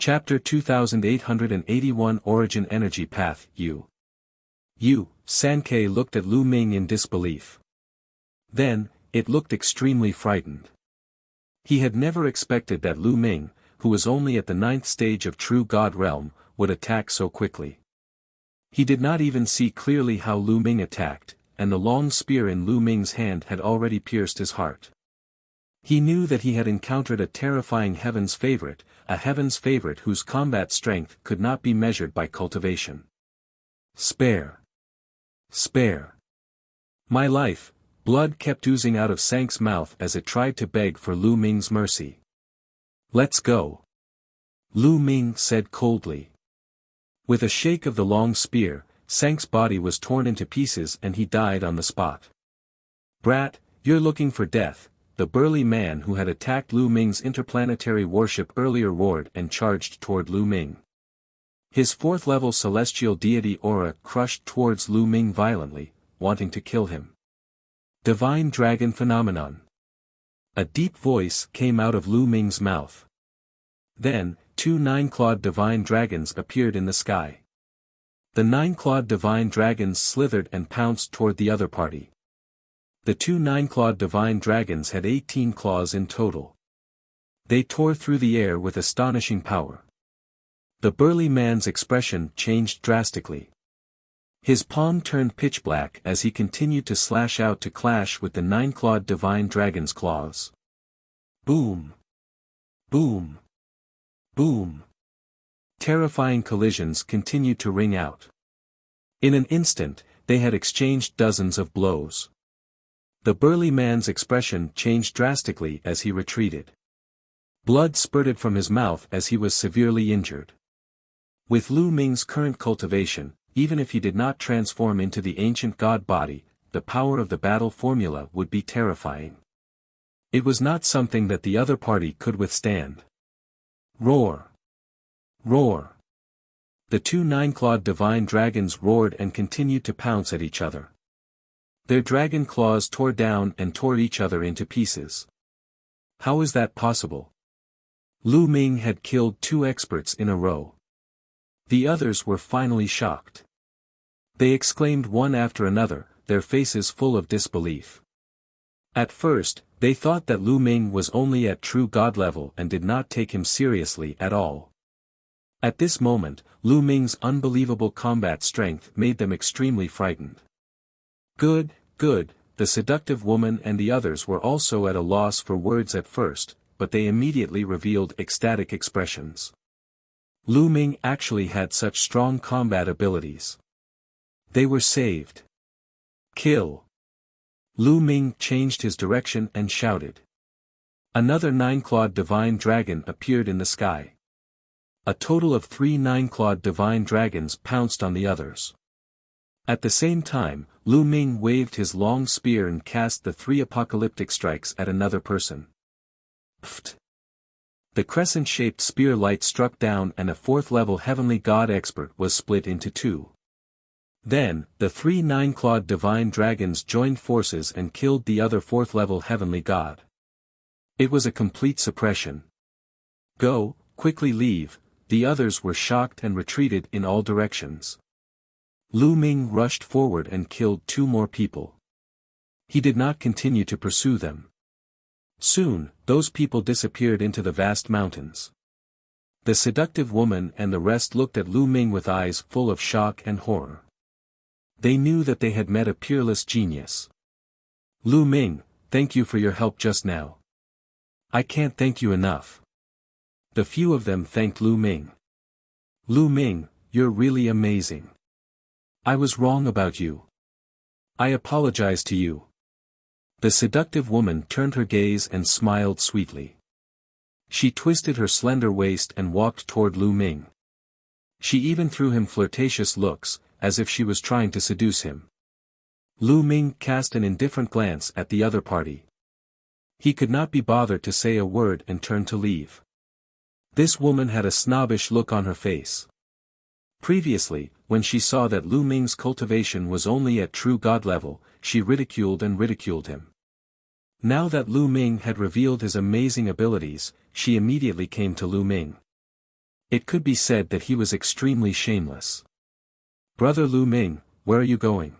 Chapter 2881 Origin Energy Path. Sankei looked at Lu Ming in disbelief. Then, it looked extremely frightened. He had never expected that Lu Ming, who was only at the 9th stage of True God Realm, would attack so quickly. He did not even see clearly how Lu Ming attacked, and the long spear in Lu Ming's hand had already pierced his heart. He knew that he had encountered a terrifying heaven's favorite, a heaven's favorite whose combat strength could not be measured by cultivation. Spare. Spare. My life. Blood kept oozing out of Sank's mouth as it tried to beg for Lu Ming's mercy. Let's go. Lu Ming said coldly. With a shake of the long spear, Sank's body was torn into pieces and he died on the spot. Brat, you're looking for death, the burly man who had attacked Lu Ming's interplanetary warship earlier roared and charged toward Lu Ming. His 4th-level celestial deity aura crushed towards Lu Ming violently, wanting to kill him. Divine Dragon Phenomenon. A deep voice came out of Lu Ming's mouth. Then, 2 9-clawed divine dragons appeared in the sky. The 9-clawed divine dragons slithered and pounced toward the other party. The 2 9-clawed divine dragons had 18 claws in total. They tore through the air with astonishing power. The burly man's expression changed drastically. His palm turned pitch black as he continued to slash out to clash with the 9-clawed divine dragon's claws. Boom! Boom! Boom! Terrifying collisions continued to ring out. In an instant, they had exchanged dozens of blows. The burly man's expression changed drastically as he retreated. Blood spurted from his mouth as he was severely injured. With Lu Ming's current cultivation, even if he did not transform into the ancient god body, the power of the battle formula would be terrifying. It was not something that the other party could withstand. Roar! Roar! The 2 9-clawed divine dragons roared and continued to pounce at each other. Their dragon claws tore down and tore each other into pieces. How is that possible? Lu Ming had killed 2 experts in a row. The others were finally shocked. They exclaimed one after another, their faces full of disbelief. At first, they thought that Lu Ming was only at true god level and did not take him seriously at all. At this moment, Lu Ming's unbelievable combat strength made them extremely frightened. Good, the seductive woman and the others were also at a loss for words at first, but they immediately revealed ecstatic expressions. Lu Ming actually had such strong combat abilities. They were saved. Kill! Lu Ming changed his direction and shouted. Another 9-clawed divine dragon appeared in the sky. A total of 3 9-clawed divine dragons pounced on the others. At the same time, Lu Ming waved his long spear and cast the 3 apocalyptic strikes at another person. Pfft! The crescent-shaped spear light struck down and a 4th-level heavenly god expert was split into 2. Then, the 3 9-clawed divine dragons joined forces and killed the other 4th-level heavenly god. It was a complete suppression. Go, quickly leave, the others were shocked and retreated in all directions. Lu Ming rushed forward and killed 2 more people. He did not continue to pursue them. Soon, those people disappeared into the vast mountains. The seductive woman and the rest looked at Lu Ming with eyes full of shock and horror. They knew that they had met a peerless genius. Lu Ming, thank you for your help just now. I can't thank you enough. The few of them thanked Lu Ming. Lu Ming, you're really amazing. I was wrong about you. I apologize to you. The seductive woman turned her gaze and smiled sweetly. She twisted her slender waist and walked toward Lu Ming. She even threw him flirtatious looks, as if she was trying to seduce him. Lu Ming cast an indifferent glance at the other party. He could not be bothered to say a word and turned to leave. This woman had a snobbish look on her face. Previously, when she saw that Lu Ming's cultivation was only at true god level, she ridiculed him. Now that Lu Ming had revealed his amazing abilities, she immediately came to Lu Ming. It could be said that he was extremely shameless. "Brother Lu Ming, where are you going?"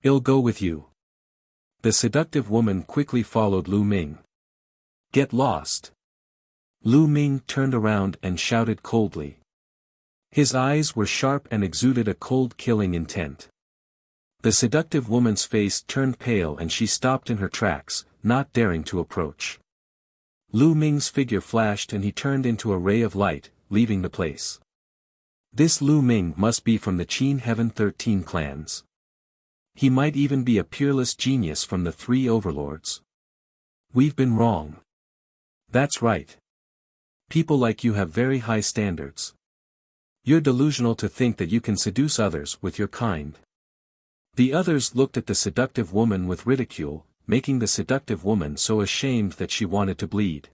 "I'll go with you." The seductive woman quickly followed Lu Ming. "Get lost." Lu Ming turned around and shouted coldly. His eyes were sharp and exuded a cold killing intent. The seductive woman's face turned pale and she stopped in her tracks, not daring to approach. Lu Ming's figure flashed and he turned into a ray of light, leaving the place. This Lu Ming must be from the Qin Heaven 13 clans. He might even be a peerless genius from the three overlords. We've been wrong. That's right. People like you have very high standards. You're delusional to think that you can seduce others with your kind. The others looked at the seductive woman with ridicule, making the seductive woman so ashamed that she wanted to bleed.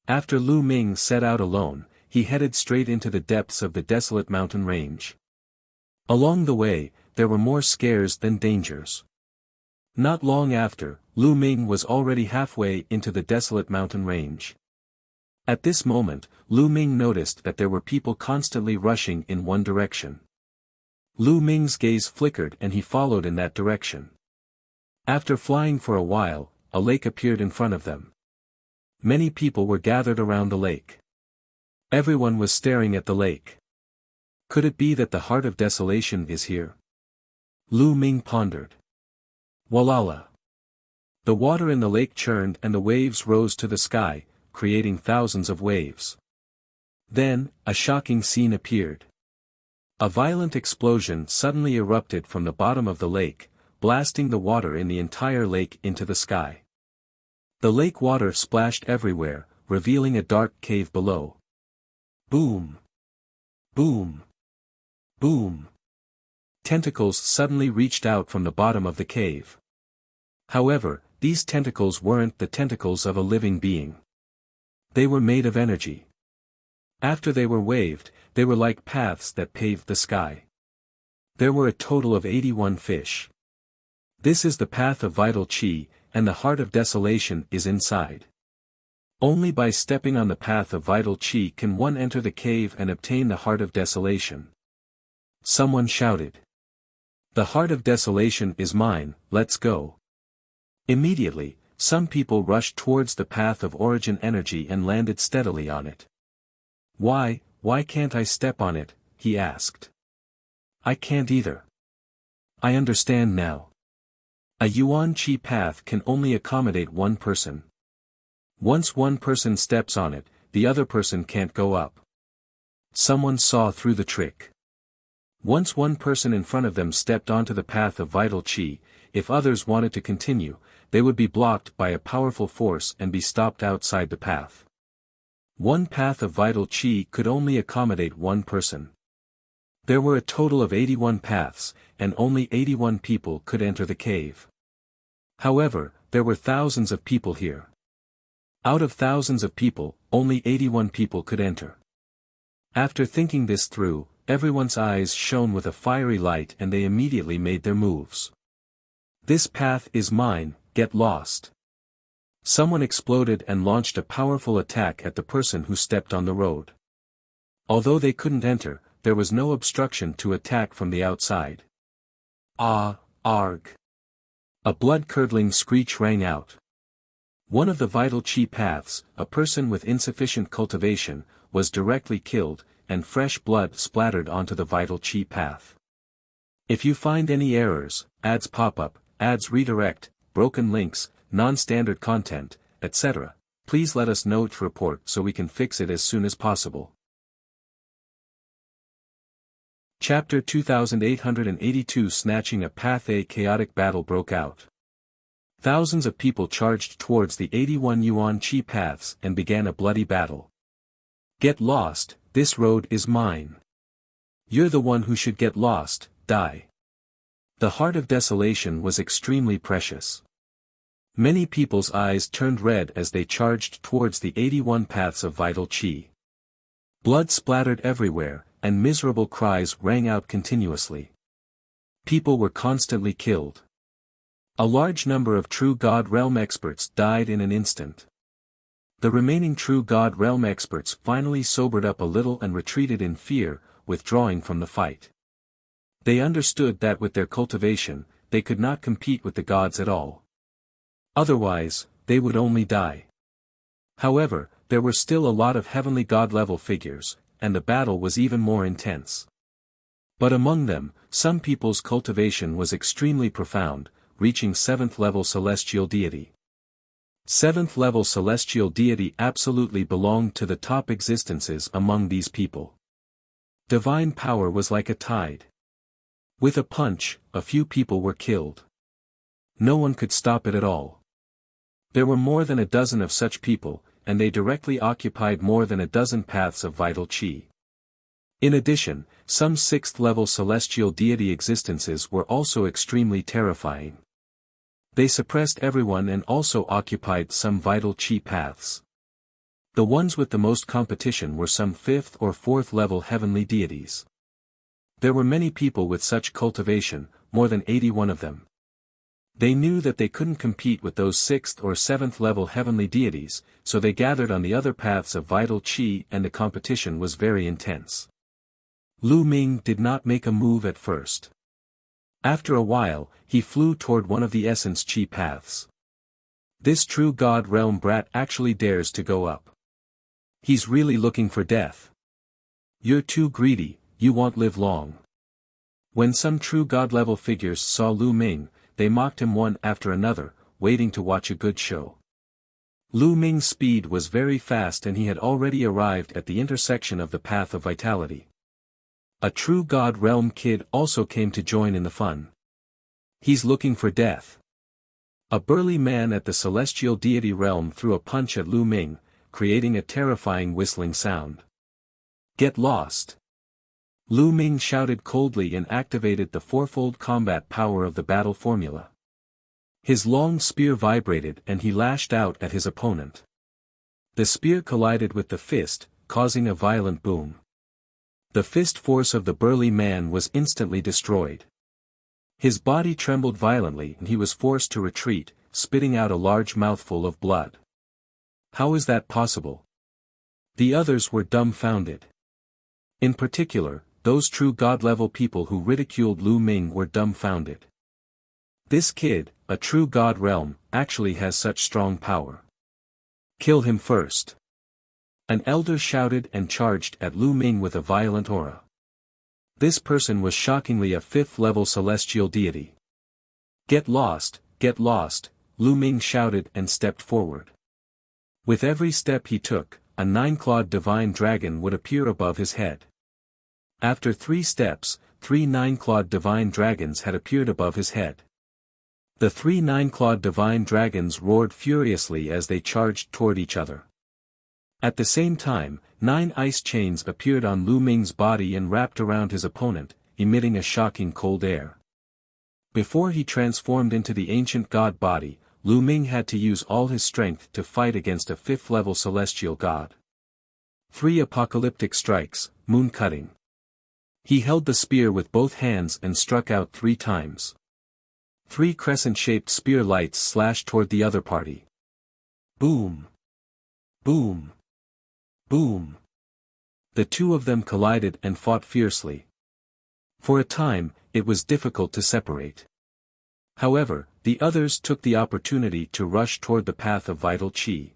After Lu Ming set out alone, he headed straight into the depths of the desolate mountain range. Along the way, there were more scares than dangers. Not long after, Lu Ming was already halfway into the desolate mountain range. At this moment, Lu Ming noticed that there were people constantly rushing in one direction. Lu Ming's gaze flickered and he followed in that direction. After flying for a while, a lake appeared in front of them. Many people were gathered around the lake. Everyone was staring at the lake. Could it be that the heart of desolation is here? Lu Ming pondered. Walala. The water in the lake churned and the waves rose to the sky, creating thousands of waves. Then, a shocking scene appeared. A violent explosion suddenly erupted from the bottom of the lake, blasting the water in the entire lake into the sky. The lake water splashed everywhere, revealing a dark cave below. Boom! Boom! Boom! Tentacles suddenly reached out from the bottom of the cave. However, these tentacles weren't the tentacles of a living being. They were made of energy. After they were waved, they were like paths that paved the sky. There were a total of 81 fish. This is the path of vital qi, and the heart of desolation is inside. Only by stepping on the path of vital qi can one enter the cave and obtain the heart of desolation. Someone shouted. The heart of desolation is mine, let's go. Immediately, some people rushed towards the path of origin energy and landed steadily on it. Why can't I step on it? He asked. I can't either. I understand now. A Yuan Qi path can only accommodate one person. Once one person steps on it, the other person can't go up. Someone saw through the trick. Once one person in front of them stepped onto the path of vital qi, if others wanted to continue, they would be blocked by a powerful force and be stopped outside the path. One path of vital qi could only accommodate one person. There were a total of 81 paths, and only 81 people could enter the cave. However, there were thousands of people here. Out of thousands of people, only 81 people could enter. After thinking this through, everyone's eyes shone with a fiery light and they immediately made their moves. This path is mine, get lost. Someone exploded and launched a powerful attack at the person who stepped on the road. Although they couldn't enter, there was no obstruction to attack from the outside. Ah, arg. A blood-curdling screech rang out. One of the vital qi paths, a person with insufficient cultivation, was directly killed, and fresh blood splattered onto the vital qi path. If you find any errors, ads pop up, ads redirect, broken links, non-standard content, etc., please let us know to report so we can fix it as soon as possible. Chapter 2882 Snatching a Path. A chaotic battle broke out. Thousands of people charged towards the 81 Yuan Qi paths and began a bloody battle. Get lost, this road is mine. You're the one who should get lost, die. The heart of desolation was extremely precious. Many people's eyes turned red as they charged towards the 81 paths of vital qi. Blood splattered everywhere, and miserable cries rang out continuously. People were constantly killed. A large number of true God realm experts died in an instant. The remaining True God Realm experts finally sobered up a little and retreated in fear, withdrawing from the fight. They understood that with their cultivation, they could not compete with the gods at all. Otherwise, they would only die. However, there were still a lot of heavenly god-level figures, and the battle was even more intense. But among them, some people's cultivation was extremely profound, reaching 7th level celestial deity. 7th level celestial deity absolutely belonged to the top existences among these people. Divine power was like a tide. With a punch, a few people were killed. No one could stop it at all. There were more than a dozen of such people, and they directly occupied more than a dozen paths of vital chi. In addition, some 6th level celestial deity existences were also extremely terrifying. They suppressed everyone and also occupied some vital chi paths. The ones with the most competition were some 5th or 4th level heavenly deities. There were many people with such cultivation, more than 81 of them. They knew that they couldn't compete with those 6th or 7th level heavenly deities, so they gathered on the other paths of vital chi and the competition was very intense. Lu Ming did not make a move at first. After a while, he flew toward one of the essence chi paths. This True God Realm brat actually dares to go up. He's really looking for death. You're too greedy, you won't live long. When some True God level figures saw Lu Ming, they mocked him one after another, waiting to watch a good show. Lu Ming's speed was very fast and he had already arrived at the intersection of the path of vitality. A True God Realm kid also came to join in the fun. He's looking for death. A burly man at the celestial deity realm threw a punch at Lu Ming, creating a terrifying whistling sound. Get lost! Lu Ming shouted coldly and activated the fourfold combat power of the battle formula. His long spear vibrated and he lashed out at his opponent. The spear collided with the fist, causing a violent boom. The fist force of the burly man was instantly destroyed. His body trembled violently and he was forced to retreat, spitting out a large mouthful of blood. How is that possible? The others were dumbfounded. In particular, those True God-level people who ridiculed Lu Ming were dumbfounded. This kid, a True God Realm, actually has such strong power. Kill him first. An elder shouted and charged at Lu Ming with a violent aura. This person was shockingly a 5th level celestial deity. Get lost, Lu Ming shouted and stepped forward. With every step he took, a 9-clawed divine dragon would appear above his head. After 3 steps, 3 9-clawed divine dragons had appeared above his head. The 3 9-clawed divine dragons roared furiously as they charged toward each other. At the same time, 9 ice chains appeared on Lu Ming's body and wrapped around his opponent, emitting a shocking cold air. Before he transformed into the ancient god body, Lu Ming had to use all his strength to fight against a 5th level celestial god. 3 apocalyptic strikes, moon cutting. He held the spear with both hands and struck out 3 times. 3 crescent-shaped spear lights slashed toward the other party. Boom! Boom! Boom! The two of them collided and fought fiercely. For a time, it was difficult to separate. However, the others took the opportunity to rush toward the path of vital chi.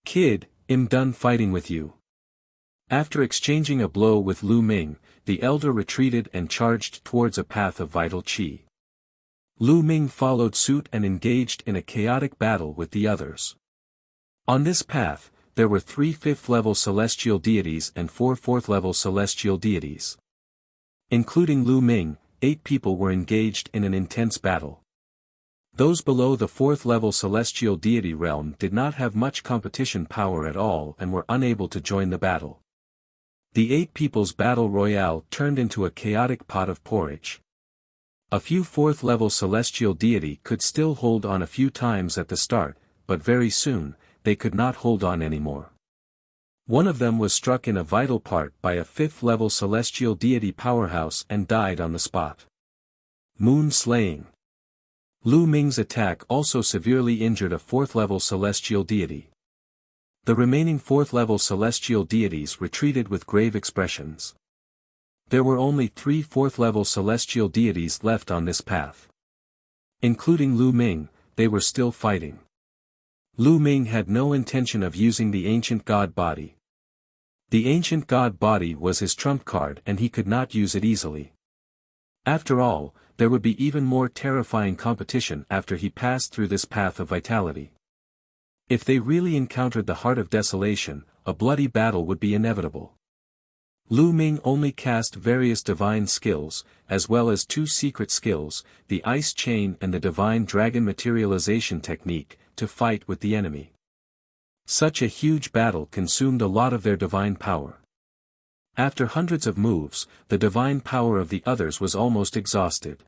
Kid, I'm done fighting with you. After exchanging a blow with Lu Ming, the elder retreated and charged towards a path of vital chi. Lu Ming followed suit and engaged in a chaotic battle with the others. On this path, there were 3 5th-level celestial deities and 4 4th-level celestial deities. Including Lu Ming, 8 people were engaged in an intense battle. Those below the 4th-level celestial deity realm did not have much competition power at all and were unable to join the battle. The 8 people's battle royale turned into a chaotic pot of porridge. A few 4th-level celestial deity could still hold on a few times at the start, but very soon, they could not hold on anymore. One of them was struck in a vital part by a 5th-level celestial deity powerhouse and died on the spot. Moon slaying. Lu Ming's attack also severely injured a 4th-level celestial deity. The remaining fourth-level celestial deities retreated with grave expressions. There were only 3 fourth-level celestial deities left on this path. Including Lu Ming, they were still fighting. Lu Ming had no intention of using the ancient god body. The ancient god body was his trump card and he could not use it easily. After all, there would be even more terrifying competition after he passed through this path of vitality. If they really encountered the Heart of Desolation, a bloody battle would be inevitable. Lu Ming only cast various divine skills, as well as 2 secret skills, the Ice Chain and the Divine Dragon Materialization Technique, to fight with the enemy. Such a huge battle consumed a lot of their divine power. After hundreds of moves, the divine power of the others was almost exhausted.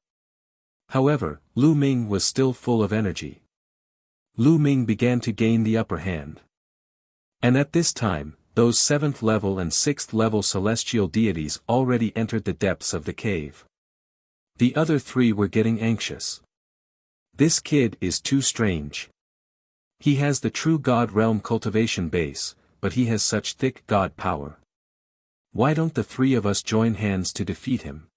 However, Lu Ming was still full of energy. Lu Ming began to gain the upper hand. And at this time, those 7th level and 6th level celestial deities already entered the depths of the cave. The other 3 were getting anxious. This kid is too strange. He has the true God realm cultivation base, but he has such thick God power. Why don't the 3 of us join hands to defeat him?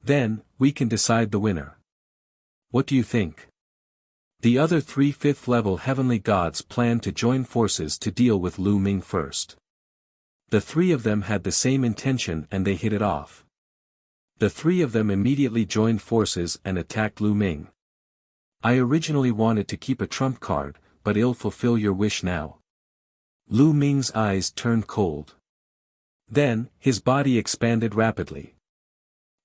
Then, we can decide the winner. What do you think? The other 3 5th-level heavenly gods planned to join forces to deal with Lu Ming first. The 3 of them had the same intention and they hit it off. The 3 of them immediately joined forces and attacked Lu Ming. I originally wanted to keep a trump card, but I'll fulfill your wish now. Lu Ming's eyes turned cold. Then, his body expanded rapidly.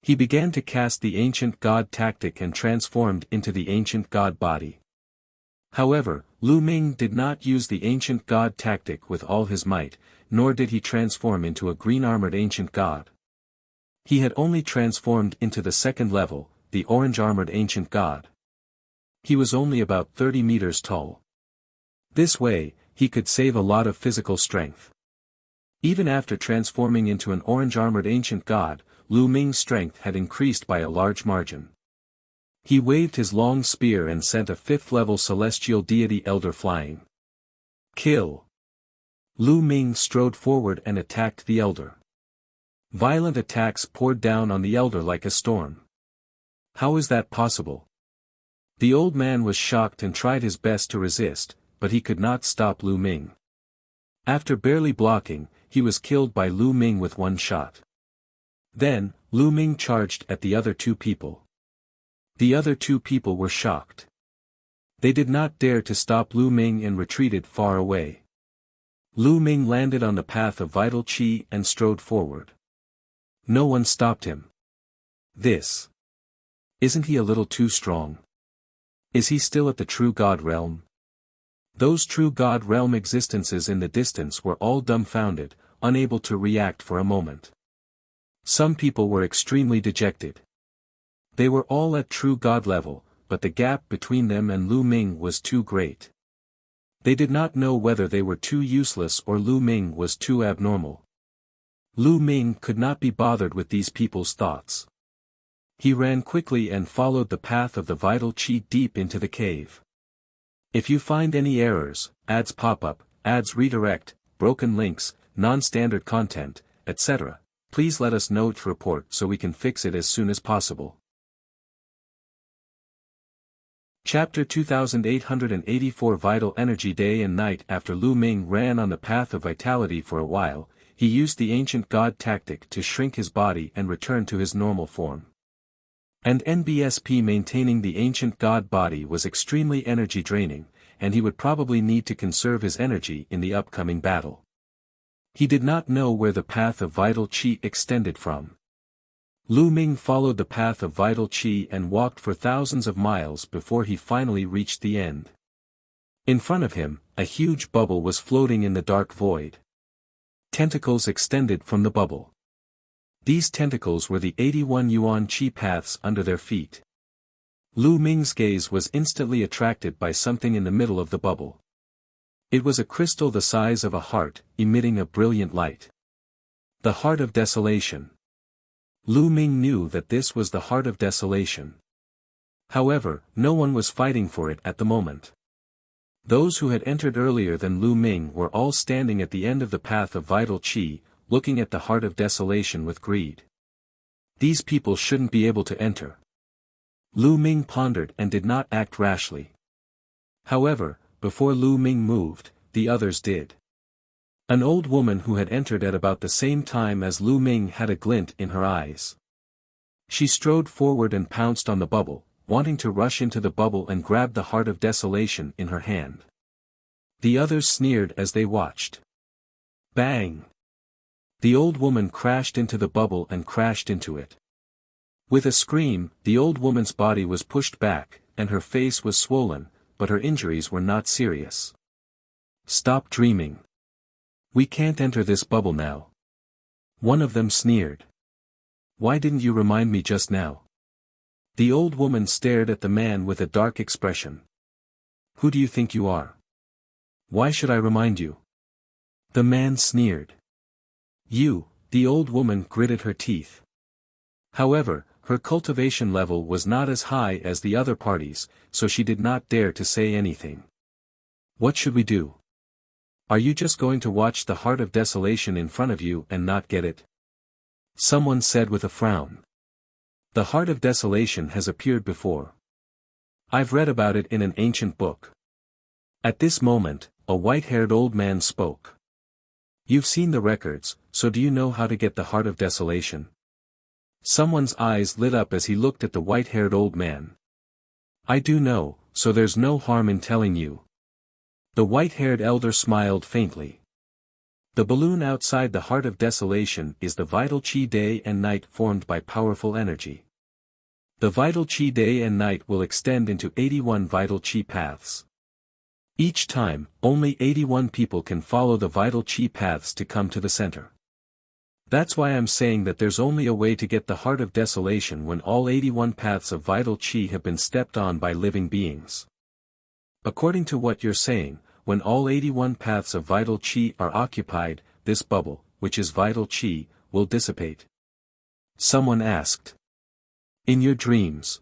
He began to cast the ancient god tactic and transformed into the ancient god body. However, Lu Ming did not use the ancient god tactic with all his might, nor did he transform into a green-armored ancient god. He had only transformed into the 2nd level, the orange-armored ancient god. He was only about 30 meters tall. This way, he could save a lot of physical strength. Even after transforming into an orange-armored ancient god, Lu Ming's strength had increased by a large margin. He waved his long spear and sent a 5th-level celestial deity elder flying. Kill! Lu Ming strode forward and attacked the elder. Violent attacks poured down on the elder like a storm. How is that possible? The old man was shocked and tried his best to resist, but he could not stop Lu Ming. After barely blocking, he was killed by Lu Ming with 1 shot. Then, Lu Ming charged at the other 2 people. The other 2 people were shocked. They did not dare to stop Lu Ming and retreated far away. Lu Ming landed on the path of vital qi and strode forward. No one stopped him. Isn't he a little too strong? Is he still at the true God realm? Those true God realm existences in the distance were all dumbfounded, unable to react for a moment. Some people were extremely dejected. They were all at true God level, but the gap between them and Lu Ming was too great. They did not know whether they were too useless or Lu Ming was too abnormal. Lu Ming could not be bothered with these people's thoughts. He ran quickly and followed the path of the vital qi deep into the cave. If you find any errors, ads pop up, ads redirect, broken links, non-standard content, etc., please let us know to report so we can fix it as soon as possible. Chapter 2884 Vital Energy. Day and night after Lu Ming ran on the path of vitality for a while, he used the ancient god tactic to shrink his body and return to his normal form. And NBSP maintaining the ancient god body was extremely energy draining, and he would probably need to conserve his energy in the upcoming battle. He did not know where the path of vital qi extended from. Lu Ming followed the path of vital qi and walked for thousands of miles before he finally reached the end. In front of him, a huge bubble was floating in the dark void. Tentacles extended from the bubble. These tentacles were the 81 yuan qi paths under their feet. Lu Ming's gaze was instantly attracted by something in the middle of the bubble. It was a crystal the size of a heart, emitting a brilliant light. The Heart of Desolation. Lu Ming knew that this was the Heart of Desolation. However, no one was fighting for it at the moment. Those who had entered earlier than Lu Ming were all standing at the end of the path of vital qi, looking at the heart of desolation with greed. These people shouldn't be able to enter. Lu Ming pondered and did not act rashly. However, before Lu Ming moved, the others did. An old woman who had entered at about the same time as Lu Ming had a glint in her eyes. She strode forward and pounced on the bubble, wanting to rush into the bubble and grab the heart of desolation in her hand. The others sneered as they watched. Bang! The old woman crashed into the bubble and crashed into it. With a scream, the old woman's body was pushed back, and her face was swollen, but her injuries were not serious. Stop dreaming. We can't enter this bubble now. One of them sneered. Why didn't you remind me just now? The old woman stared at the man with a dark expression. Who do you think you are? Why should I remind you? The man sneered. You, the old woman gritted her teeth. However, her cultivation level was not as high as the other parties, so she did not dare to say anything. What should we do? Are you just going to watch the heart of desolation in front of you and not get it? Someone said with a frown. The heart of desolation has appeared before. I've read about it in an ancient book. At this moment, a white-haired old man spoke. You've seen the records, so do you know how to get the heart of desolation? Someone's eyes lit up as he looked at the white-haired old man. I do know, so there's no harm in telling you. The white-haired elder smiled faintly. The balloon outside the heart of desolation is the vital qi day and night formed by powerful energy. The vital qi day and night will extend into 81 vital qi paths. Each time, only 81 people can follow the vital qi paths to come to the center. That's why I'm saying that there's only a way to get the heart of desolation when all 81 paths of vital qi have been stepped on by living beings. According to what you're saying, when all 81 paths of vital qi are occupied, this bubble, which is vital qi, will dissipate. Someone asked. In your dreams.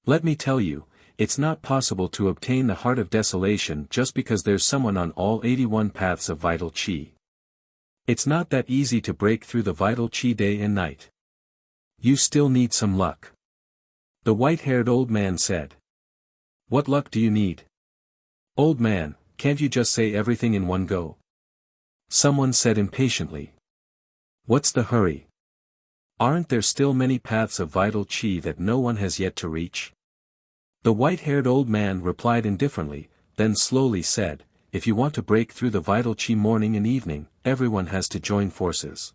Let me tell you, it's not possible to obtain the heart of desolation just because there's someone on all 81 paths of vital qi. It's not that easy to break through the vital qi day and night. You still need some luck. The white-haired old man said. What luck do you need? Old man, can't you just say everything in one go? Someone said impatiently. What's the hurry? Aren't there still many paths of vital qi that no one has yet to reach? The white-haired old man replied indifferently, then slowly said, if you want to break through the vital qi morning and evening, everyone has to join forces.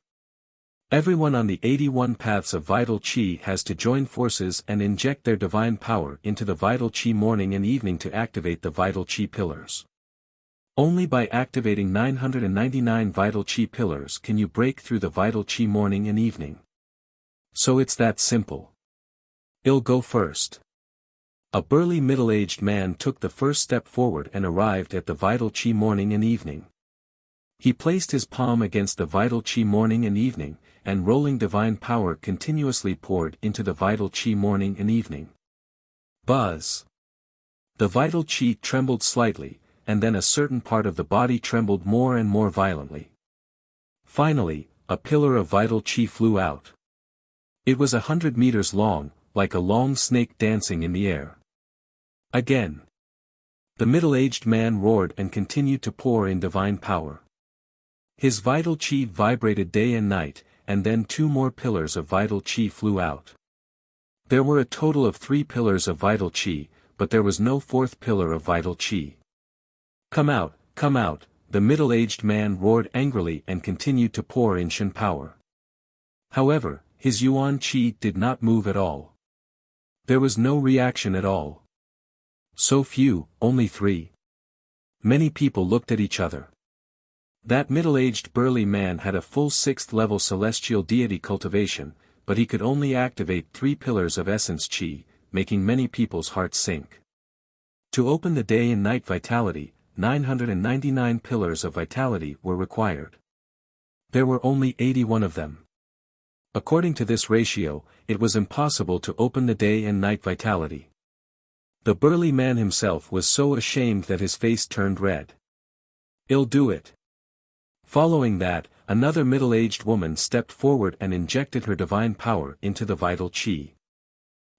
Everyone on the 81 paths of vital qi has to join forces and inject their divine power into the vital qi morning and evening to activate the vital qi pillars. Only by activating 999 vital qi pillars can you break through the vital qi morning and evening. So it's that simple. I'll go first. A burly middle-aged man took the first step forward and arrived at the vital qi morning and evening. He placed his palm against the vital qi morning and evening, and rolling divine power continuously poured into the vital qi morning and evening. Buzz! The vital qi trembled slightly, and then a certain part of the body trembled more and more violently. Finally, a pillar of vital qi flew out. It was 100 meters long, like a long snake dancing in the air. Again. The middle-aged man roared and continued to pour in divine power. His vital qi vibrated day and night, and then 2 more pillars of vital qi flew out. There were a total of 3 pillars of vital qi, but there was no 4th pillar of vital qi. Come out, the middle-aged man roared angrily and continued to pour in Shen power. However, his yuan qi did not move at all. There was no reaction at all. So few, only 3. Many people looked at each other. That middle-aged burly man had a full 6th level celestial deity cultivation, but he could only activate 3 pillars of essence qi, making many people's hearts sink. To open the day and night vitality, 999 pillars of vitality were required. There were only 81 of them. According to this ratio, it was impossible to open the day and night vitality. The burly man himself was so ashamed that his face turned red. "I'll do it." Following that, another middle-aged woman stepped forward and injected her divine power into the vital chi.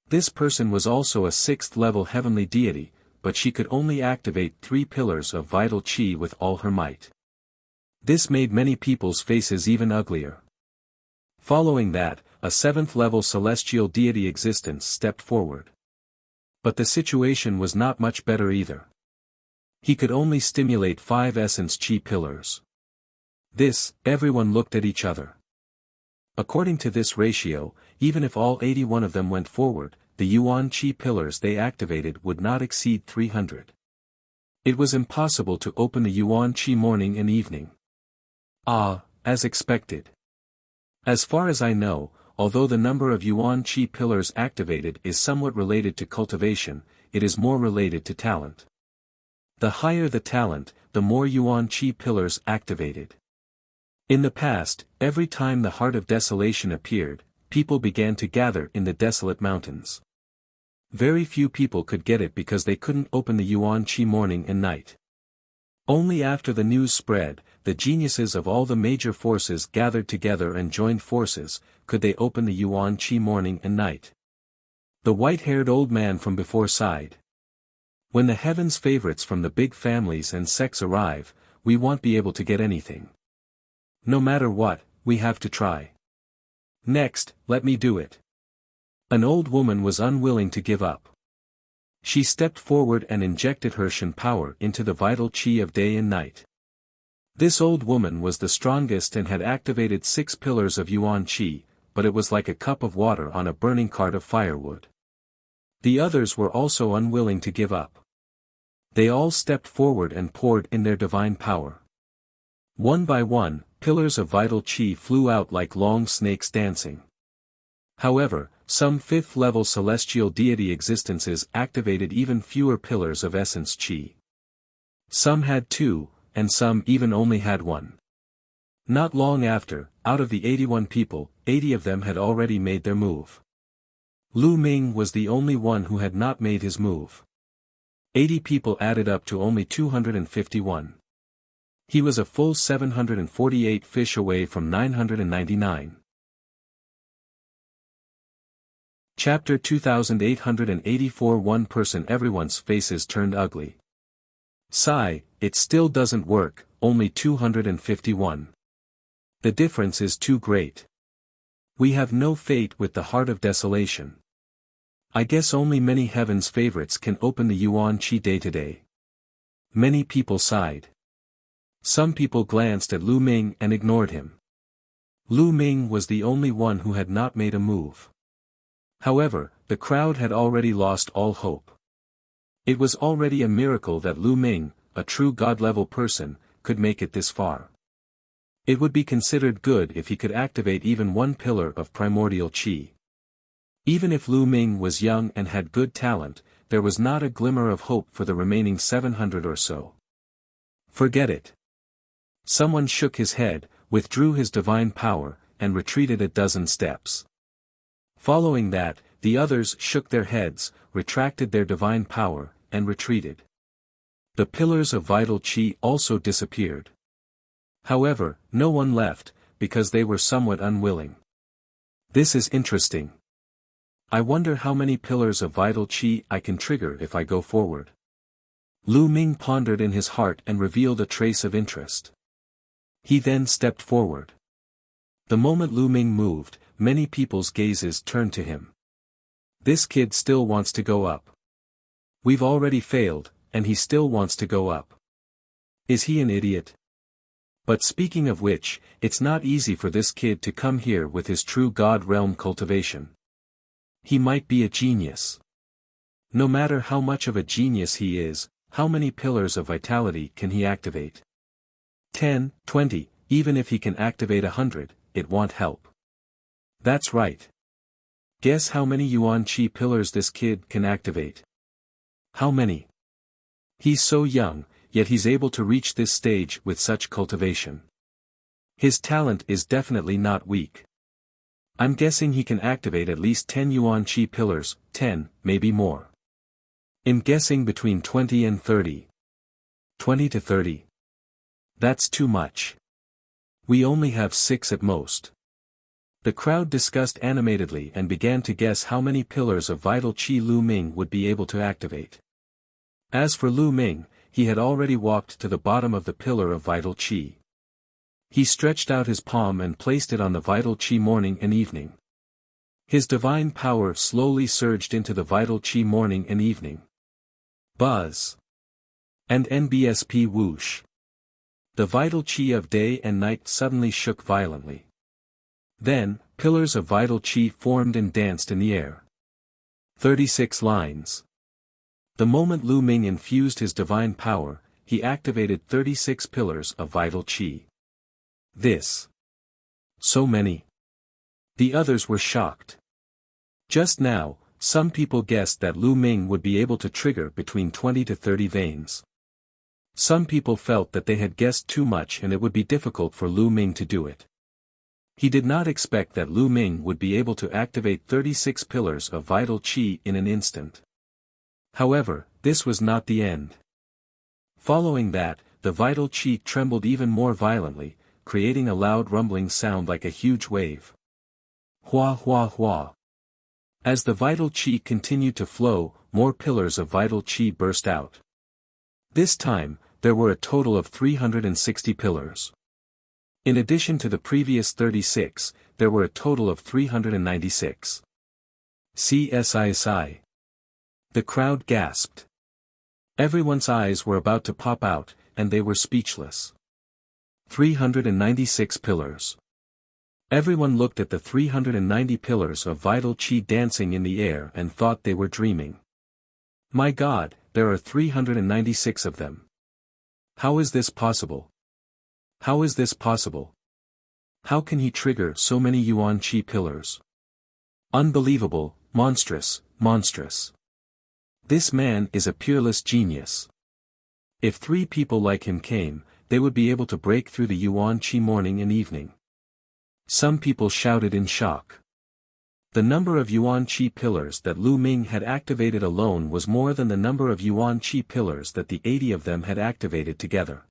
This person was also a 6th-level heavenly deity, but she could only activate 3 pillars of vital chi with all her might. This made many people's faces even uglier. Following that, a 7th-level celestial deity existence stepped forward. But the situation was not much better either. He could only stimulate 5 essence chi pillars. Everyone looked at each other. According to this ratio, even if all 81 of them went forward, the yuan chi pillars they activated would not exceed 300. It was impossible to open the yuan chi morning and evening. As expected. As far as I know, although the number of yuan chi pillars activated is somewhat related to cultivation, it is more related to talent. The higher the talent, the more yuan chi pillars activated. In the past, every time the Heart of Desolation appeared, people began to gather in the desolate mountains. Very few people could get it because they couldn't open the yuan chi morning and night. Only after the news spread, the geniuses of all the major forces gathered together and joined forces, could they open the yuan chi morning and night. The white-haired old man from before sighed. When the heaven's favorites from the big families and sects arrive, we won't be able to get anything. No matter what, we have to try. Next, let me do it. An old woman was unwilling to give up. She stepped forward and injected her Shen power into the vital chi of day and night. This old woman was the strongest and had activated 6 pillars of yuan chi, but it was like a cup of water on a burning cart of firewood. The others were also unwilling to give up. They all stepped forward and poured in their divine power. One by one, pillars of vital chi flew out like long snakes dancing. However, some 5th-level celestial deity existences activated even fewer pillars of essence chi. Some had 2, and some even only had 1. Not long after, out of the 81 people, 80 of them had already made their move. Lu Ming was the only one who had not made his move. 80 people added up to only 251. He was a full 748 fish away from 999. Chapter 2884 One person. Everyone's faces turned ugly. Sigh, it still doesn't work, only 251. The difference is too great. We have no fate with the Heart of Desolation. I guess only many heaven's favorites can open the yuan chi day to day. Many people sighed. Some people glanced at Lu Ming and ignored him. Lu Ming was the only one who had not made a move. However, the crowd had already lost all hope. It was already a miracle that Lu Ming, a true God-level person, could make it this far. It would be considered good if he could activate even 1 pillar of primordial chi. Even if Lu Ming was young and had good talent, there was not a glimmer of hope for the remaining 700 or so. Forget it. Someone shook his head, withdrew his divine power, and retreated a dozen steps. Following that, the others shook their heads, retracted their divine power, and retreated. The pillars of vital chi also disappeared. However, no one left, because they were somewhat unwilling. This is interesting. I wonder how many pillars of vital chi I can trigger if I go forward. Lu Ming pondered in his heart and revealed a trace of interest. He then stepped forward. The moment Lu Ming moved, many people's gazes turned to him. This kid still wants to go up. We've already failed, and he still wants to go up. Is he an idiot? But speaking of which, it's not easy for this kid to come here with his true God realm cultivation. He might be a genius. No matter how much of a genius he is, how many pillars of vitality can he activate? 10, 20, even if he can activate 100, it won't help. That's right. Guess how many yuan chi pillars this kid can activate? How many? He's so young, yet he's able to reach this stage with such cultivation. His talent is definitely not weak. I'm guessing he can activate at least 10 yuan chi pillars, 10, maybe more. I'm guessing between 20 and 30. 20 to 30. That's too much. We only have 6 at most. The crowd discussed animatedly and began to guess how many pillars of vital qi Lu Ming would be able to activate. As for Lu Ming, he had already walked to the bottom of the pillar of vital qi. He stretched out his palm and placed it on the vital qi morning and evening. His divine power slowly surged into the vital qi morning and evening. Buzz. And NBSP whoosh. The vital qi of day and night suddenly shook violently. Then, pillars of vital qi formed and danced in the air. 36 lines. The moment Lu Ming infused his divine power, he activated 36 pillars of vital qi. This. So many. The others were shocked. Just now, some people guessed that Lu Ming would be able to trigger between 20 to 30 veins. Some people felt that they had guessed too much and it would be difficult for Lu Ming to do it. He did not expect that Lu Ming would be able to activate 36 pillars of vital qi in an instant. However, this was not the end. Following that, the vital qi trembled even more violently, creating a loud rumbling sound like a huge wave. Hua hua hua. As the vital qi continued to flow, more pillars of vital qi burst out. This time, there were a total of 360 pillars. In addition to the previous 36, there were a total of 396. CSISI. The crowd gasped. Everyone's eyes were about to pop out, and they were speechless. 396 pillars. Everyone looked at the 390 pillars of vital qi dancing in the air and thought they were dreaming. My God, there are 396 of them. How is this possible? How is this possible? How can he trigger so many Yuan Qi pillars? Unbelievable, monstrous, monstrous. This man is a peerless genius. If 3 people like him came, they would be able to break through the Yuan Qi morning and evening. Some people shouted in shock. The number of Yuan Qi pillars that Lu Ming had activated alone was more than the number of Yuan Qi pillars that the 80 of them had activated together.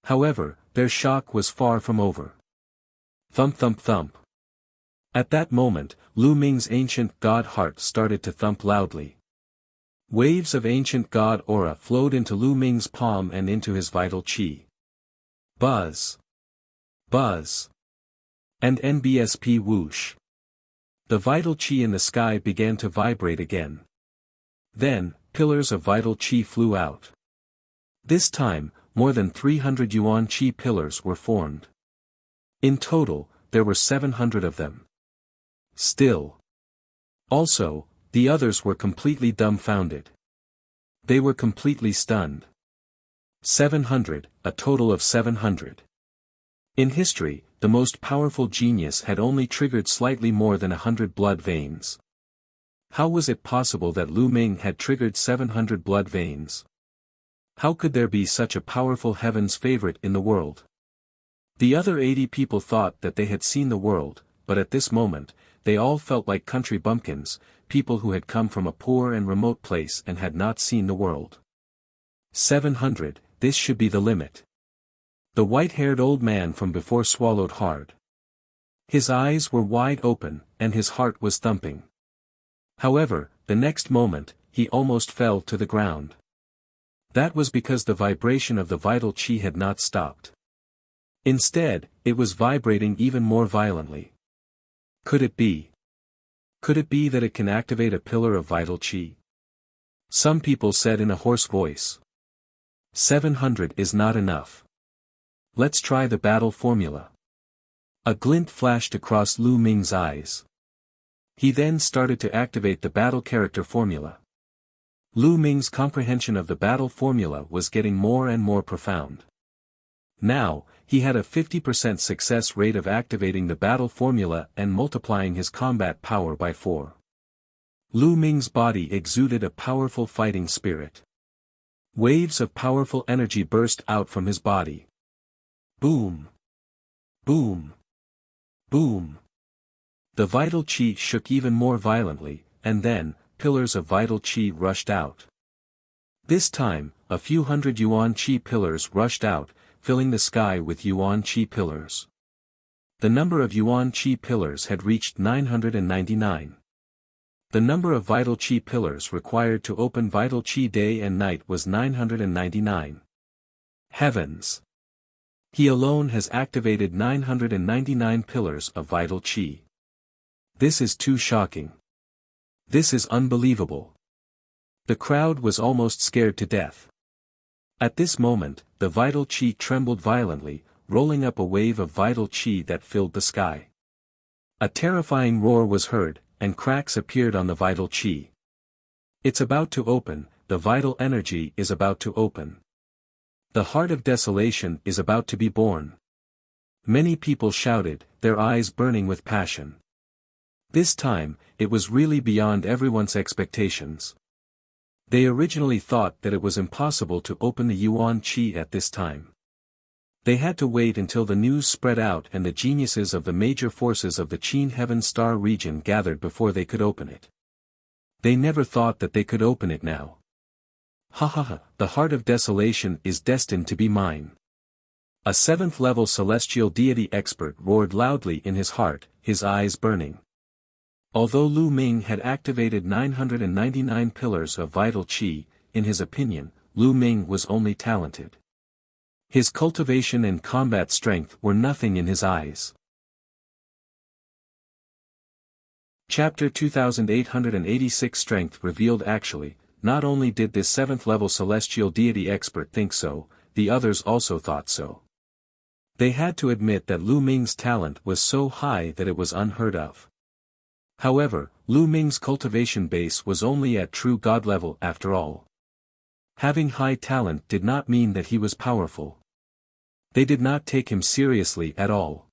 However, their shock was far from over. Thump thump thump. At that moment, Lu Ming's ancient god heart started to thump loudly. Waves of ancient god aura flowed into Lu Ming's palm and into his vital qi. Buzz. Buzz. And NBSP whoosh. The vital qi in the sky began to vibrate again. Then, pillars of vital qi flew out. This time, more than 300 Yuan Qi pillars were formed. In total, there were 700 of them. Still. Also, the others were completely dumbfounded. They were completely stunned. 700, a total of 700. In history, the most powerful genius had only triggered slightly more than 100 blood veins. How was it possible that Lu Ming had triggered 700 blood veins? How could there be such a powerful heaven's favorite in the world? The other 80 people thought that they had seen the world, but at this moment, they all felt like country bumpkins, people who had come from a poor and remote place and had not seen the world. 700, this should be the limit. The white-haired old man from before swallowed hard. His eyes were wide open, and his heart was thumping. However, the next moment, he almost fell to the ground. That was because the vibration of the vital qi had not stopped. Instead, it was vibrating even more violently. Could it be? Could it be that it can activate a pillar of vital qi? Some people said in a hoarse voice. 700 is not enough. Let's try the battle formula. A glint flashed across Lu Ming's eyes. He then started to activate the battle character formula. Lu Ming's comprehension of the battle formula was getting more and more profound. Now, he had a 50% success rate of activating the battle formula and multiplying his combat power by 4. Lu Ming's body exuded a powerful fighting spirit. Waves of powerful energy burst out from his body. Boom! Boom! Boom! The vital qi shook even more violently, and then, pillars of vital qi rushed out. This time, a few hundred yuan qi pillars rushed out, filling the sky with yuan qi pillars. The number of yuan qi pillars had reached 999. The number of vital qi pillars required to open vital qi day and night was 999. Heavens! He alone has activated 999 pillars of vital qi. This is too shocking. This is unbelievable. The crowd was almost scared to death. At this moment, the vital qi trembled violently, rolling up a wave of vital qi that filled the sky. A terrifying roar was heard, and cracks appeared on the vital qi. It's about to open, the vital energy is about to open. The heart of desolation is about to be born. Many people shouted, their eyes burning with passion. This time, it was really beyond everyone's expectations. They originally thought that it was impossible to open the yuan qi at this time. They had to wait until the news spread out and the geniuses of the major forces of the Qin Heaven Star region gathered before they could open it. They never thought that they could open it now. Ha ha ha, the heart of desolation is destined to be mine. A 7th-level celestial deity expert roared loudly in his heart, his eyes burning. Although Lu Ming had activated 999 pillars of vital qi, in his opinion, Lu Ming was only talented. His cultivation and combat strength were nothing in his eyes. Chapter 2886 Strength revealed. Actually, not only did this 7th-level celestial deity expert think so, the others also thought so. They had to admit that Lu Ming's talent was so high that it was unheard of. However, Lu Ming's cultivation base was only at true god level after all. Having high talent did not mean that he was powerful. They did not take him seriously at all.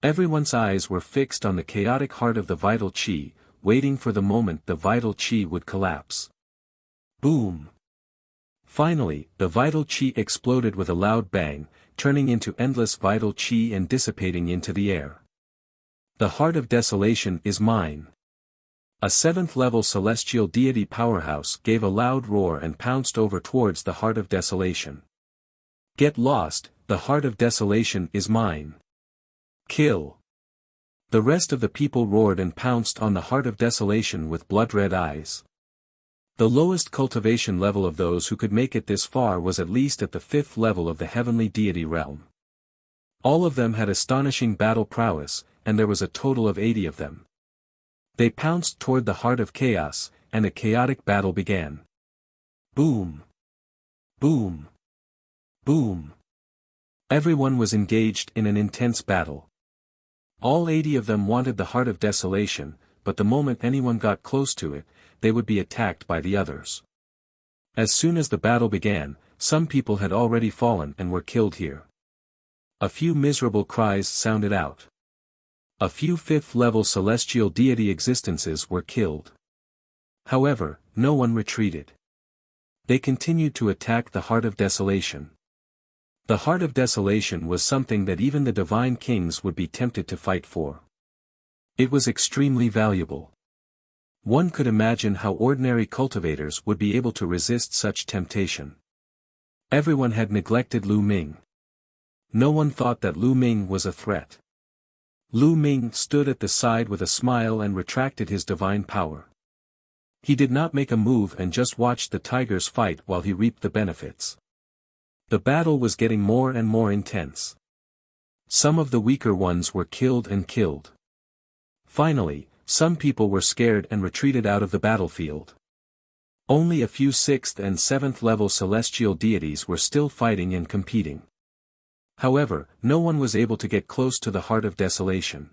Everyone's eyes were fixed on the chaotic heart of the vital qi, waiting for the moment the vital qi would collapse. Boom! Finally, the vital qi exploded with a loud bang, turning into endless vital qi and dissipating into the air. The heart of desolation is mine. A 7th-level celestial deity powerhouse gave a loud roar and pounced over towards the heart of desolation. Get lost, the heart of desolation is mine. Kill! The rest of the people roared and pounced on the heart of desolation with blood-red eyes. The lowest cultivation level of those who could make it this far was at least at the 5th level of the heavenly deity realm. All of them had astonishing battle prowess, and there was a total of 80 of them. They pounced toward the heart of chaos, and a chaotic battle began. Boom! Boom! Boom! Everyone was engaged in an intense battle. All 80 of them wanted the heart of desolation, but the moment anyone got close to it, they would be attacked by the others. As soon as the battle began, some people had already fallen and were killed here. A few miserable cries sounded out. A few 5th-level celestial deity existences were killed. However, no one retreated. They continued to attack the heart of desolation. The heart of desolation was something that even the divine kings would be tempted to fight for. It was extremely valuable. One could imagine how ordinary cultivators would be able to resist such temptation. Everyone had neglected Lu Ming. No one thought that Lu Ming was a threat. Lu Ming stood at the side with a smile and retracted his divine power. He did not make a move and just watched the tigers fight while he reaped the benefits. The battle was getting more and more intense. Some of the weaker ones were killed and killed. Finally, some people were scared and retreated out of the battlefield. Only a few 6th and 7th level celestial deities were still fighting and competing. However, no one was able to get close to the heart of desolation.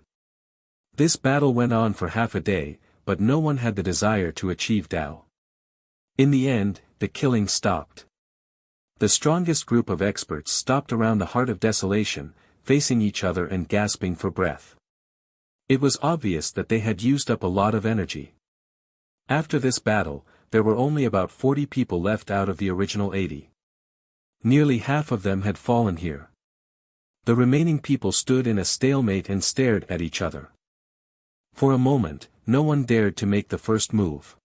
This battle went on for half a day, but no one had the desire to achieve Tao. In the end, the killing stopped. The strongest group of experts stopped around the heart of desolation, facing each other and gasping for breath. It was obvious that they had used up a lot of energy. After this battle, there were only about 40 people left out of the original 80. Nearly half of them had fallen here. The remaining people stood in a stalemate and stared at each other. For a moment, no one dared to make the first move.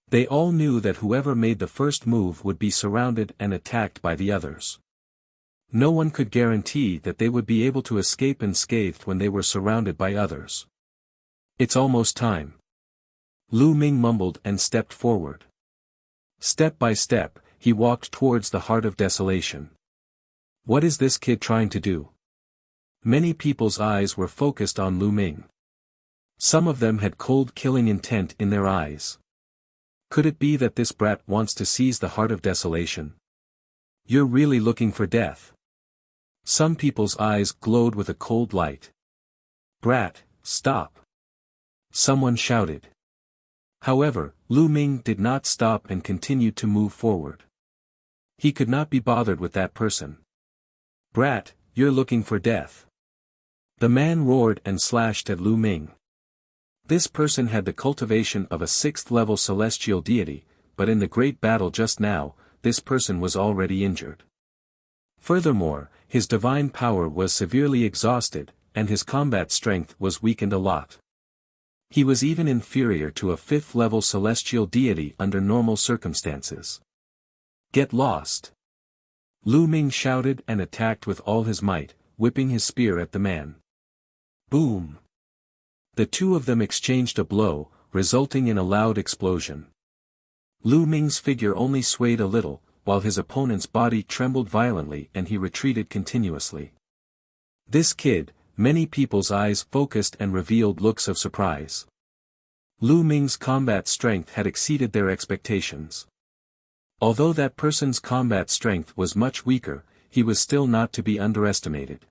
They all knew that whoever made the first move would be surrounded and attacked by the others. No one could guarantee that they would be able to escape unscathed when they were surrounded by others. "It's almost time." Lu Ming mumbled and stepped forward. Step by step, he walked towards the heart of desolation. What is this kid trying to do? Many people's eyes were focused on Lu Ming. Some of them had cold killing intent in their eyes. Could it be that this brat wants to seize the heart of desolation? You're really looking for death. Some people's eyes glowed with a cold light. Brat, stop! Someone shouted. However, Lu Ming did not stop and continued to move forward. He could not be bothered with that person. Brat, you're looking for death. The man roared and slashed at Lu Ming. This person had the cultivation of a 6th-level celestial deity, but in the great battle just now, this person was already injured. Furthermore, his divine power was severely exhausted, and his combat strength was weakened a lot. He was even inferior to a 5th-level celestial deity under normal circumstances. Get lost! Lu Ming shouted and attacked with all his might, whipping his spear at the man. Boom! The two of them exchanged a blow, resulting in a loud explosion. Lu Ming's figure only swayed a little, while his opponent's body trembled violently and he retreated continuously. This kid, many people's eyes focused and revealed looks of surprise. Lu Ming's combat strength had exceeded their expectations. Although that person's combat strength was much weaker, he was still not to be underestimated.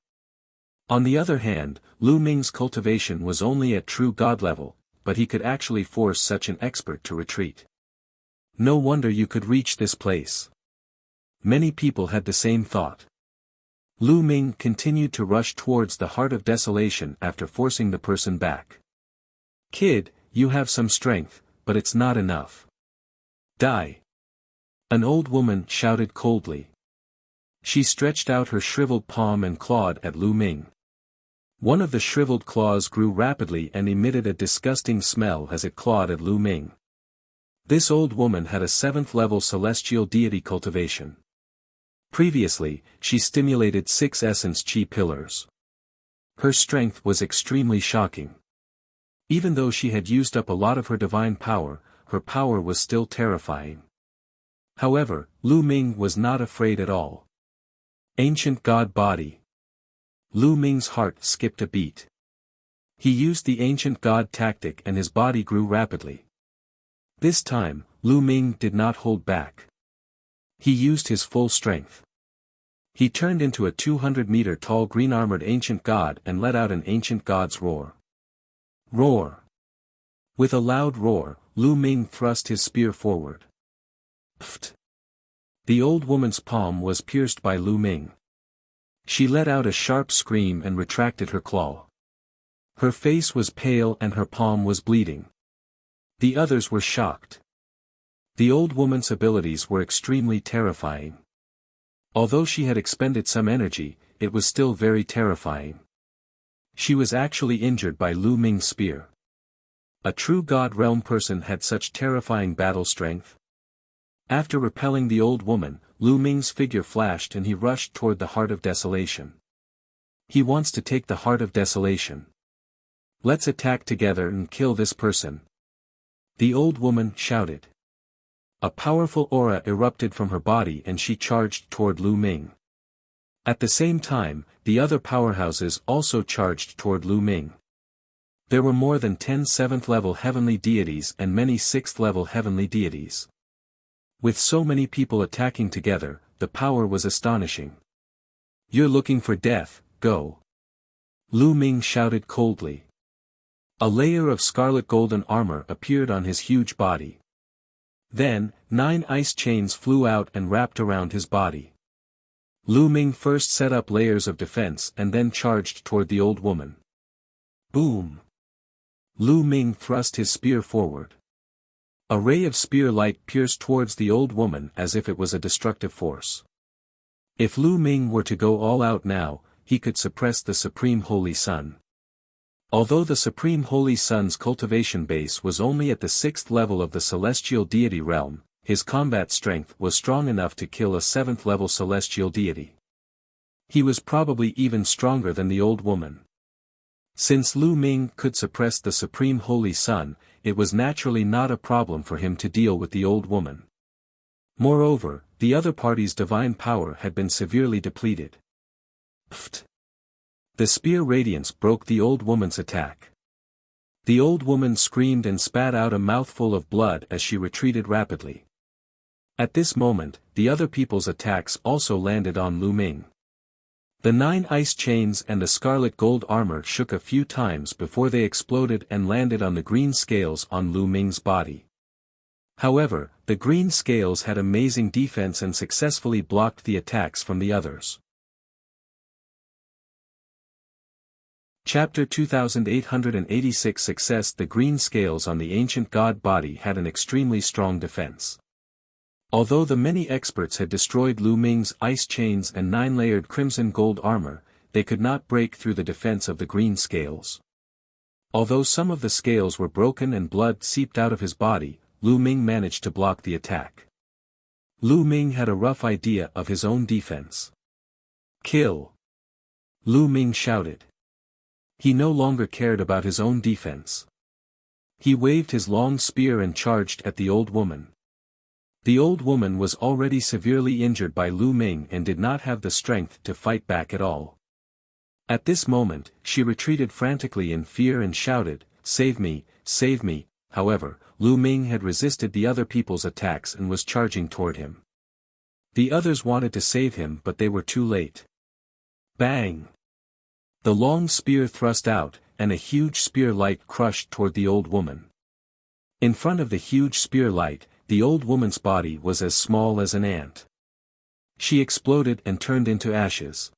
On the other hand, Lu Ming's cultivation was only at true god level, but he could actually force such an expert to retreat. No wonder you could reach this place. Many people had the same thought. Lu Ming continued to rush towards the heart of desolation after forcing the person back. Kid, you have some strength, but it's not enough. Die! An old woman shouted coldly. She stretched out her shriveled palm and clawed at Lu Ming. One of the shriveled claws grew rapidly and emitted a disgusting smell as it clawed at Lu Ming. This old woman had a 7th-level celestial deity cultivation. Previously, she stimulated 6 essence chi pillars. Her strength was extremely shocking. Even though she had used up a lot of her divine power, her power was still terrifying. However, Lu Ming was not afraid at all. Ancient God Body. Lu Ming's heart skipped a beat. He used the ancient god tactic and his body grew rapidly. This time, Lu Ming did not hold back. He used his full strength. He turned into a 200-meter-tall green-armored ancient god and let out an ancient god's roar. Roar! With a loud roar, Lu Ming thrust his spear forward. Pfft! The old woman's palm was pierced by Lu Ming. She let out a sharp scream and retracted her claw. Her face was pale and her palm was bleeding. The others were shocked. The old woman's abilities were extremely terrifying. Although she had expended some energy, it was still very terrifying. She was actually injured by Lu Ming's spear. A true God Realm person had such terrifying battle strength. After repelling the old woman, Lu Ming's figure flashed and he rushed toward the heart of desolation. He wants to take the heart of desolation. Let's attack together and kill this person. The old woman shouted. A powerful aura erupted from her body and she charged toward Lu Ming. At the same time, the other powerhouses also charged toward Lu Ming. There were more than 10 7th-level heavenly deities and many 6th-level heavenly deities. With so many people attacking together, the power was astonishing. You're looking for death, go! Lu Ming shouted coldly. A layer of scarlet golden armor appeared on his huge body. Then, 9 ice chains flew out and wrapped around his body. Lu Ming first set up layers of defense and then charged toward the old woman. Boom! Lu Ming thrust his spear forward. A ray of spear light pierced towards the old woman as if it was a destructive force. If Lu Ming were to go all out now, he could suppress the Supreme Holy Sun. Although the Supreme Holy Sun's cultivation base was only at the 6th level of the celestial deity realm, his combat strength was strong enough to kill a 7th level celestial deity. He was probably even stronger than the old woman. Since Lu Ming could suppress the Supreme Holy Sun, it was naturally not a problem for him to deal with the old woman. Moreover, the other party's divine power had been severely depleted. Pfft! The spear radiance broke the old woman's attack. The old woman screamed and spat out a mouthful of blood as she retreated rapidly. At this moment, the other people's attacks also landed on Lu Ming. The 9 ice chains and the scarlet gold armor shook a few times before they exploded and landed on the green scales on Lu Ming's body. However, the green scales had amazing defense and successfully blocked the attacks from the others. Chapter 2886 Success. The green scales on the ancient god body had an extremely strong defense. Although the many experts had destroyed Lu Ming's ice chains and 9-layered crimson gold armor, they could not break through the defense of the green scales. Although some of the scales were broken and blood seeped out of his body, Lu Ming managed to block the attack. Lu Ming had a rough idea of his own defense. Kill! Lu Ming shouted. He no longer cared about his own defense. He waved his long spear and charged at the old woman. The old woman was already severely injured by Lu Ming and did not have the strength to fight back at all. At this moment, she retreated frantically in fear and shouted, "Save me, save me!" However, Lu Ming had resisted the other people's attacks and was charging toward him. The others wanted to save him but they were too late. Bang! The long spear thrust out, and a huge spear light crushed toward the old woman. In front of the huge spear light, the old woman's body was as small as an ant. She exploded and turned into ashes.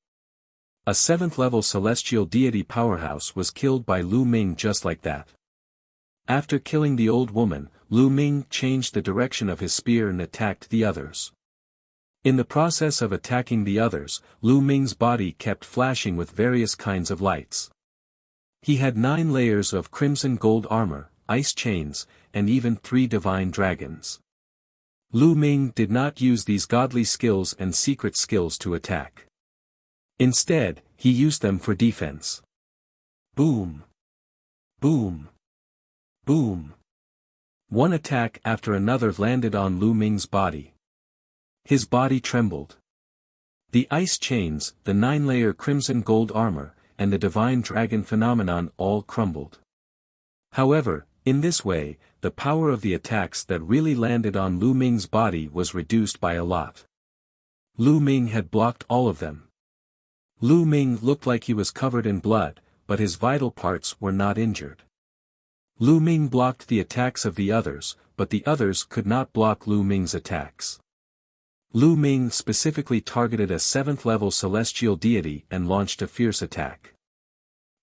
A 7th-level celestial deity powerhouse was killed by Lu Ming just like that. After killing the old woman, Lu Ming changed the direction of his spear and attacked the others. In the process of attacking the others, Lu Ming's body kept flashing with various kinds of lights. He had 9 layers of crimson gold armor, ice chains, and even 3 divine dragons. Lu Ming did not use these godly skills and secret skills to attack. Instead, he used them for defense. Boom! Boom! Boom! One attack after another landed on Lu Ming's body. His body trembled. The ice chains, the 9-layer crimson gold armor, and the divine dragon phenomenon all crumbled. However, in this way, the power of the attacks that really landed on Lu Ming's body was reduced by a lot. Lu Ming had blocked all of them. Lu Ming looked like he was covered in blood, but his vital parts were not injured. Lu Ming blocked the attacks of the others, but the others could not block Lu Ming's attacks. Lu Ming specifically targeted a 7th-level celestial deity and launched a fierce attack.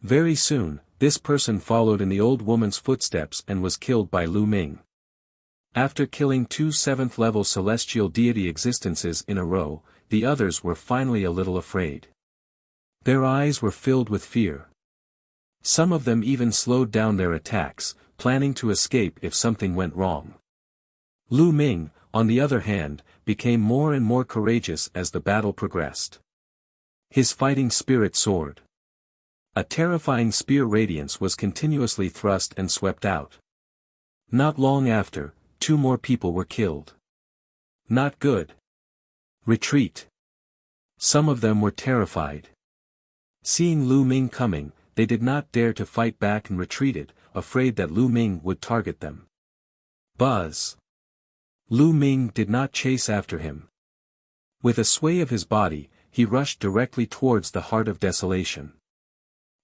Very soon, this person followed in the old woman's footsteps and was killed by Lu Ming. After killing 2 7th-level celestial deity existences in a row, the others were finally a little afraid. Their eyes were filled with fear. Some of them even slowed down their attacks, planning to escape if something went wrong. Lu Ming, on the other hand, became more and more courageous as the battle progressed. His fighting spirit soared. A terrifying spear radiance was continuously thrust and swept out. Not long after, 2 more people were killed. Not good. Retreat. Some of them were terrified. Seeing Lu Ming coming, they did not dare to fight back and retreated, afraid that Lu Ming would target them. Buzz. Lu Ming did not chase after him. With a sway of his body, he rushed directly towards the Heart of Desolation.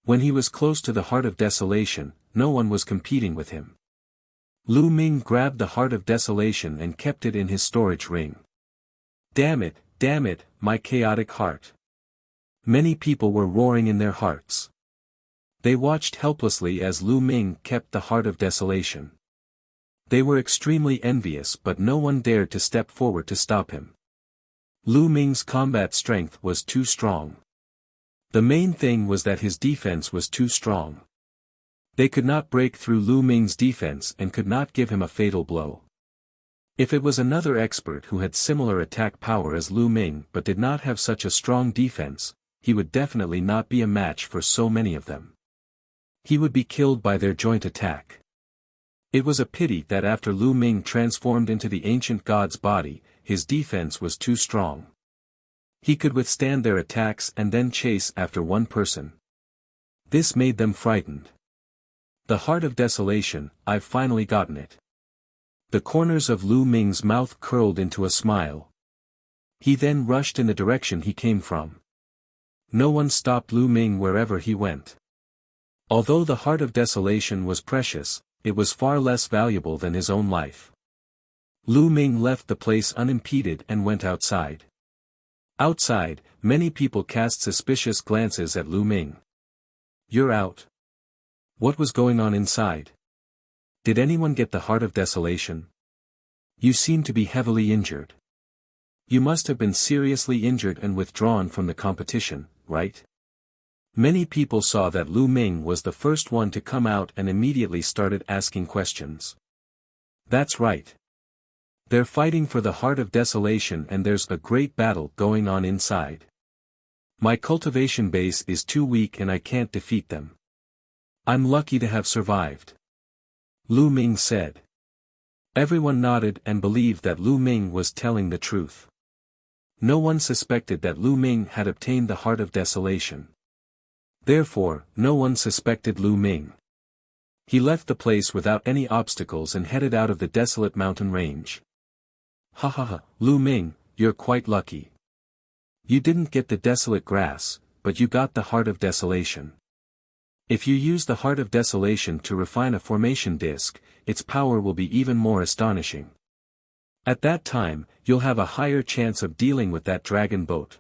When he was close to the Heart of Desolation, no one was competing with him. Lu Ming grabbed the Heart of Desolation and kept it in his storage ring. Damn it, my chaotic heart. Many people were roaring in their hearts. They watched helplessly as Lu Ming kept the Heart of Desolation. They were extremely envious but no one dared to step forward to stop him. Lu Ming's combat strength was too strong. The main thing was that his defense was too strong. They could not break through Lu Ming's defense and could not give him a fatal blow. If it was another expert who had similar attack power as Lu Ming but did not have such a strong defense, he would definitely not be a match for so many of them. He would be killed by their joint attack. It was a pity that after Lu Ming transformed into the ancient god's body, his defense was too strong. He could withstand their attacks and then chase after one person. This made them frightened. The Heart of Desolation, I've finally gotten it. The corners of Lu Ming's mouth curled into a smile. He then rushed in the direction he came from. No one stopped Lu Ming wherever he went. Although the Heart of Desolation was precious, it was far less valuable than his own life. Lu Ming left the place unimpeded and went outside. Outside, many people cast suspicious glances at Lu Ming. "You're out. What was going on inside? Did anyone get the Heart of Desolation? You seem to be heavily injured. You must have been seriously injured and withdrawn from the competition, right?" Many people saw that Lu Ming was the first one to come out and immediately started asking questions. "That's right. They're fighting for the Heart of Desolation and there's a great battle going on inside. My cultivation base is too weak and I can't defeat them. I'm lucky to have survived," Lu Ming said. Everyone nodded and believed that Lu Ming was telling the truth. No one suspected that Lu Ming had obtained the Heart of Desolation. Therefore, no one suspected Lu Ming. He left the place without any obstacles and headed out of the desolate mountain range. "Ha ha ha, Lu Ming, you're quite lucky. You didn't get the desolate grass, but you got the Heart of Desolation. If you use the Heart of Desolation to refine a formation disc, its power will be even more astonishing. At that time, you'll have a higher chance of dealing with that dragon boat."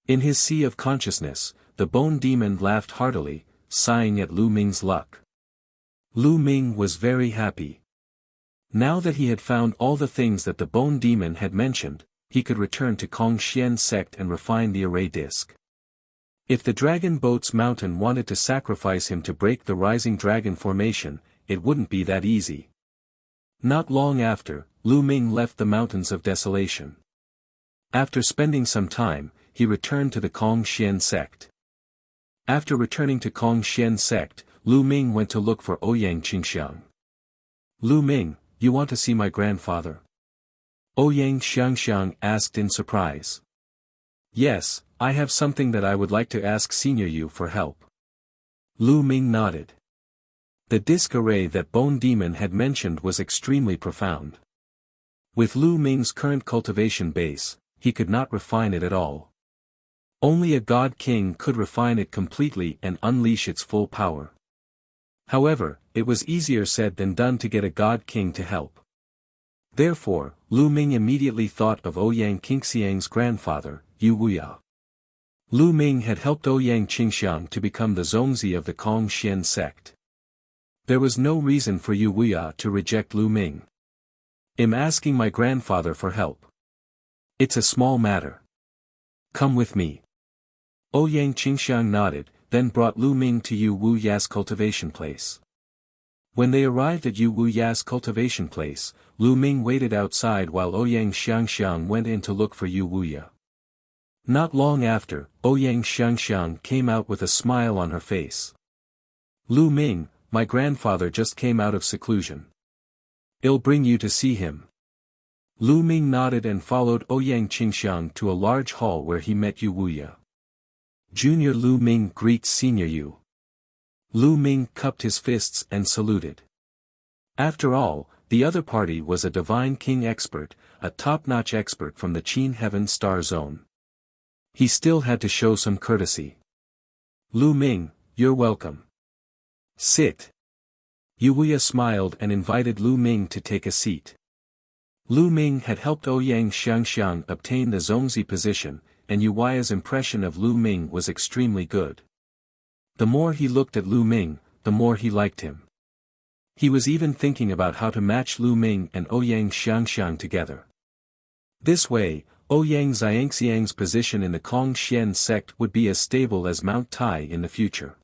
In his sea of consciousness, the Bone Demon laughed heartily, sighing at Lu Ming's luck. Lu Ming was very happy. Now that he had found all the things that the Bone Demon had mentioned, he could return to Kongxian sect and refine the array disc. If the Dragon Boat's mountain wanted to sacrifice him to break the Rising Dragon formation, it wouldn't be that easy. Not long after, Lu Ming left the Mountains of Desolation. After spending some time, he returned to the Kongxian sect. After returning to Kongxian sect, Lu Ming went to look for Ouyang Qingxiang. "Lu Ming, you want to see my grandfather?" Ouyang Xiangxiang asked in surprise. "Yes, I have something that I would like to ask Senior Yu for help." Lu Ming nodded. The disc array that Bone Demon had mentioned was extremely profound. With Lu Ming's current cultivation base, he could not refine it at all. Only a God King could refine it completely and unleash its full power. However, it was easier said than done to get a God King to help. Therefore, Lu Ming immediately thought of Ouyang Qingxiang's grandfather, Yu Wuya. Lu Ming had helped Ouyang Qingxiang to become the Zongzi of the Kongxian sect. There was no reason for Yu Wuya to reject Lu Ming. "I'm asking my grandfather for help. It's a small matter. Come with me." Ouyang Qingxiang nodded, then brought Lu Ming to Yu Wuya's cultivation place. When they arrived at Yu Wuya's cultivation place, Lu Ming waited outside while Ouyang Xiangxiang went in to look for Yu Wuya. Not long after, Ouyang Xiangxiang came out with a smile on her face. "Lu Ming, my grandfather just came out of seclusion. I'll bring you to see him." Lu Ming nodded and followed Ouyang Qingxiang to a large hall where he met Yu Wuya. Junior Lu Ming greets Senior Yu. Lu Ming cupped his fists and saluted. After all, the other party was a Divine King expert, a top-notch expert from the Qin Heaven Star Zone. He still had to show some courtesy. "Lu Ming, you're welcome. Sit." Yu Wuya smiled and invited Lu Ming to take a seat. Lu Ming had helped Ouyang Xiangxiang obtain the Zongzi position, and Yu Wuya's impression of Lu Ming was extremely good. The more he looked at Lu Ming, the more he liked him. He was even thinking about how to match Lu Ming and Ouyang Xiangxiang together. This way, Ouyang Xiangxiang's position in the Kongxian sect would be as stable as Mount Tai in the future.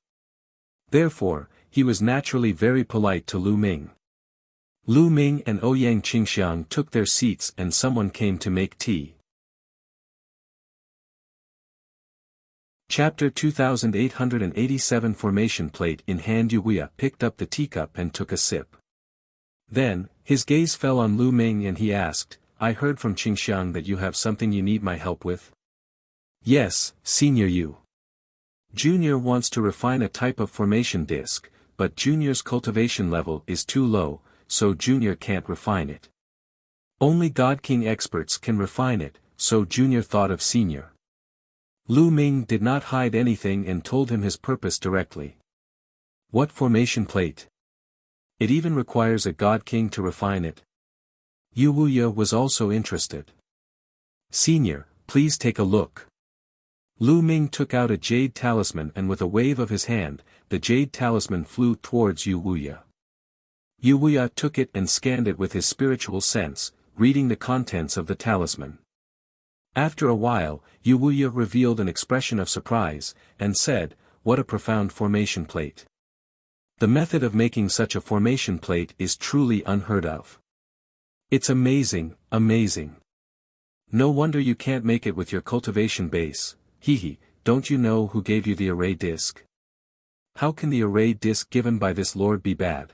Therefore, he was naturally very polite to Lu Ming. Lu Ming and Ouyang Qingxiang took their seats and someone came to make tea. Chapter 2887 Formation plate in hand. Wuxia picked up the teacup and took a sip. Then, his gaze fell on Lu Ming and he asked, I heard from Qingxiang that you have something you need my help with? Yes, Senior Yu. Junior wants to refine a type of formation disc, but Junior's cultivation level is too low, so Junior can't refine it. Only God King experts can refine it, so Junior thought of Senior. Lu Ming did not hide anything and told him his purpose directly. What formation plate? It even requires a God King to refine it. Wuxia was also interested. Senior, please take a look. Lu Ming took out a jade talisman and with a wave of his hand, the jade talisman flew towards Wuxia. Wuxia took it and scanned it with his spiritual sense, reading the contents of the talisman. After a while, Wuxia revealed an expression of surprise, and said, what a profound formation plate. The method of making such a formation plate is truly unheard of. It's amazing, amazing. No wonder you can't make it with your cultivation base, hehe, don't you know who gave you the array disc? How can the array disc given by this lord be bad?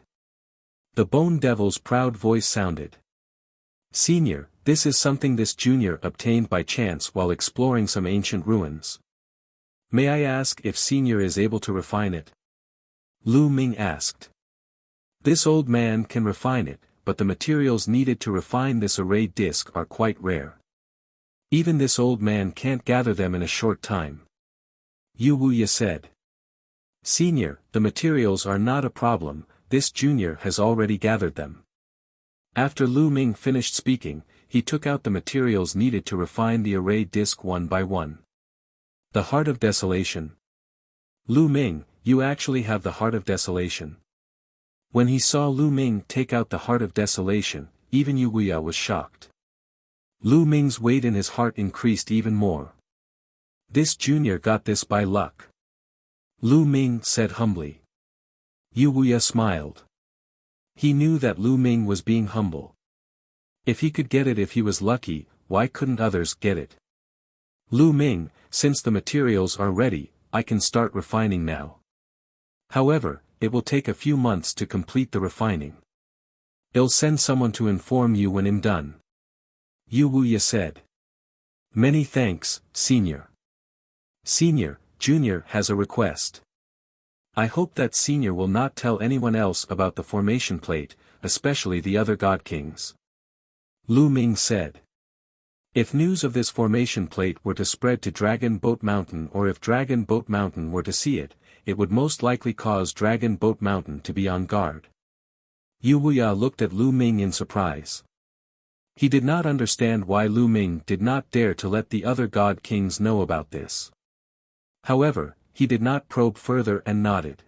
The Bone Devil's proud voice sounded. Senior, this is something this junior obtained by chance while exploring some ancient ruins. May I ask if Senior is able to refine it? Lu Ming asked. This old man can refine it, but the materials needed to refine this array disc are quite rare. Even this old man can't gather them in a short time. Wuxia said. Senior, the materials are not a problem, this junior has already gathered them. After Lu Ming finished speaking, he took out the materials needed to refine the array disc one by one. The Heart of Desolation. Lu Ming, you actually have the Heart of Desolation. When he saw Lu Ming take out the Heart of Desolation, even Wuxia was shocked. Lu Ming's weight in his heart increased even more. This junior got this by luck. Lu Ming said humbly. Wuxia smiled. He knew that Lu Ming was being humble. If he could get it if he was lucky, why couldn't others get it? Lu Ming, since the materials are ready, I can start refining now. However, it will take a few months to complete the refining. I'll send someone to inform you when I'm done. Wuxia said. Many thanks, Senior. Senior, Junior has a request. I hope that Senior will not tell anyone else about the formation plate, especially the other God Kings. Lu Ming said. If news of this formation plate were to spread to Dragon Boat Mountain or if Dragon Boat Mountain were to see it, it would most likely cause Dragon Boat Mountain to be on guard. Wuxia looked at Lu Ming in surprise. He did not understand why Lu Ming did not dare to let the other God Kings know about this. However, he did not probe further and nodded.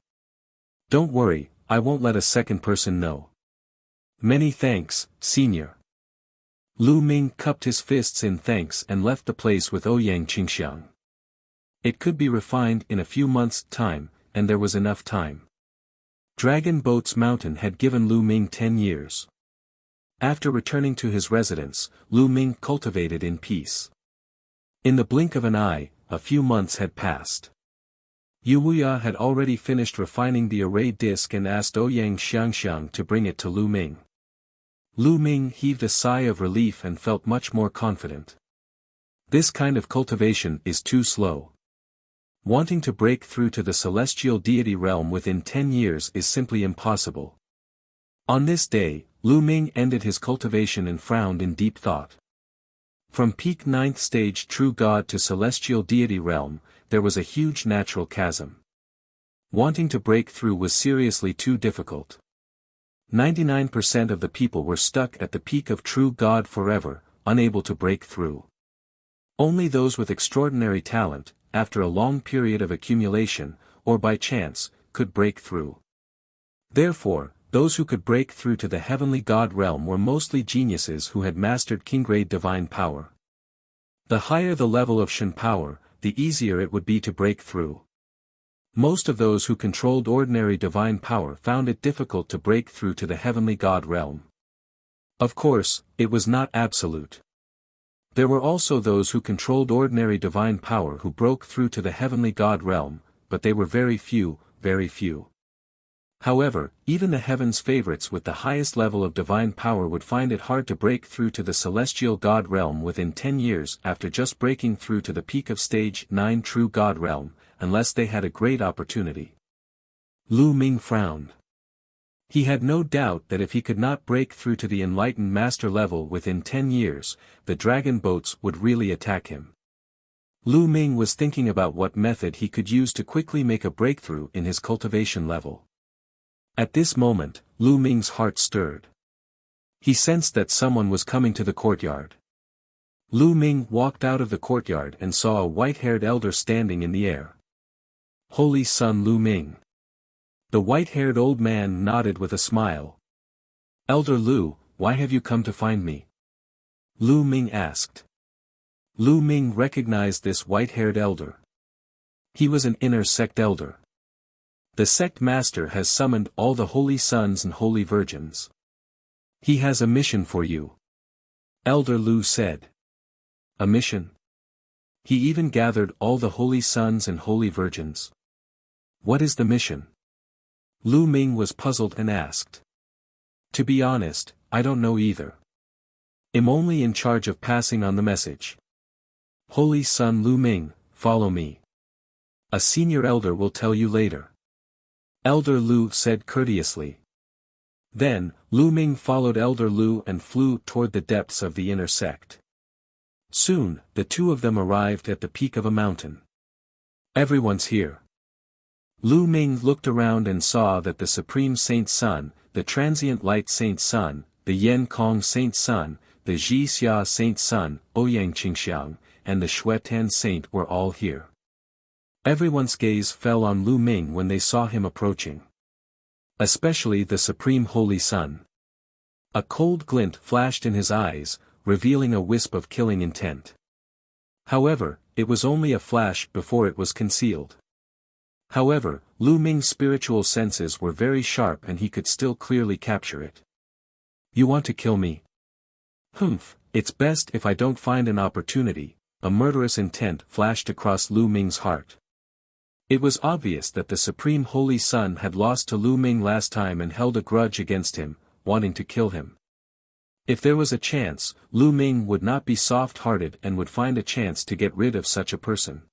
Don't worry, I won't let a second person know. Many thanks, Senior. Lu Ming cupped his fists in thanks and left the place with Ouyang Qingxiang. It could be refined in a few months' time, and there was enough time. Dragon Boats Mountain had given Lu Ming 10 years. After returning to his residence, Lu Ming cultivated in peace. In the blink of an eye, a few months had passed. Wuxia had already finished refining the array disc and asked Ouyang Xiangxiang to bring it to Lu Ming. Lu Ming heaved a sigh of relief and felt much more confident. This kind of cultivation is too slow. Wanting to break through to the celestial deity realm within 10 years is simply impossible. On this day, Lu Ming ended his cultivation and frowned in deep thought. From peak 9th stage true god to celestial deity realm, there was a huge natural chasm. Wanting to break through was seriously too difficult. 99% of the people were stuck at the peak of true god forever, unable to break through. Only those with extraordinary talent, after a long period of accumulation, or by chance, could break through. Therefore, those who could break through to the heavenly god realm were mostly geniuses who had mastered king-grade divine power. The higher the level of Shen power, the easier it would be to break through. Most of those who controlled ordinary divine power found it difficult to break through to the heavenly God realm. Of course, it was not absolute. There were also those who controlled ordinary divine power who broke through to the heavenly God realm, but they were very few, very few. However, even the heavens' favorites with the highest level of divine power would find it hard to break through to the celestial God realm within 10 years after just breaking through to the peak of stage 9 true God realm, unless they had a great opportunity. Lu Ming frowned. He had no doubt that if he could not break through to the enlightened master level within 10 years, the dragon boats would really attack him. Lu Ming was thinking about what method he could use to quickly make a breakthrough in his cultivation level. At this moment, Lu Ming's heart stirred. He sensed that someone was coming to the courtyard. Lu Ming walked out of the courtyard and saw a white-haired elder standing in the air. Holy Son Lu Ming. The white-haired old man nodded with a smile. Elder Lu, why have you come to find me? Lu Ming asked. Lu Ming recognized this white-haired elder. He was an inner sect elder. The sect master has summoned all the holy sons and holy virgins. He has a mission for you. Elder Lu said. A mission? He even gathered all the holy sons and holy virgins. What is the mission? Lu Ming was puzzled and asked. To be honest, I don't know either. I'm only in charge of passing on the message. Holy Son Lu Ming, follow me. A senior elder will tell you later. Elder Lu said courteously. Then, Lu Ming followed Elder Lu and flew toward the depths of the inner sect. Soon, the two of them arrived at the peak of a mountain. Everyone's here. Lu Ming looked around and saw that the Supreme Saint Sun, the Transient Light Saint Sun, the Yan Kong Saint Sun, the Ji Xia Saint Sun, Ouyang Qingxiang, and the Xuetan Saint were all here. Everyone's gaze fell on Lu Ming when they saw him approaching. Especially the Supreme Holy Sun. A cold glint flashed in his eyes, revealing a wisp of killing intent. However, it was only a flash before it was concealed. However, Lu Ming's spiritual senses were very sharp and he could still clearly capture it. You want to kill me? Humph, it's best if I don't find an opportunity. A murderous intent flashed across Lu Ming's heart. It was obvious that the Supreme Holy Sun had lost to Lu Ming last time and held a grudge against him, wanting to kill him. If there was a chance, Lu Ming would not be soft-hearted and would find a chance to get rid of such a person.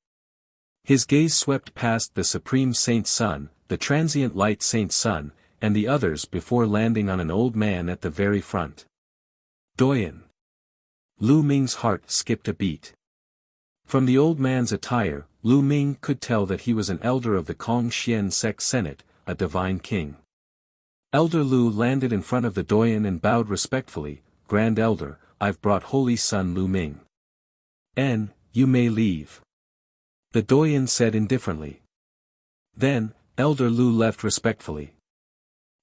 His gaze swept past the Supreme Saint Sun, the Transient Light Saint Sun, and the others before landing on an old man at the very front. Doyen. Lu Ming's heart skipped a beat. From the old man's attire, Lu Ming could tell that he was an elder of the Kong Xian Sect Senate, a divine king. Elder Lu landed in front of the Doyen and bowed respectfully. Grand Elder, I've brought Holy Son Lu Ming. You may leave. The Doyen said indifferently. Then, Elder Lu left respectfully.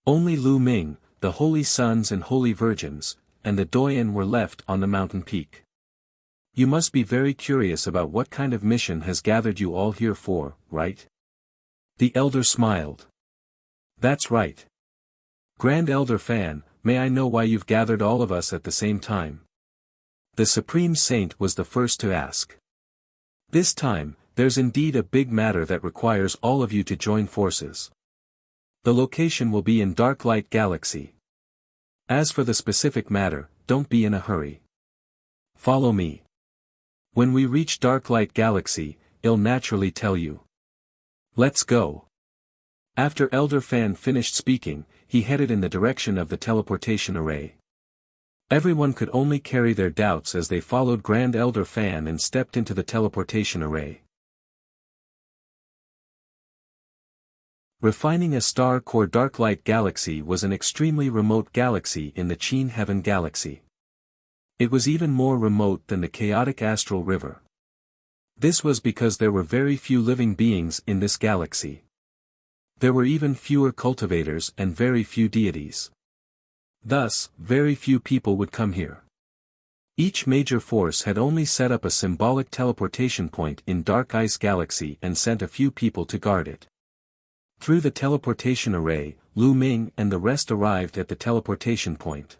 Only Lu Ming, the holy sons and holy virgins, and the Doyen were left on the mountain peak. You must be very curious about what kind of mission has gathered you all here for, right? The elder smiled. That's right. Grand Elder Fan, may I know why you've gathered all of us at the same time? The Supreme Saint was the first to ask. This time, there's indeed a big matter that requires all of you to join forces. The location will be in Dark Light Galaxy. As for the specific matter, don't be in a hurry. Follow me. When we reach Dark Light Galaxy, I'll naturally tell you. Let's go. After Elder Fan finished speaking, he headed in the direction of the teleportation array. Everyone could only carry their doubts as they followed Grand Elder Fan and stepped into the teleportation array. Refining a star core Dark Light Galaxy was an extremely remote galaxy in the Qin Heaven Galaxy. It was even more remote than the chaotic astral river. This was because there were very few living beings in this galaxy. There were even fewer cultivators and very few deities. Thus, very few people would come here. Each major force had only set up a symbolic teleportation point in Dark Ice Galaxy and sent a few people to guard it. Through the teleportation array, Lu Ming and the rest arrived at the teleportation point.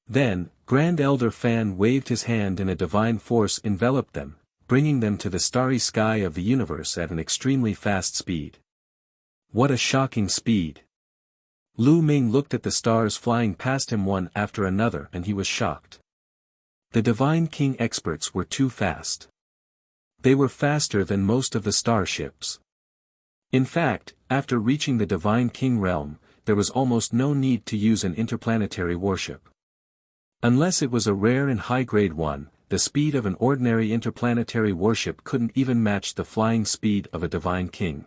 Then, Grand Elder Fan waved his hand and a divine force enveloped them, bringing them to the starry sky of the universe at an extremely fast speed. What a shocking speed! Lu Ming looked at the stars flying past him one after another and he was shocked. The Divine King experts were too fast. They were faster than most of the starships. In fact, after reaching the Divine King realm, there was almost no need to use an interplanetary warship. Unless it was a rare and high-grade one, the speed of an ordinary interplanetary warship couldn't even match the flying speed of a Divine King.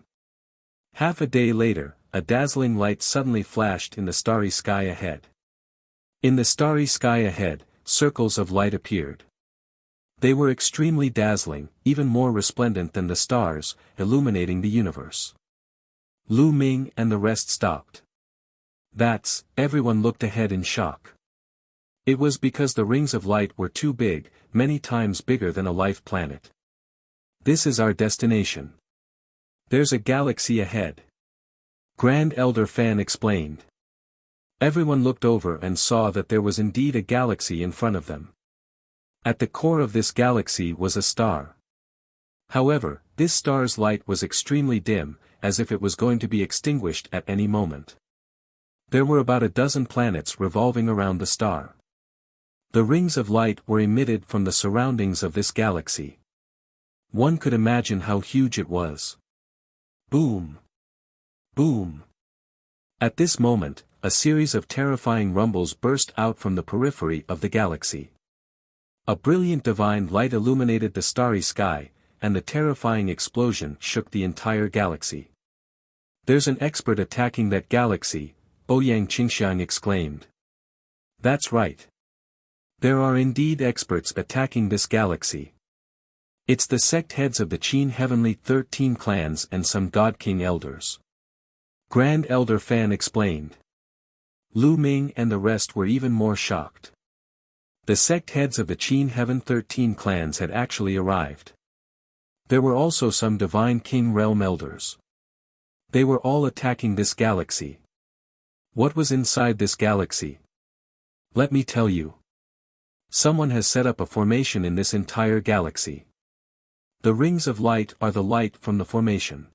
Half a day later, a dazzling light suddenly flashed in the starry sky ahead. In the starry sky ahead, circles of light appeared. They were extremely dazzling, even more resplendent than the stars, illuminating the universe. Lu Ming and the rest stopped. Everyone looked ahead in shock. It was because the rings of light were too big, many times bigger than a life planet. This is our destination. There's a galaxy ahead. Grand Elder Fan explained. Everyone looked over and saw that there was indeed a galaxy in front of them. At the core of this galaxy was a star. However, this star's light was extremely dim, as if it was going to be extinguished at any moment. There were about a dozen planets revolving around the star. The rings of light were emitted from the surroundings of this galaxy. One could imagine how huge it was. Boom! Boom! At this moment, a series of terrifying rumbles burst out from the periphery of the galaxy. A brilliant divine light illuminated the starry sky, and the terrifying explosion shook the entire galaxy. There's an expert attacking that galaxy, Ouyang Qingxiang exclaimed. That's right. There are indeed experts attacking this galaxy. It's the sect heads of the Qin Heavenly 13 clans and some God King elders. Grand Elder Fan explained. Lu Ming and the rest were even more shocked. The sect heads of the Qin Heaven 13 clans had actually arrived. There were also some Divine King realm elders. They were all attacking this galaxy. What was inside this galaxy? Let me tell you. Someone has set up a formation in this entire galaxy. The rings of light are the light from the formation.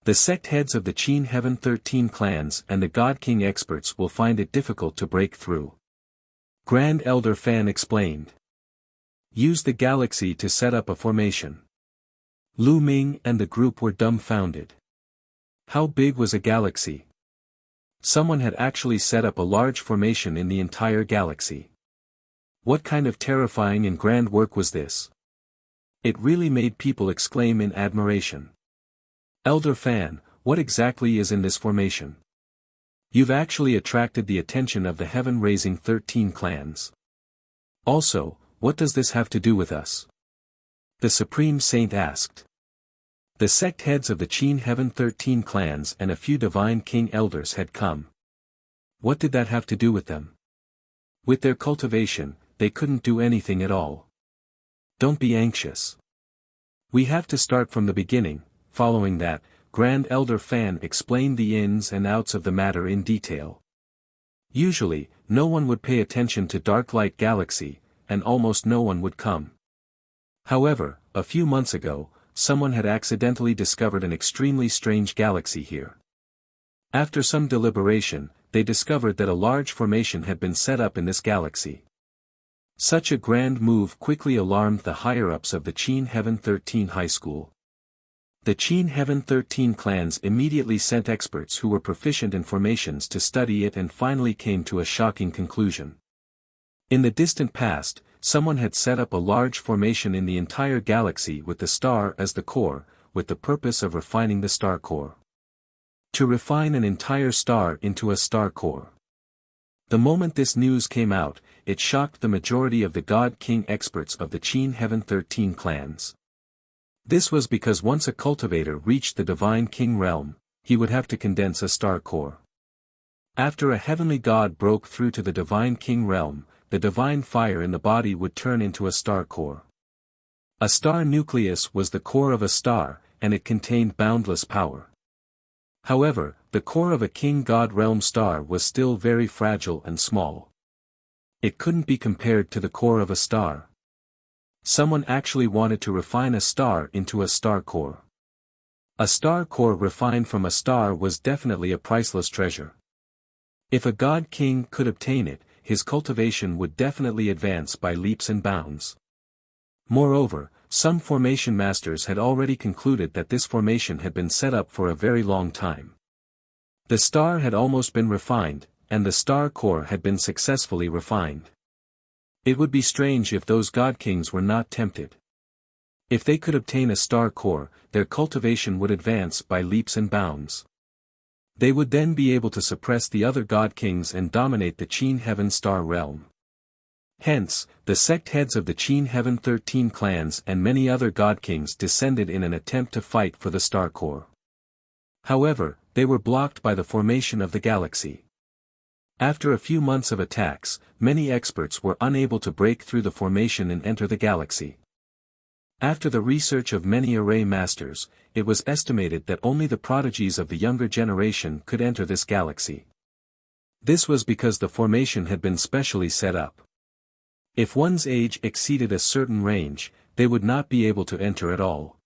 The sect heads of the Qin Heaven 13 clans and the God King experts will find it difficult to break through. Grand Elder Fan explained. Use the galaxy to set up a formation. Lu Ming and the group were dumbfounded. How big was a galaxy? Someone had actually set up a large formation in the entire galaxy. What kind of terrifying and grand work was this? It really made people exclaim in admiration. Elder Fan, what exactly is in this formation? You've actually attracted the attention of the heaven-raising 13 clans. Also, what does this have to do with us? The Supreme Saint asked. The sect heads of the Qin Heaven 13 clans and a few Divine King elders had come. What did that have to do with them? With their cultivation, they couldn't do anything at all. Don't be anxious. We have to start from the beginning. Following that, Grand Elder Fan explained the ins and outs of the matter in detail. Usually, no one would pay attention to Dark Light Galaxy, and almost no one would come. However, a few months ago, someone had accidentally discovered an extremely strange galaxy here. After some deliberation, they discovered that a large formation had been set up in this galaxy. Such a grand move quickly alarmed the higher-ups of the Qin Heaven 13 High School. The Qin Heaven 13 clans immediately sent experts who were proficient in formations to study it and finally came to a shocking conclusion. In the distant past, someone had set up a large formation in the entire galaxy with the star as the core, with the purpose of refining the star core. To refine an entire star into a star core. The moment this news came out, it shocked the majority of the God King experts of the Qin Heaven 13 clans. This was because once a cultivator reached the Divine King realm, he would have to condense a star core. After a heavenly god broke through to the Divine King realm, the divine fire in the body would turn into a star core. A star nucleus was the core of a star, and it contained boundless power. However, the core of a king god realm star was still very fragile and small. It couldn't be compared to the core of a star. Someone actually wanted to refine a star into a star core. A star core refined from a star was definitely a priceless treasure. If a god king could obtain it, his cultivation would definitely advance by leaps and bounds. Moreover, some formation masters had already concluded that this formation had been set up for a very long time. The star had almost been refined, and the star core had been successfully refined. It would be strange if those god kings were not tempted. If they could obtain a star core, their cultivation would advance by leaps and bounds. They would then be able to suppress the other god kings and dominate the Qin Heaven star realm. Hence, the sect heads of the Qin Heaven 13 clans and many other god kings descended in an attempt to fight for the star core. However, they were blocked by the formation of the galaxy. After a few months of attacks, many experts were unable to break through the formation and enter the galaxy. After the research of many array masters, it was estimated that only the prodigies of the younger generation could enter this galaxy. This was because the formation had been specially set up. If one's age exceeded a certain range, they would not be able to enter at all.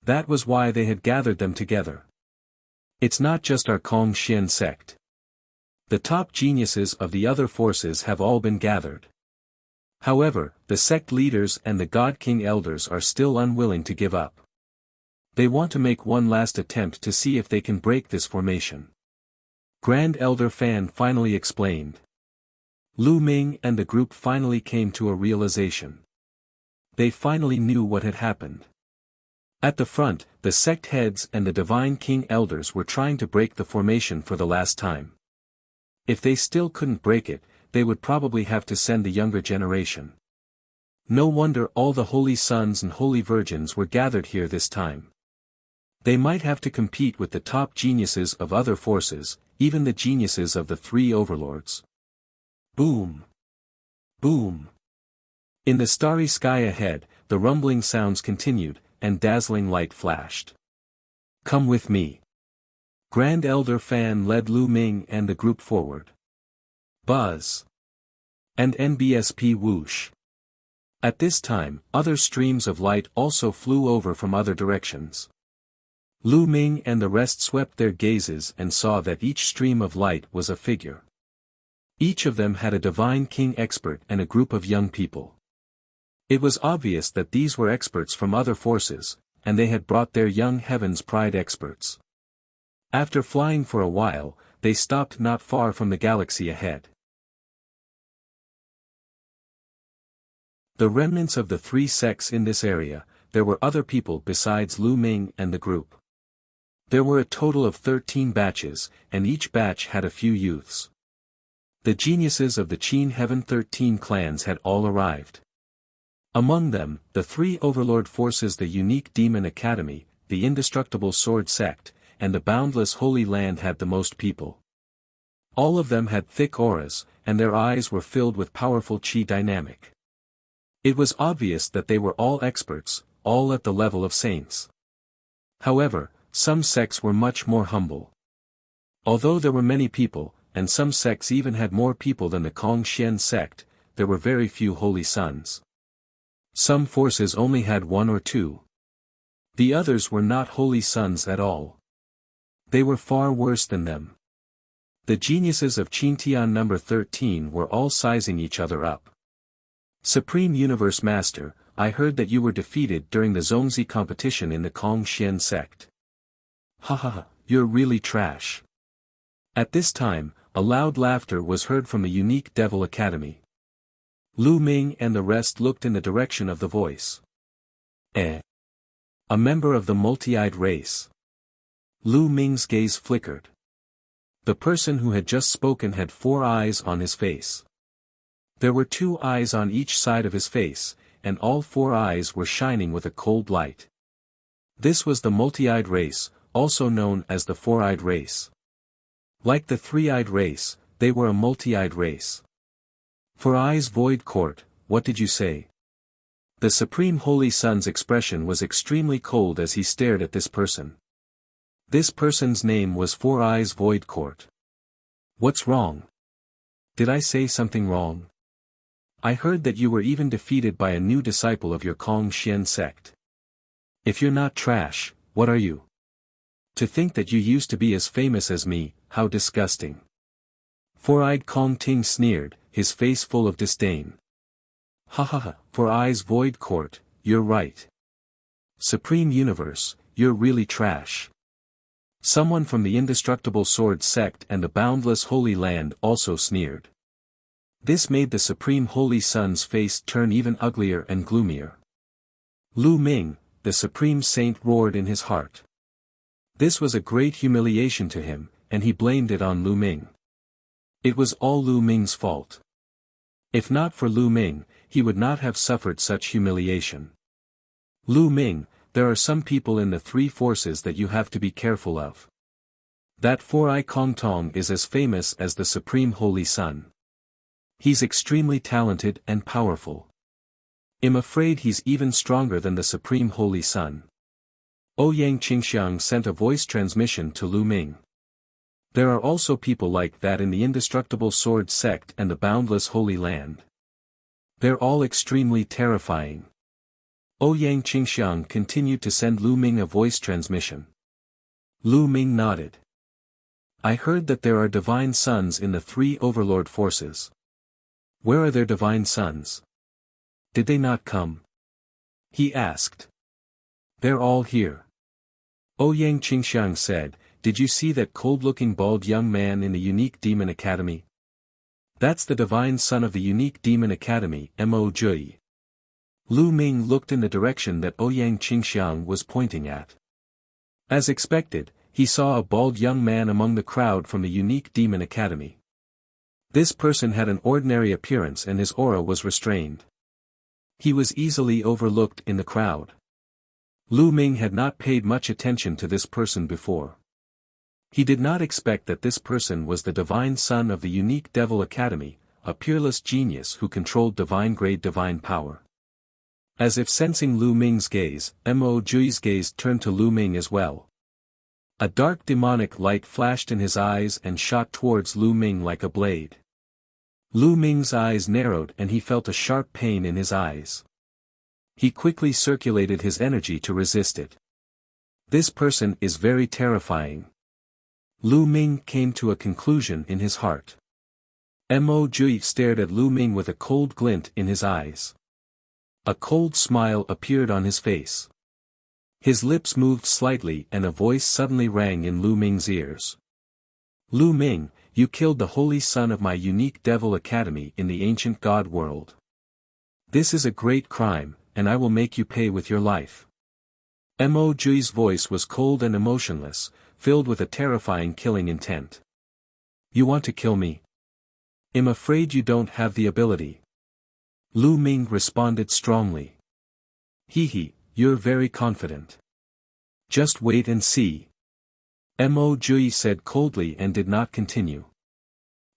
That was why they had gathered them together. It's not just our Kong Xian sect. The top geniuses of the other forces have all been gathered. However, the sect leaders and the God King elders are still unwilling to give up. They want to make one last attempt to see if they can break this formation. Grand Elder Fan finally explained. Lu Ming and the group finally came to a realization. They finally knew what had happened. At the front, the sect heads and the Divine King elders were trying to break the formation for the last time. If they still couldn't break it, they would probably have to send the younger generation. No wonder all the holy sons and holy virgins were gathered here this time. They might have to compete with the top geniuses of other forces, even the geniuses of the three overlords. Boom! Boom! In the starry sky ahead, the rumbling sounds continued, and dazzling light flashed. Come with me. Grand Elder Fan led Lu Ming and the group forward. Buzz. And NBSP whoosh. At this time, other streams of light also flew over from other directions. Lu Ming and the rest swept their gazes and saw that each stream of light was a figure. Each of them had a Divine King expert and a group of young people. It was obvious that these were experts from other forces, and they had brought their young Heaven's Pride experts. After flying for a while, they stopped not far from the galaxy ahead. The remnants of the three sects in this area, there were other people besides Lu Ming and the group. There were a total of 13 batches, and each batch had a few youths. The geniuses of the Qin Heaven 13 clans had all arrived. Among them, the three overlord forces, the unique Demon Academy, the indestructible Sword Sect, and the boundless Holy Land had the most people. All of them had thick auras, and their eyes were filled with powerful chi dynamic. It was obvious that they were all experts, all at the level of saints. However, some sects were much more humble. Although there were many people, and some sects even had more people than the Kong Xian sect, there were very few holy sons. Some forces only had one or two. The others were not holy sons at all. They were far worse than them. The geniuses of Qintian number 13 were all sizing each other up. Supreme Universe Master, I heard that you were defeated during the Zongzi competition in the Kong Xian sect. Ha ha ha, you're really trash. At this time, a loud laughter was heard from the unique Devil Academy. Lu Ming and the rest looked in the direction of the voice. A member of the multi-eyed race. Lu Ming's gaze flickered. The person who had just spoken had 4 eyes on his face. There were 2 eyes on each side of his face, and all 4 eyes were shining with a cold light. This was the multi-eyed race, also known as the 4-eyed race. Like the 3-eyed race, they were a multi-eyed race. 4 eyes void court, what did you say? The Supreme Holy Son's expression was extremely cold as he stared at this person. This person's name was Four Eyes Void Court. What's wrong? Did I say something wrong? I heard that you were even defeated by a new disciple of your Kong Xian sect. If you're not trash, what are you? To think that you used to be as famous as me, how disgusting. Four-eyed Kong Ting sneered, his face full of disdain. Ha ha ha, Four Eyes Void Court, you're right. Supreme Universe, you're really trash. Someone from the Indestructible Sword sect and the Boundless Holy Land also sneered. This made the Supreme Holy Sun's face turn even uglier and gloomier. Lu Ming, the Supreme Saint, roared in his heart. This was a great humiliation to him, and he blamed it on Lu Ming. It was all Lu Ming's fault. If not for Lu Ming, he would not have suffered such humiliation. Lu Ming, there are some people in the three forces that you have to be careful of. That Four-Eye Kong Tong is as famous as the Supreme Holy Sun. He's extremely talented and powerful. I'm afraid he's even stronger than the Supreme Holy Sun. Ouyang Qingxiang sent a voice transmission to Lu Ming. There are also people like that in the Indestructible Sword sect and the Boundless Holy Land. They're all extremely terrifying. Ouyang Qingxiang continued to send Lu Ming a voice transmission. Lu Ming nodded. I heard that there are divine sons in the three overlord forces. Where are their divine sons? Did they not come? He asked. They're all here. Ouyang Qingxiang said, did you see that cold-looking bald young man in the Unique Demon Academy? That's the divine son of the Unique Demon Academy, Mo Jui. Lu Ming looked in the direction that Ouyang Qingxiang was pointing at. As expected, he saw a bald young man among the crowd from the Unique Demon Academy. This person had an ordinary appearance and his aura was restrained. He was easily overlooked in the crowd. Lu Ming had not paid much attention to this person before. He did not expect that this person was the divine son of the Unique Devil Academy, a peerless genius who controlled divine-grade divine power. As if sensing Lu Ming's gaze, Mo Jui's gaze turned to Lu Ming as well. A dark demonic light flashed in his eyes and shot towards Lu Ming like a blade. Lu Ming's eyes narrowed and he felt a sharp pain in his eyes. He quickly circulated his energy to resist it. This person is very terrifying. Lu Ming came to a conclusion in his heart. Mo Jui stared at Lu Ming with a cold glint in his eyes. A cold smile appeared on his face. His lips moved slightly and a voice suddenly rang in Lu Ming's ears. Lu Ming, you killed the holy son of my Unique Devil Academy in the ancient god world. This is a great crime, and I will make you pay with your life. Mo Jui's voice was cold and emotionless, filled with a terrifying killing intent. You want to kill me? I'm afraid you don't have the ability. Lu Ming responded strongly. Hee, you're very confident. Just wait and see. Mo Jui said coldly and did not continue.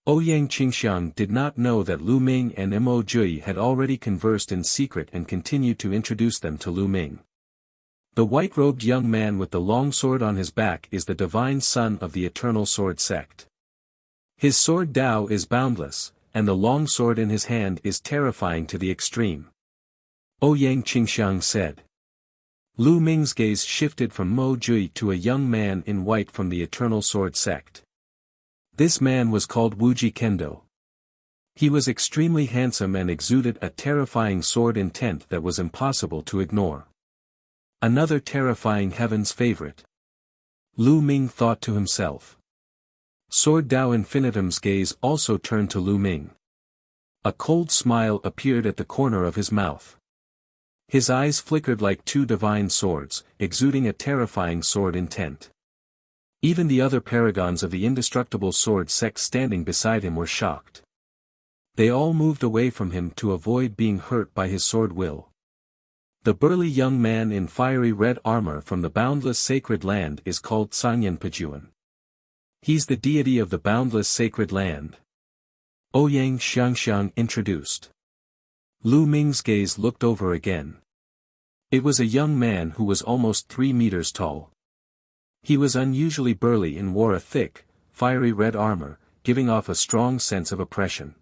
Ouyang Qingxiang did not know that Lu Ming and Mo Jui had already conversed in secret and continued to introduce them to Lu Ming. The white-robed young man with the long sword on his back is the divine son of the Eternal Sword sect. His sword Dao is boundless, and the long sword in his hand is terrifying to the extreme. Ouyang Qingxiang said. Lu Ming's gaze shifted from Mo Jui to a young man in white from the Eternal Sword sect. This man was called Wuxia Kendo. He was extremely handsome and exuded a terrifying sword intent that was impossible to ignore. Another terrifying heaven's favorite. Lu Ming thought to himself. Sword Dao Infinitum's gaze also turned to Lu Ming. A cold smile appeared at the corner of his mouth. His eyes flickered like two divine swords, exuding a terrifying sword intent. Even the other paragons of the Indestructible Sword sect standing beside him were shocked. They all moved away from him to avoid being hurt by his sword will. The burly young man in fiery red armor from the boundless sacred land is called Sangyan Pajuan. He's the deity of the boundless sacred land. Ouyang Xiangxiang introduced. Lu Ming's gaze looked over again. It was a young man who was almost 3 meters tall. He was unusually burly and wore a thick, fiery red armor, giving off a strong sense of oppression.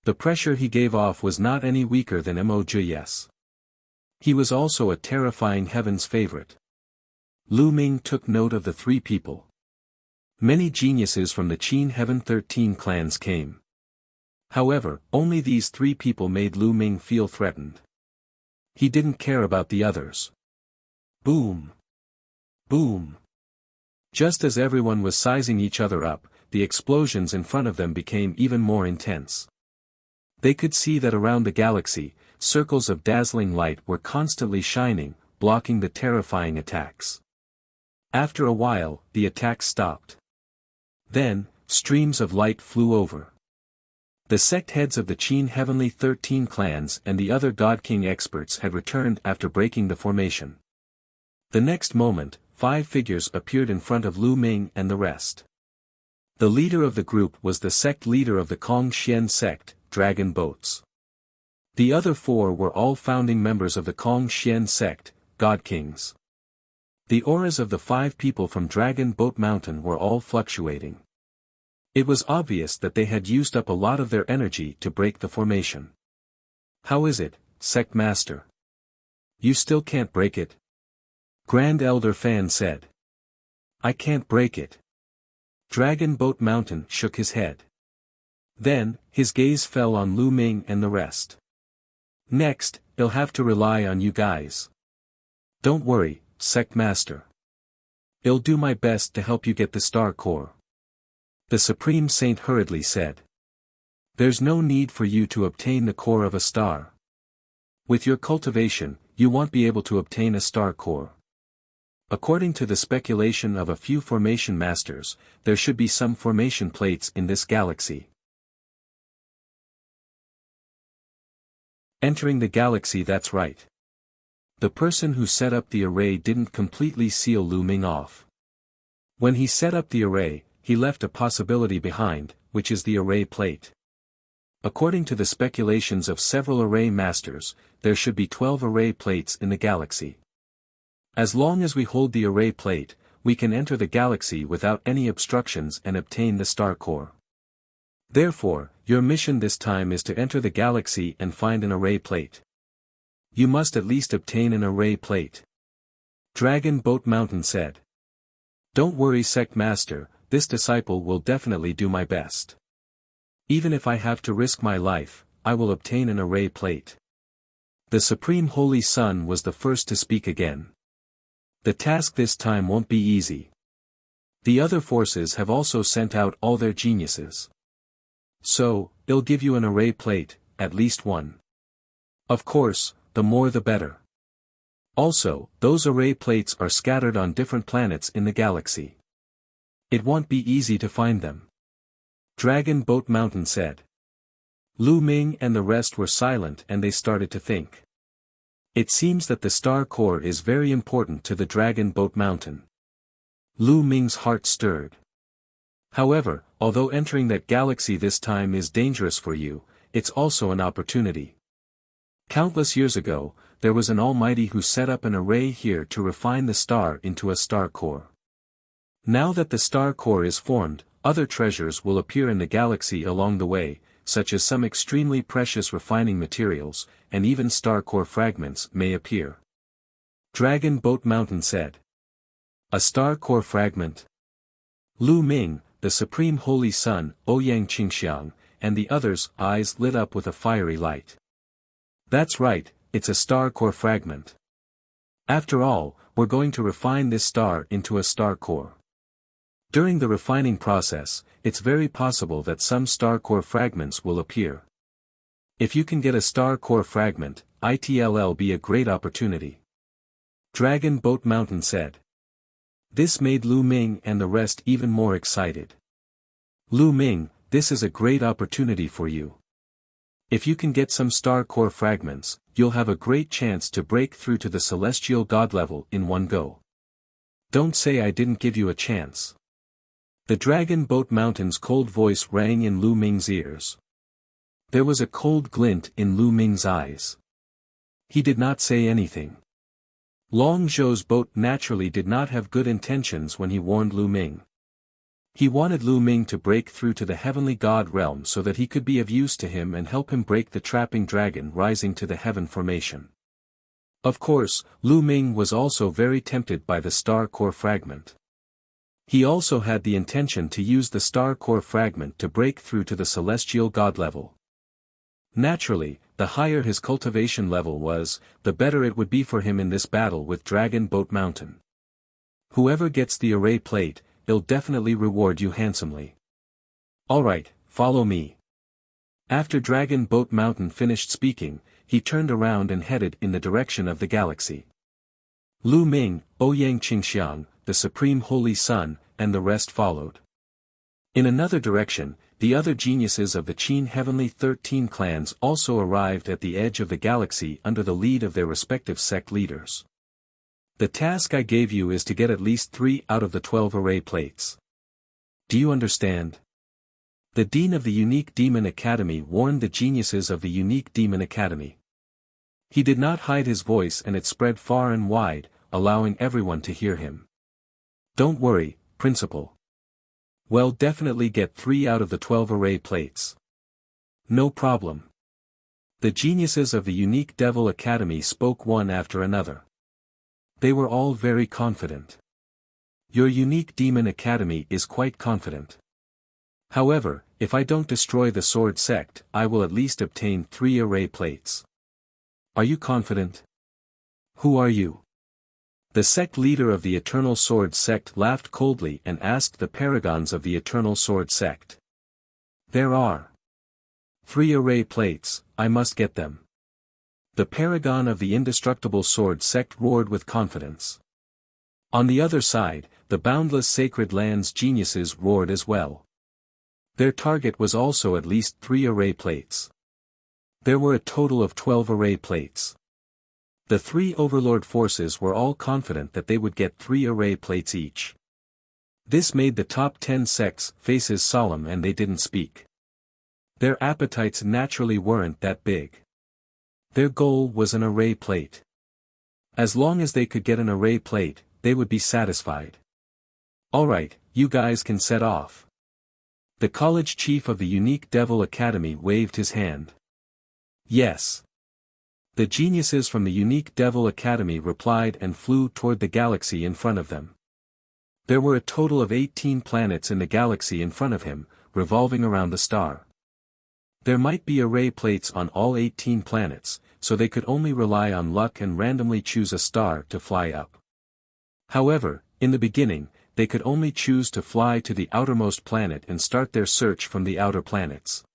The pressure he gave off was not any weaker than Mojs. He was also a terrifying heaven's favorite. Lu Ming took note of the three people. Many geniuses from the Qin Heaven 13 clans came. However, only these three people made Lu Ming feel threatened. He didn't care about the others. Boom! Boom! Just as everyone was sizing each other up, the explosions in front of them became even more intense. They could see that around the galaxy, circles of dazzling light were constantly shining, blocking the terrifying attacks. After a while, the attacks stopped. Then, streams of light flew over. The sect heads of the Qin Heavenly 13 clans and the other God King experts had returned after breaking the formation. The next moment, 5 figures appeared in front of Lu Ming and the rest. The leader of the group was the sect leader of the Kong Xian sect, Dragon Boats. The other 4 were all founding members of the Kong Xian sect, God Kings. The auras of the 5 people from Dragon Boat Mountain were all fluctuating. It was obvious that they had used up a lot of their energy to break the formation. "How is it, Sect Master? You still can't break it?" Grand Elder Fan said. "I can't break it." Dragon Boat Mountain shook his head. Then, his gaze fell on Lu Ming and the rest. "Next, he'll have to rely on you guys. Don't worry, Sect Master. I'll do my best to help you get the Star Core." The Supreme Saint hurriedly said. "There's no need for you to obtain the core of a star. With your cultivation, you won't be able to obtain a Star Core. According to the speculation of a few formation masters, there should be some formation plates in this galaxy." Entering the galaxy, that's right. The person who set up the array didn't completely seal Lu Ming off. When he set up the array, he left a possibility behind, which is the array plate. According to the speculations of several array masters, there should be 12 array plates in the galaxy. As long as we hold the array plate, we can enter the galaxy without any obstructions and obtain the Star Core. Therefore, your mission this time is to enter the galaxy and find an array plate. You must at least obtain an array plate. Dragon Boat Mountain said. "Don't worry, Sect Master, this disciple will definitely do my best. Even if I have to risk my life, I will obtain an array plate." The Supreme Holy Sun was the first to speak again. "The task this time won't be easy. The other forces have also sent out all their geniuses. So, they'll give you an array plate, at least one. Of course, the more the better. Also, those array plates are scattered on different planets in the galaxy. It won't be easy to find them." Dragon Boat Mountain said. Lu Ming and the rest were silent and they started to think. It seems that the Star Core is very important to the Dragon Boat Mountain. Lu Ming's heart stirred. However, although entering that galaxy this time is dangerous for you, it's also an opportunity. Countless years ago, there was an Almighty who set up an array here to refine the star into a Star Core. Now that the Star Core is formed, other treasures will appear in the galaxy along the way, such as some extremely precious refining materials, and even Star Core fragments may appear. Dragon Boat Mountain said. "A Star Core fragment?" Lu Ming, the Supreme Holy Sun, Ouyang Qingxiang, and the others' eyes lit up with a fiery light. "That's right, it's a Star Core fragment. After all, we're going to refine this star into a Star Core. During the refining process, it's very possible that some Star Core fragments will appear. If you can get a Star Core fragment, it'll be a great opportunity." Dragon Boat Mountain said. This made Lu Ming and the rest even more excited. "Lu Ming, this is a great opportunity for you. If you can get some Star Core fragments, you'll have a great chance to break through to the Celestial God level in one go. Don't say I didn't give you a chance." The Dragon Boat Mountain's cold voice rang in Lu Ming's ears. There was a cold glint in Lu Ming's eyes. He did not say anything. Long Zhou's boat naturally did not have good intentions when he warned Lu Ming. He wanted Lu Ming to break through to the heavenly god realm so that he could be of use to him and help him break the trapping dragon rising to the heaven formation. Of course, Lu Ming was also very tempted by the star core fragment. He also had the intention to use the star core fragment to break through to the celestial god level. Naturally, the higher his cultivation level was, the better it would be for him in this battle with Dragon Boat Mountain. Whoever gets the array plate, he'll definitely reward you handsomely. Alright, follow me. After Dragon Boat Mountain finished speaking, he turned around and headed in the direction of the galaxy. Lu Ming, Ouyang Qingxiang, the Supreme Holy Sun, and the rest followed. In another direction, the other geniuses of the Qin Heavenly 13 clans also arrived at the edge of the galaxy under the lead of their respective sect leaders. The task I gave you is to get at least 3 out of the 12 array plates. Do you understand? The Dean of the Unique Demon Academy warned the geniuses of the Unique Demon Academy. He did not hide his voice and it spread far and wide, allowing everyone to hear him. Don't worry, Principal. Well, definitely get 3 out of the 12 array plates. No problem. The geniuses of the Unique Devil Academy spoke one after another. They were all very confident. Your Unique Demon Academy is quite confident. However, if I don't destroy the Sword Sect, I will at least obtain 3 array plates. Are you confident? Who are you? The sect leader of the Eternal Sword Sect laughed coldly and asked the paragons of the Eternal Sword Sect. There are 3 array plates, I must get them. The paragon of the Indestructible Sword Sect roared with confidence. On the other side, the Boundless Sacred Lands geniuses roared as well. Their target was also at least 3 array plates. There were a total of 12 array plates. The 3 overlord forces were all confident that they would get 3 array plates each. This made the top 10 sects' faces solemn and they didn't speak. Their appetites naturally weren't that big. Their goal was an array plate. As long as they could get an array plate, they would be satisfied. Alright, you guys can set off. The college chief of the Unique Devil Academy waved his hand. Yes. The geniuses from the Unique Devil Academy replied and flew toward the galaxy in front of them. There were a total of 18 planets in the galaxy in front of him, revolving around the star. There might be array plates on all 18 planets, so they could only rely on luck and randomly choose a star to fly up. However, in the beginning, they could only choose to fly to the outermost planet and start their search from the outer planets.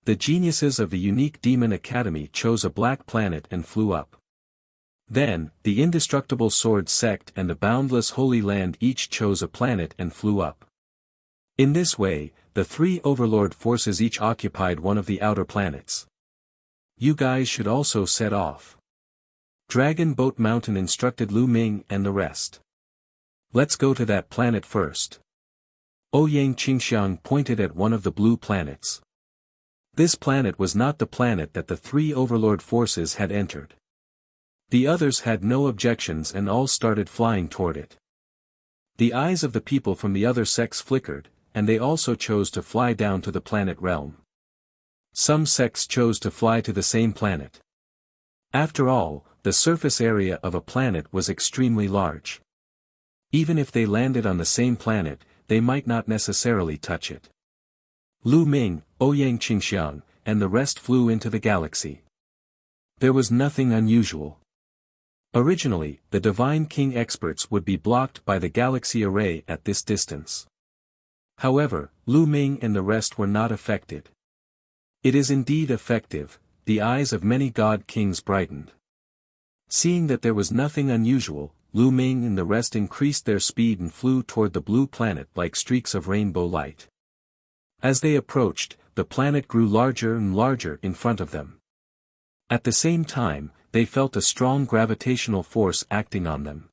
The geniuses of the Unique Demon Academy chose a black planet and flew up. Then, the Indestructible Sword Sect and the Boundless Holy Land each chose a planet and flew up. In this way, the 3 overlord forces each occupied one of the outer planets. You guys should also set off. Dragon Boat Mountain instructed Lu Ming and the rest. Let's go to that planet first. Ouyang Qingxiang pointed at one of the blue planets. This planet was not the planet that the 3 overlord forces had entered. The others had no objections and all started flying toward it. The eyes of the people from the other sects flickered, and they also chose to fly down to the planet realm. Some sects chose to fly to the same planet. After all, the surface area of a planet was extremely large. Even if they landed on the same planet, they might not necessarily touch it. Lu Ming, Ouyang Qingxiang, and the rest flew into the galaxy. There was nothing unusual. Originally, the Divine King experts would be blocked by the galaxy array at this distance. However, Lu Ming and the rest were not affected. It is indeed effective, the eyes of many god kings brightened. Seeing that there was nothing unusual, Lu Ming and the rest increased their speed and flew toward the blue planet like streaks of rainbow light. As they approached, the planet grew larger and larger in front of them. At the same time, they felt a strong gravitational force acting on them.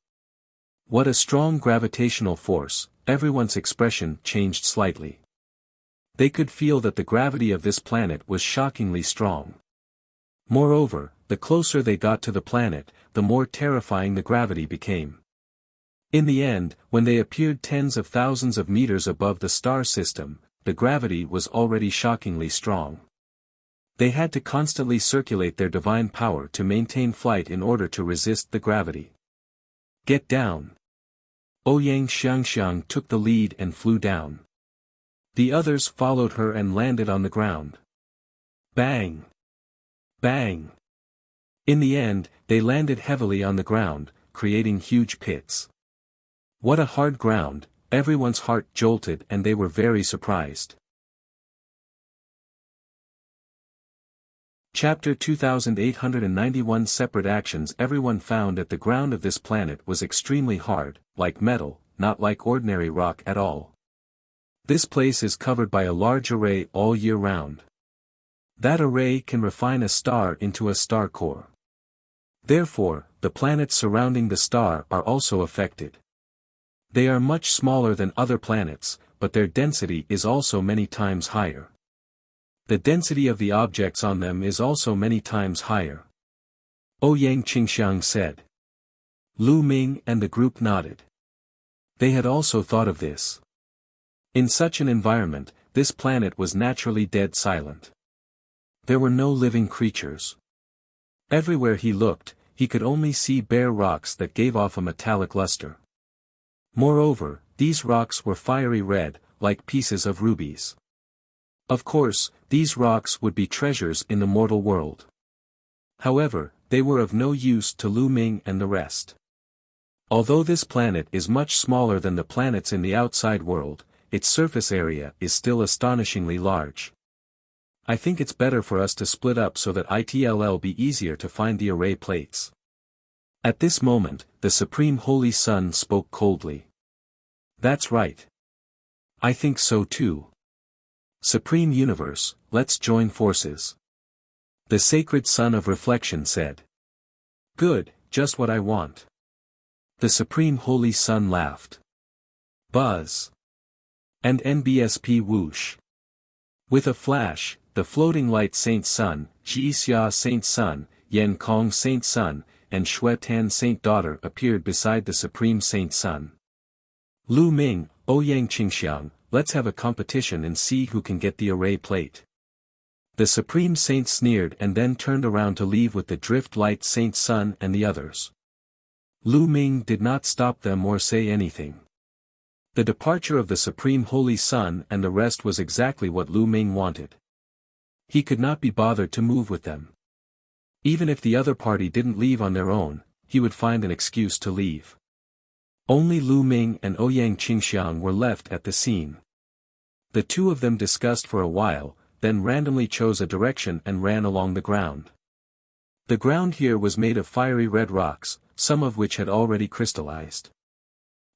What a strong gravitational force, everyone's expression changed slightly. They could feel that the gravity of this planet was shockingly strong. Moreover, the closer they got to the planet, the more terrifying the gravity became. In the end, when they appeared tens of thousands of meters above the star system, the gravity was already shockingly strong. They had to constantly circulate their divine power to maintain flight in order to resist the gravity. Get down. Ouyang Xiangxiang took the lead and flew down. The others followed her and landed on the ground. Bang! Bang! In the end, they landed heavily on the ground, creating huge pits. What a hard ground, everyone's heart jolted and they were very surprised. Chapter 2891 Separate actions. Everyone found that the ground of this planet was extremely hard, like metal, not like ordinary rock at all. This place is covered by a large array all year round. That array can refine a star into a star core. Therefore, the planets surrounding the star are also affected. They are much smaller than other planets, but their density is also many times higher. The density of the objects on them is also many times higher. Ouyang Qingxiang said. Lu Ming and the group nodded. They had also thought of this. In such an environment, this planet was naturally dead silent. There were no living creatures. Everywhere he looked, he could only see bare rocks that gave off a metallic luster. Moreover, these rocks were fiery red, like pieces of rubies. Of course, these rocks would be treasures in the mortal world. However, they were of no use to Lu Ming and the rest. Although this planet is much smaller than the planets in the outside world, its surface area is still astonishingly large. I think it's better for us to split up so that it'll be easier to find the array plates. At this moment, the Supreme Holy Sun spoke coldly. That's right. I think so too. Supreme Universe, let's join forces. The Sacred Sun of Reflection said. Good, just what I want. The Supreme Holy Sun laughed. Buzz. And NBSP whoosh. With a flash, the floating light Saint Sun, Jixia Saint Sun, Yen Kong Saint Sun, and Xue Tan Saint Daughter appeared beside the Supreme Saint Sun. Lu Ming, Ouyang Qingxiang, let's have a competition and see who can get the array plate. The Supreme Saint sneered and then turned around to leave with the drift light Saint Sun and the others. Lu Ming did not stop them or say anything. The departure of the Supreme Holy Sun and the rest was exactly what Lu Ming wanted. He could not be bothered to move with them. Even if the other party didn't leave on their own, he would find an excuse to leave. Only Lu Ming and Ouyang Qingxiang were left at the scene. The two of them discussed for a while, then randomly chose a direction and ran along the ground. The ground here was made of fiery red rocks, some of which had already crystallized.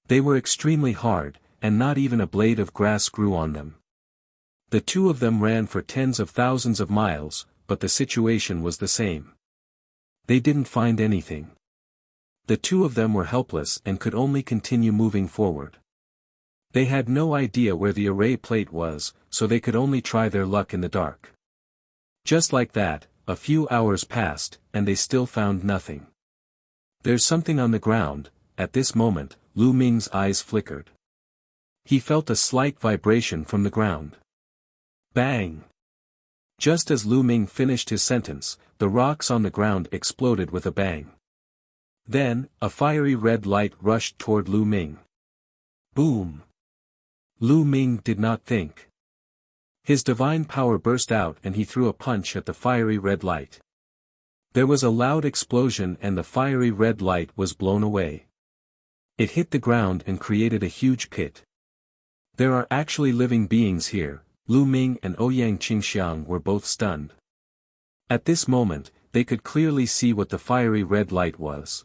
They were extremely hard, and not even a blade of grass grew on them. The two of them ran for tens of thousands of miles, but the situation was the same. They didn't find anything. The two of them were helpless and could only continue moving forward. They had no idea where the array plate was, so they could only try their luck in the dark. Just like that, a few hours passed, and they still found nothing. There's something on the ground. At this moment, Lu Ming's eyes flickered. He felt a slight vibration from the ground. Bang! Just as Lu Ming finished his sentence, the rocks on the ground exploded with a bang. Then, a fiery red light rushed toward Lu Ming. Boom! Lu Ming did not think. His divine power burst out and he threw a punch at the fiery red light. There was a loud explosion and the fiery red light was blown away. It hit the ground and created a huge pit. There are actually living beings here. Lu Ming and Ouyang Qingxiang were both stunned. At this moment, they could clearly see what the fiery red light was.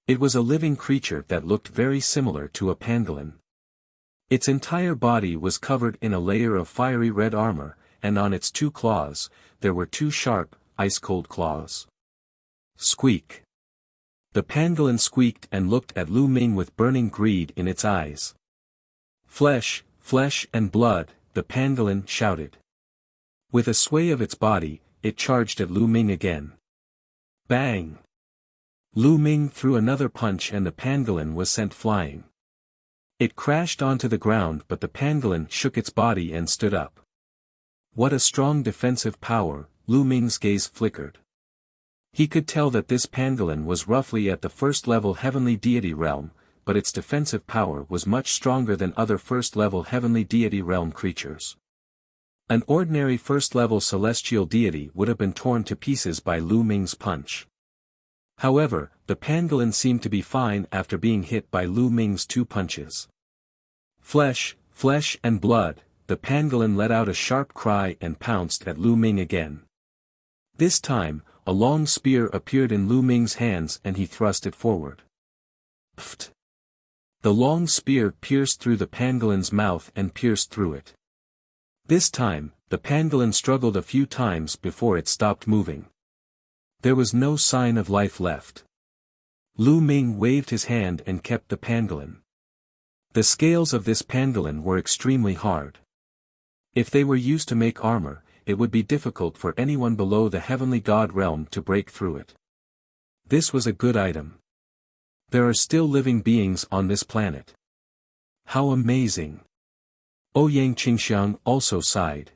It was a living creature that looked very similar to a pangolin. Its entire body was covered in a layer of fiery red armor, and on its two claws, there were two sharp, ice-cold claws. Squeak! The pangolin squeaked and looked at Lu Ming with burning greed in its eyes. Flesh, flesh and blood, the pangolin shouted. With a sway of its body, it charged at Lu Ming again. Bang! Lu Ming threw another punch and the pangolin was sent flying. It crashed onto the ground, but the pangolin shook its body and stood up. What a strong defensive power! Lu Ming's gaze flickered. He could tell that this pangolin was roughly at the first-level heavenly deity realm, but its defensive power was much stronger than other first-level heavenly deity realm creatures. An ordinary first-level celestial deity would have been torn to pieces by Lu Ming's punch. However, the pangolin seemed to be fine after being hit by Lu Ming's 2 punches. Flesh and blood, the pangolin let out a sharp cry and pounced at Lu Ming again. This time, a long spear appeared in Lu Ming's hands and he thrust it forward. Pfft! The long spear pierced through the pangolin's mouth and pierced through it. This time, the pangolin struggled a few times before it stopped moving. There was no sign of life left. Lu Ming waved his hand and kept the pangolin. The scales of this pangolin were extremely hard. If they were used to make armor, it would be difficult for anyone below the heavenly god realm to break through it. This was a good item. There are still living beings on this planet. How amazing! Ouyang Qingxiang also sighed.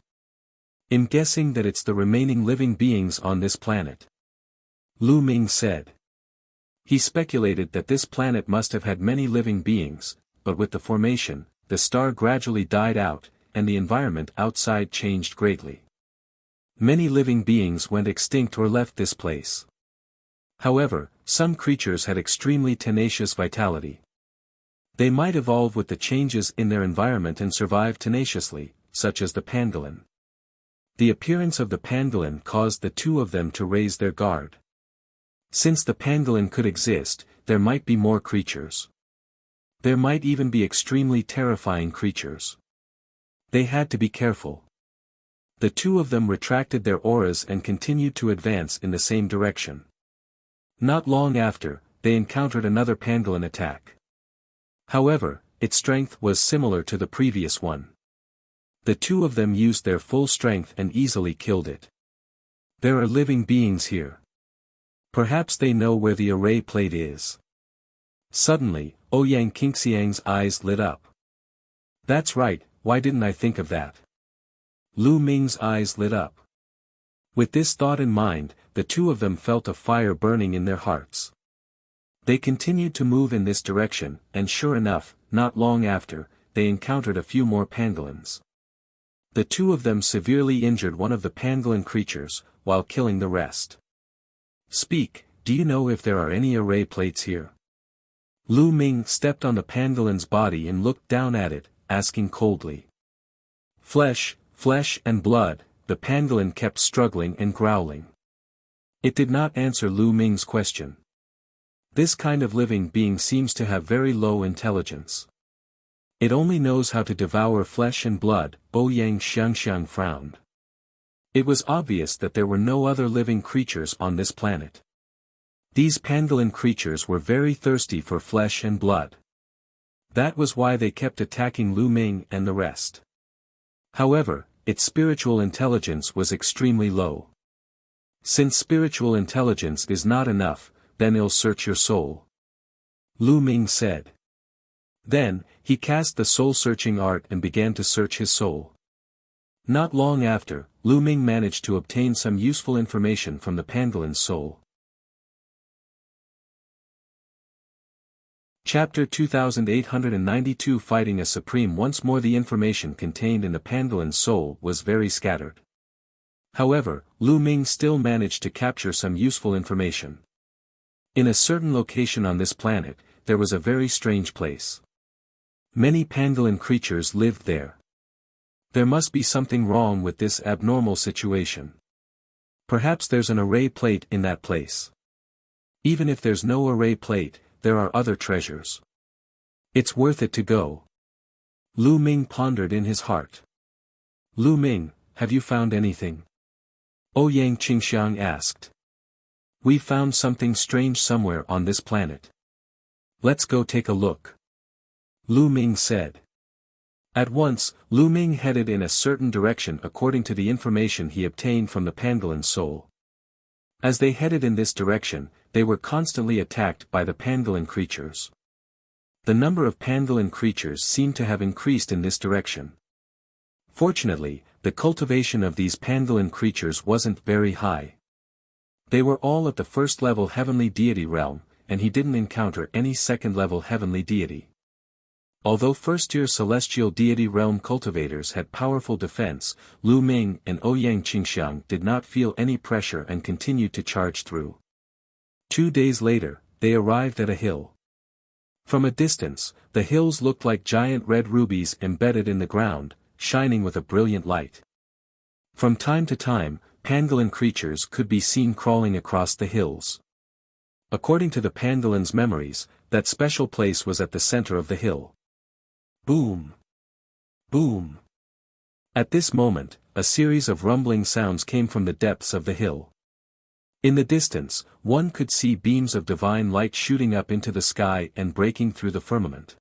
I'm guessing that it's the remaining living beings on this planet. Lu Ming said. He speculated that this planet must have had many living beings, but with the formation, the star gradually died out, and the environment outside changed greatly. Many living beings went extinct or left this place. However, some creatures had extremely tenacious vitality. They might evolve with the changes in their environment and survive tenaciously, such as the pangolin. The appearance of the pangolin caused the 2 of them to raise their guard. Since the pangolin could exist, there might be more creatures. There might even be extremely terrifying creatures. They had to be careful. The 2 of them retracted their auras and continued to advance in the same direction. Not long after, they encountered another pangolin attack. However, its strength was similar to the previous one. The 2 of them used their full strength and easily killed it. There are living beings here. Perhaps they know where the array plate is. Suddenly, Ouyang Qingxiang's eyes lit up. That's right, why didn't I think of that? Lu Ming's eyes lit up. With this thought in mind, the 2 of them felt a fire burning in their hearts. They continued to move in this direction, and sure enough, not long after, they encountered a few more pangolins. The 2 of them severely injured one of the pangolin creatures, while killing the rest. Speak, do you know if there are any array plates here? Lu Ming stepped on the pangolin's body and looked down at it, asking coldly. Flesh and blood, the pangolin kept struggling and growling. It did not answer Lu Ming's question. This kind of living being seems to have very low intelligence. It only knows how to devour flesh and blood. Ouyang Xiangxiang frowned. It was obvious that there were no other living creatures on this planet. These pangolin creatures were very thirsty for flesh and blood. That was why they kept attacking Lu Ming and the rest. However, its spiritual intelligence was extremely low. Since spiritual intelligence is not enough, then it'll search your soul. Lu Ming said. Then, he cast the soul-searching art and began to search his soul. Not long after, Lu Ming managed to obtain some useful information from the pangolin's soul. Chapter 2892 Fighting a Supreme. Once more the information contained in the pangolin's soul was very scattered. However, Lu Ming still managed to capture some useful information. In a certain location on this planet, there was a very strange place. Many pangolin creatures lived there. There must be something wrong with this abnormal situation. Perhaps there's an array plate in that place. Even if there's no array plate, there are other treasures. It's worth it to go. Lu Ming pondered in his heart. Lu Ming, have you found anything? Ouyang Qingxiang asked. We found something strange somewhere on this planet. Let's go take a look. Lu Ming said. At once, Lu Ming headed in a certain direction according to the information he obtained from the pangolin's soul. As they headed in this direction, they were constantly attacked by the pangolin creatures. The number of pangolin creatures seemed to have increased in this direction. Fortunately, the cultivation of these pangolin creatures wasn't very high. They were all at the first-level heavenly deity realm, and he didn't encounter any second-level heavenly deity. Although first-tier celestial deity realm cultivators had powerful defense, Lu Ming and Ouyang Qingxiang did not feel any pressure and continued to charge through. 2 days later, they arrived at a hill. From a distance, the hills looked like giant red rubies embedded in the ground, shining with a brilliant light. From time to time, pangolin creatures could be seen crawling across the hills. According to the pangolin's memories, that special place was at the center of the hill. Boom! Boom! At this moment, a series of rumbling sounds came from the depths of the hill. In the distance, one could see beams of divine light shooting up into the sky and breaking through the firmament.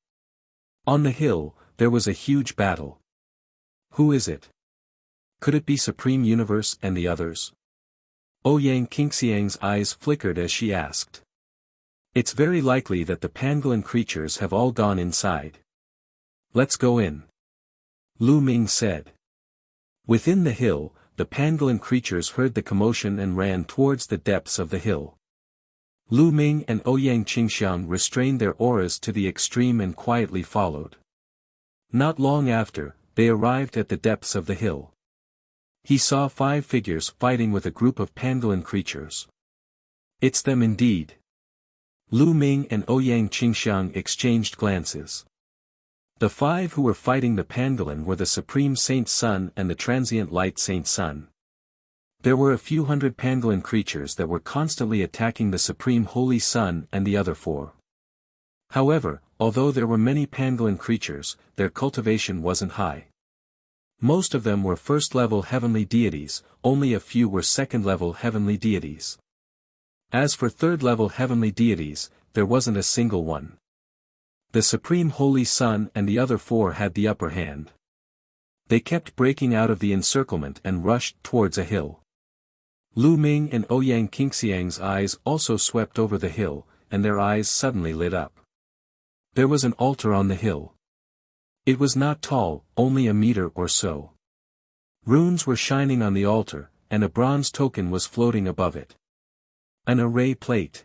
On the hill, there was a huge battle. Who is it? Could it be Supreme Universe and the others? Ouyang Qingxiang's eyes flickered as she asked. It's very likely that the pangolin creatures have all gone inside. Let's go in. Lu Ming said. Within the hill, the pangolin creatures heard the commotion and ran towards the depths of the hill. Lu Ming and Ouyang Qingxiang restrained their auras to the extreme and quietly followed. Not long after, they arrived at the depths of the hill. He saw 5 figures fighting with a group of pangolin creatures. It's them indeed. Lu Ming and Ouyang Qingxiang exchanged glances. The 5 who were fighting the pangolin were the Supreme Saint Sun and the Transient Light Saint Sun. There were a few hundred pangolin creatures that were constantly attacking the Supreme Holy Sun and the other 4. However, although there were many pangolin creatures, their cultivation wasn't high. Most of them were first-level heavenly deities, only a few were second-level heavenly deities. As for third-level heavenly deities, there wasn't a single one. The Supreme Holy Sun and the other 4 had the upper hand. They kept breaking out of the encirclement and rushed towards a hill. Lu Ming and Ouyang Qingxiang's eyes also swept over the hill, and their eyes suddenly lit up. There was an altar on the hill. It was not tall, only a meter or so. Runes were shining on the altar, and a bronze token was floating above it. An array plate.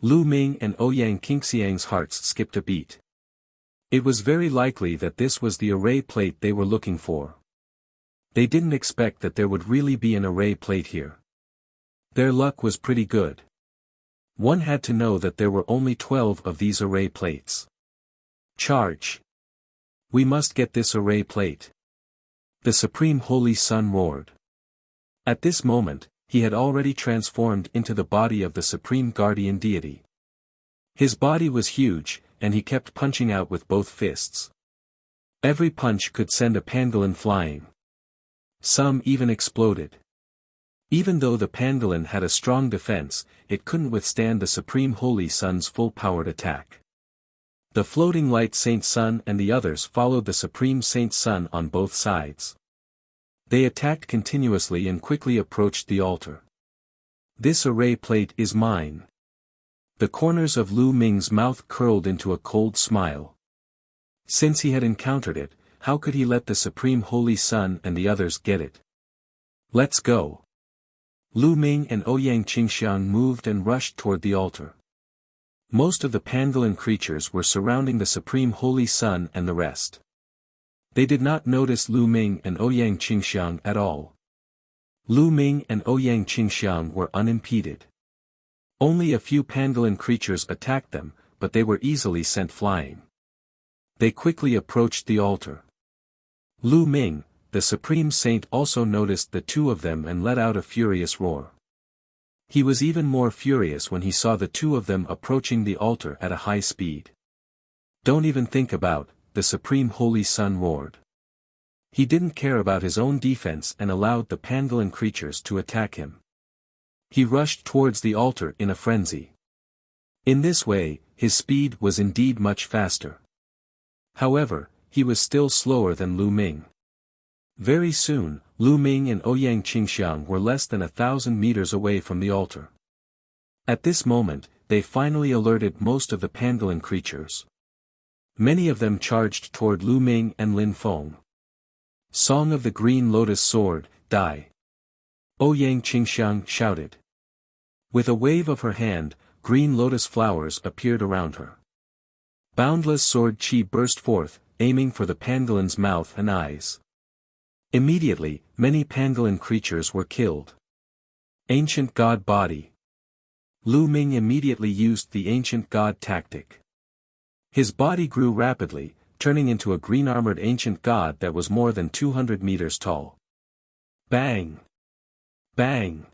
Lu Ming and Ouyang Qingxiang's hearts skipped a beat. It was very likely that this was the array plate they were looking for. They didn't expect that there would really be an array plate here. Their luck was pretty good. One had to know that there were only 12 of these array plates. Charge! We must get this array plate. The Supreme Holy Sun roared. At this moment, he had already transformed into the body of the Supreme Guardian Deity. His body was huge, and he kept punching out with both fists. Every punch could send a pangolin flying. Some even exploded. Even though the pangolin had a strong defense, it couldn't withstand the Supreme Holy Sun's full-powered attack. The floating light Saint Sun and the others followed the Supreme Saint Sun on both sides. They attacked continuously and quickly approached the altar. This array plate is mine. The corners of Lu Ming's mouth curled into a cold smile. Since he had encountered it, how could he let the Supreme Holy Sun and the others get it? Let's go. Lu Ming and Ouyang Qingxiang moved and rushed toward the altar. Most of the pangolin creatures were surrounding the Supreme Holy Sun and the rest. They did not notice Lu Ming and Ouyang Qingxiang at all. Lu Ming and Ouyang Qingxiang were unimpeded. Only a few pangolin creatures attacked them, but they were easily sent flying. They quickly approached the altar. Lu Ming, the Supreme Saint, also noticed the 2 of them and let out a furious roar. He was even more furious when he saw the 2 of them approaching the altar at a high speed. Don't even think about, the Supreme Holy Sun roared. He didn't care about his own defense and allowed the pangolin creatures to attack him. He rushed towards the altar in a frenzy. In this way, his speed was indeed much faster. However, he was still slower than Lu Ming. Very soon, Lu Ming and Ouyang Qingxiang were less than 1,000 meters away from the altar. At this moment, they finally alerted most of the pangolin creatures. Many of them charged toward Lu Ming and Lin Feng. Song of the Green Lotus Sword, die! Ouyang Qingxiang shouted. With a wave of her hand, green lotus flowers appeared around her. Boundless sword chi burst forth, aiming for the pangolin's mouth and eyes. Immediately, many pangolin creatures were killed. Ancient God Body. Lu Ming immediately used the ancient god tactic. His body grew rapidly, turning into a green-armored ancient god that was more than 200 meters tall. Bang! Bang!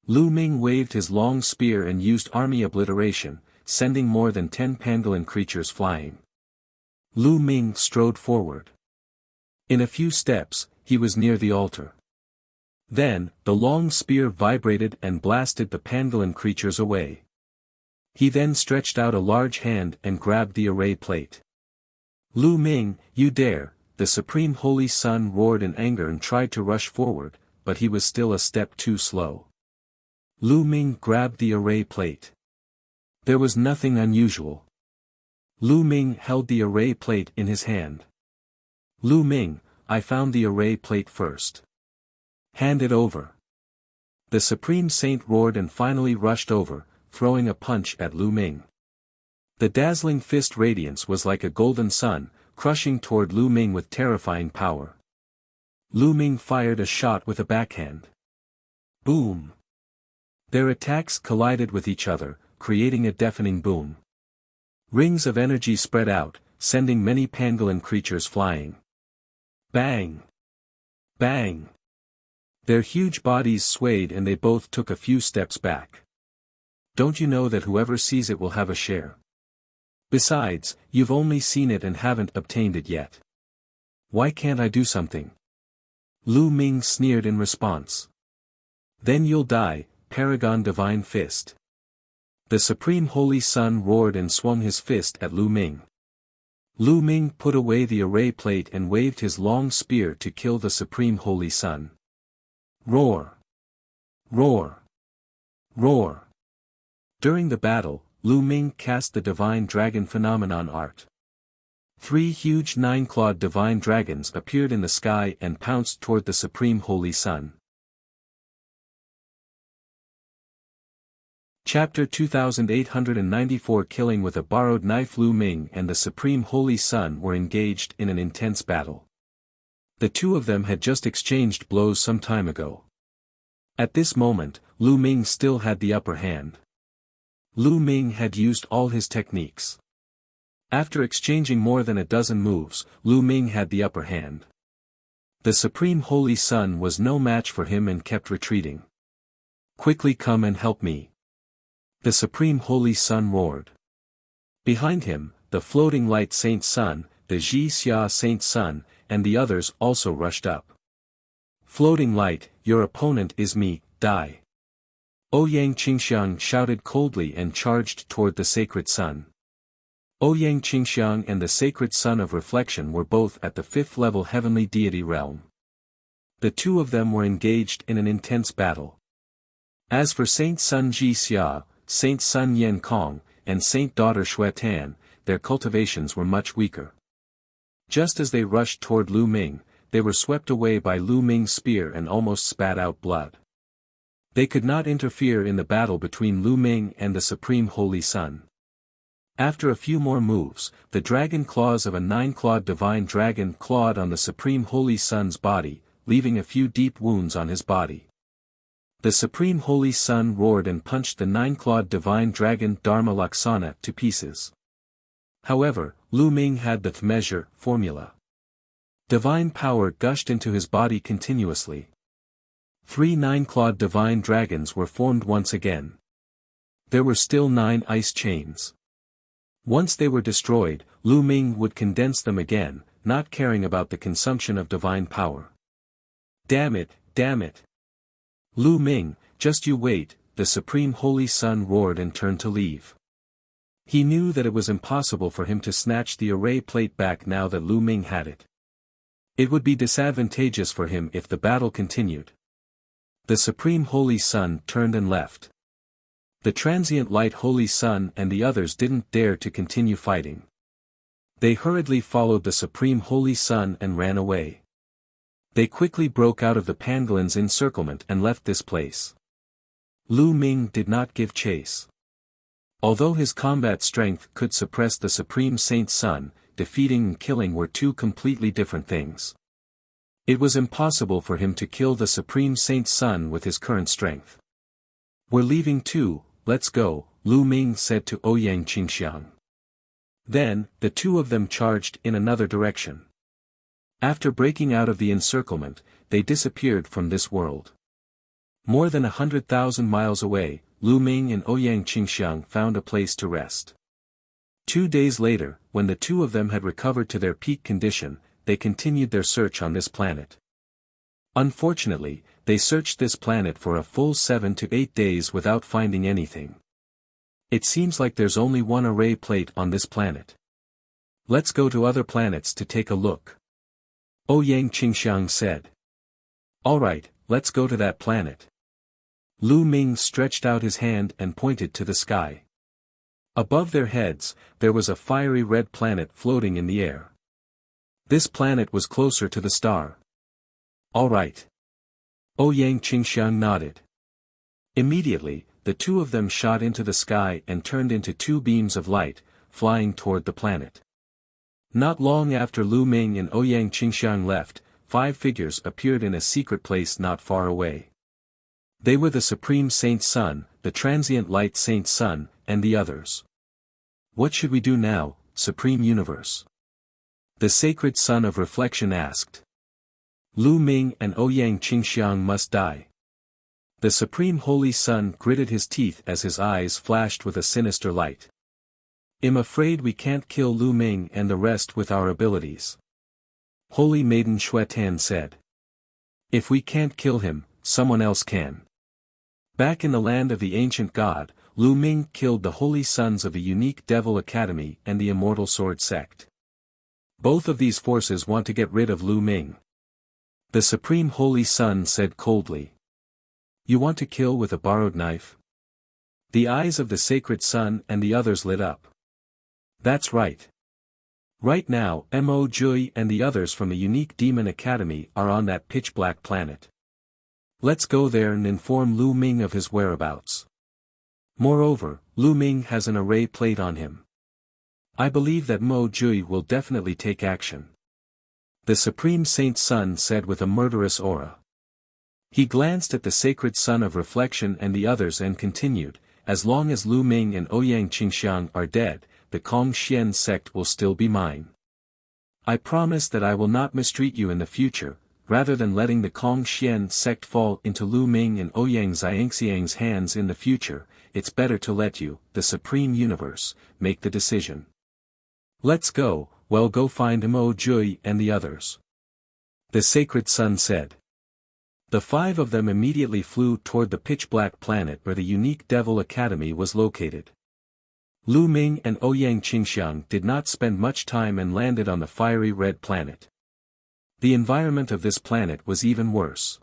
Lu Ming waved his long spear and used army obliteration, sending more than 10 pangolin creatures flying. Lu Ming strode forward. In a few steps, he was near the altar. Then, the long spear vibrated and blasted the pangolin creatures away. He then stretched out a large hand and grabbed the array plate. Lu Ming, you dare! The Supreme Holy Sun roared in anger and tried to rush forward, but he was still a step too slow. Lu Ming grabbed the array plate. There was nothing unusual. Lu Ming held the array plate in his hand. Lu Ming, I found the array plate first. Hand it over. The Supreme Saint roared and finally rushed over, throwing a punch at Lu Ming. The dazzling fist radiance was like a golden sun, crushing toward Lu Ming with terrifying power. Lu Ming fired a shot with a backhand. Boom! Their attacks collided with each other, creating a deafening boom. Rings of energy spread out, sending many pangolin creatures flying. Bang! Bang! Their huge bodies swayed and they both took a few steps back. Don't you know that whoever sees it will have a share? Besides, you've only seen it and haven't obtained it yet. Why can't I do something? Lu Ming sneered in response. Then you'll die, Paragon Divine Fist. The Supreme Holy Sun roared and swung his fist at Lu Ming. Lu Ming put away the array plate and waved his long spear to kill the Supreme Holy Sun. Roar! Roar! Roar! During the battle, Lu Ming cast the Divine Dragon Phenomenon art. 3 huge 9-clawed divine dragons appeared in the sky and pounced toward the Supreme Holy Sun. Chapter 2894 Killing with a borrowed knife. Lu Ming and the Supreme Holy Sun were engaged in an intense battle. The two of them had just exchanged blows some time ago. At this moment, Lu Ming still had the upper hand. Lu Ming had used all his techniques. After exchanging more than a dozen moves, Lu Ming had the upper hand. The Supreme Holy Sun was no match for him and kept retreating. Quickly come and help me. The Supreme Holy Sun roared. Behind him, the floating light Saint Sun, the Ji Xia Saint Sun, and the others also rushed up. Floating light, your opponent is me, die. Ouyang Qingxiang shouted coldly and charged toward the sacred sun. Ouyang Qingxiang and the sacred sun of reflection were both at the 5th level heavenly deity realm. The two of them were engaged in an intense battle. As for Saint Sun Ji Xia, Saint Sun Yen Kong, and Saint Daughter Xue Tan, their cultivations were much weaker. Just as they rushed toward Lu Ming, they were swept away by Lu Ming's spear and almost spat out blood. They could not interfere in the battle between Lu Ming and the Supreme Holy Sun. After a few more moves, the dragon claws of a 9-clawed divine dragon clawed on the Supreme Holy Sun's body, leaving a few deep wounds on his body. The Supreme Holy Sun roared and punched the 9-clawed divine dragon Dharma Laksana to pieces. However, Lu Ming had the measure formula. Divine power gushed into his body continuously. 3 9-clawed divine dragons were formed once again. There were still 9 ice chains. Once they were destroyed, Lu Ming would condense them again, not caring about the consumption of divine power. Damn it, damn it. Lu Ming, just you wait, the Supreme Holy Sun roared and turned to leave. He knew that it was impossible for him to snatch the array plate back now that Lu Ming had it. It would be disadvantageous for him if the battle continued. The Supreme Holy Sun turned and left. The transient light Holy Sun and the others didn't dare to continue fighting. They hurriedly followed the Supreme Holy Sun and ran away. They quickly broke out of the pangolin's encirclement and left this place. Lu Ming did not give chase. Although his combat strength could suppress the Supreme Saint Sun, defeating and killing were two completely different things. It was impossible for him to kill the Supreme Saint Sun with his current strength. "We're leaving too, let's go," Lu Ming said to Ouyang Qingxiang. Then, the two of them charged in another direction. After breaking out of the encirclement, they disappeared from this world. More than 100,000 miles away, Lu Ming and Ouyang Qingxiang found a place to rest. 2 days later, when the two of them had recovered to their peak condition, they continued their search on this planet. Unfortunately, they searched this planet for a full 7 to 8 days without finding anything. It seems like there's only one array plate on this planet. Let's go to other planets to take a look. Ouyang Qingxiang said. Alright, let's go to that planet. Lu Ming stretched out his hand and pointed to the sky. Above their heads, there was a fiery red planet floating in the air. This planet was closer to the star. Alright. Ouyang Qingxiang nodded. Immediately, the two of them shot into the sky and turned into two beams of light, flying toward the planet. Not long after Lu Ming and Ouyang Qingxiang left, 5 figures appeared in a secret place not far away. They were the Supreme Saint Sun, the Transient Light Saint Sun, and the others. What should we do now, Supreme Universe? The Sacred Sun of Reflection asked. Lu Ming and Ouyang Qingxiang must die. The Supreme Holy Sun gritted his teeth as his eyes flashed with a sinister light. I'm afraid we can't kill Lu Ming and the rest with our abilities. Holy Maiden Xuetan said. If we can't kill him, someone else can. Back in the land of the ancient god, Lu Ming killed the holy sons of the unique Devil Academy and the Immortal Sword sect. Both of these forces want to get rid of Lu Ming. The Supreme Holy Sun said coldly. You want to kill with a borrowed knife? The eyes of the Sacred Sun and the others lit up. That's right. Right now, Mo Jui and the others from the unique Demon Academy are on that pitch-black planet. Let's go there and inform Lu Ming of his whereabouts. Moreover, Lu Ming has an array plate on him. I believe that Mo Jui will definitely take action. The Supreme Saint Sun said with a murderous aura. He glanced at the Sacred Sun of Reflection and the others and continued, as long as Lu Ming and Ouyang Qingxiang are dead, the Kong Xian sect will still be mine. I promise that I will not mistreat you in the future. Rather than letting the Kong Xian sect fall into Lu Ming and Ouyang Xiangxiang's hands in the future, it's better to let you, the Supreme Universe, make the decision. Let's go, well go find Mo Jui and the others. The Sacred Sun said. The 5 of them immediately flew toward the pitch-black planet where the unique Devil Academy was located. Lu Ming and Ouyang Qingxiang did not spend much time and landed on the fiery red planet. The environment of this planet was even worse.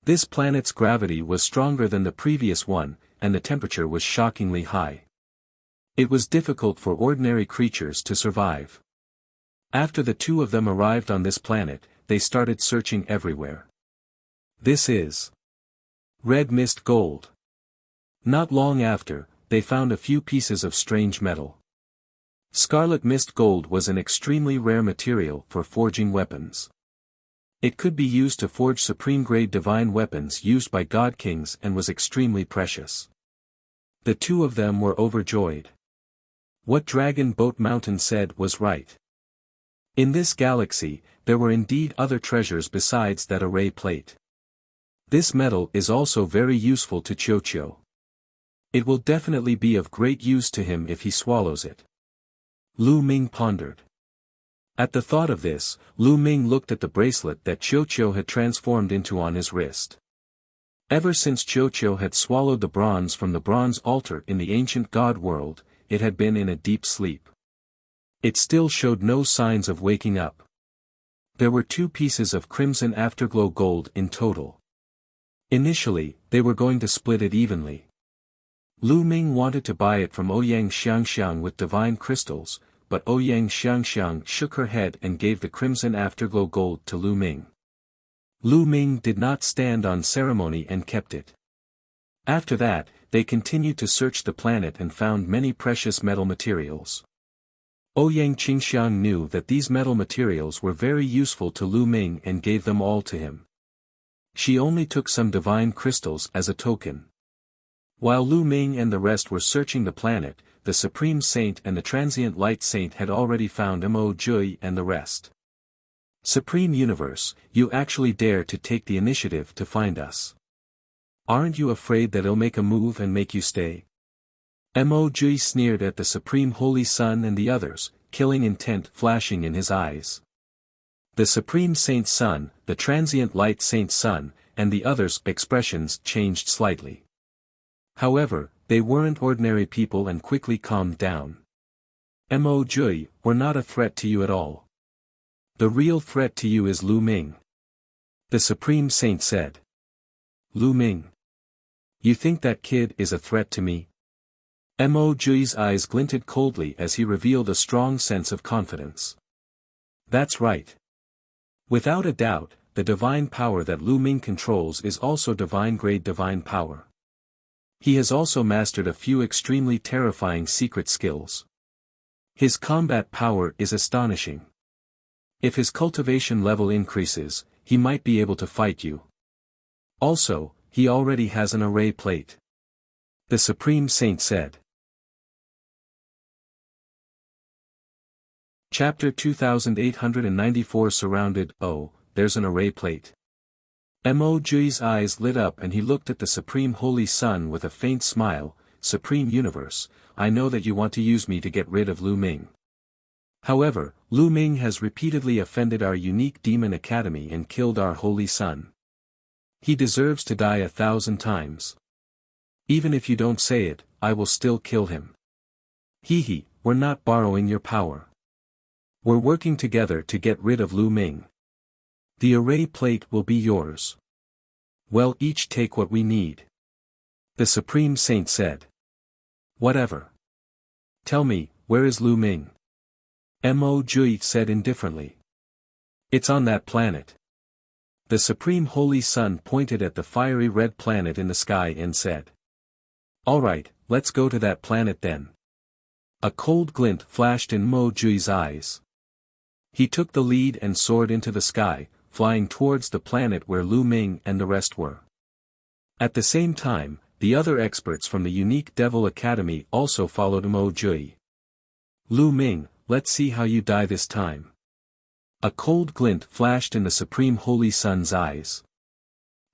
This planet's gravity was stronger than the previous one, and the temperature was shockingly high. It was difficult for ordinary creatures to survive. After the two of them arrived on this planet, they started searching everywhere. This is red mist gold. Not long after, they found a few pieces of strange metal. Scarlet mist gold was an extremely rare material for forging weapons. It could be used to forge supreme-grade divine weapons used by god kings and was extremely precious. The two of them were overjoyed. What Dragon Boat Mountain said was right. In this galaxy, there were indeed other treasures besides that array plate. This metal is also very useful to Qiuqiu. It will definitely be of great use to him if he swallows it. Lu Ming pondered. At the thought of this, Lu Ming looked at the bracelet that Qiuqiu had transformed into on his wrist. Ever since Qiuqiu had swallowed the bronze from the bronze altar in the ancient god world, it had been in a deep sleep. It still showed no signs of waking up. There were 2 pieces of crimson afterglow gold in total. Initially, they were going to split it evenly. Lu Ming wanted to buy it from Ouyang Xiangxiang with divine crystals, but Ouyang Xiangxiang shook her head and gave the crimson afterglow gold to Lu Ming. Lu Ming did not stand on ceremony and kept it. After that, they continued to search the planet and found many precious metal materials. Ouyang Qingxiang knew that these metal materials were very useful to Lu Ming and gave them all to him. She only took some divine crystals as a token. While Lu Ming and the rest were searching the planet, the Supreme Saint and the Transient Light Saint had already found Mo Jui and the rest. Supreme Universe, you actually dare to take the initiative to find us. Aren't you afraid that it'll make a move and make you stay? Mo Jui sneered at the Supreme Holy Sun and the others, killing intent flashing in his eyes. The Supreme Saint's son, the Transient Light Saint's son, and the others' expressions changed slightly. However, they weren't ordinary people and quickly calmed down. Mo Jui, we're not a threat to you at all. The real threat to you is Lu Ming. The Supreme Saint said. Lu Ming. You think that kid is a threat to me? Mo Jui's eyes glinted coldly as he revealed a strong sense of confidence. That's right. Without a doubt, the divine power that Lu Ming controls is also divine-grade divine power. He has also mastered a few extremely terrifying secret skills. His combat power is astonishing. If his cultivation level increases, he might be able to fight you. Also, he already has an array plate. The Supreme Saint said. Chapter 2894 Surrounded. Oh, there's an array plate. Mo Jui's eyes lit up and he looked at the Supreme Holy Sun with a faint smile. Supreme Universe, I know that you want to use me to get rid of Lu Ming. However, Lu Ming has repeatedly offended our unique demon academy and killed our Holy Sun. He deserves to die 1,000 times. Even if you don't say it, I will still kill him. Hee, we're not borrowing your power. We're working together to get rid of Lu Ming. The array plate will be yours. Well, each take what we need. The Supreme Saint said. Whatever. Tell me, where is Lu Ming? Mo Jui said indifferently. It's on that planet. The Supreme Holy Sun pointed at the fiery red planet in the sky and said. Alright, let's go to that planet then. A cold glint flashed in Mo Jui's eyes. He took the lead and soared into the sky, flying towards the planet where Lu Ming and the rest were. At the same time, the other experts from the Unique Devil Academy also followed Mo Jui. Lu Ming, let's see how you die this time. A cold glint flashed in the Supreme Holy Sun's eyes.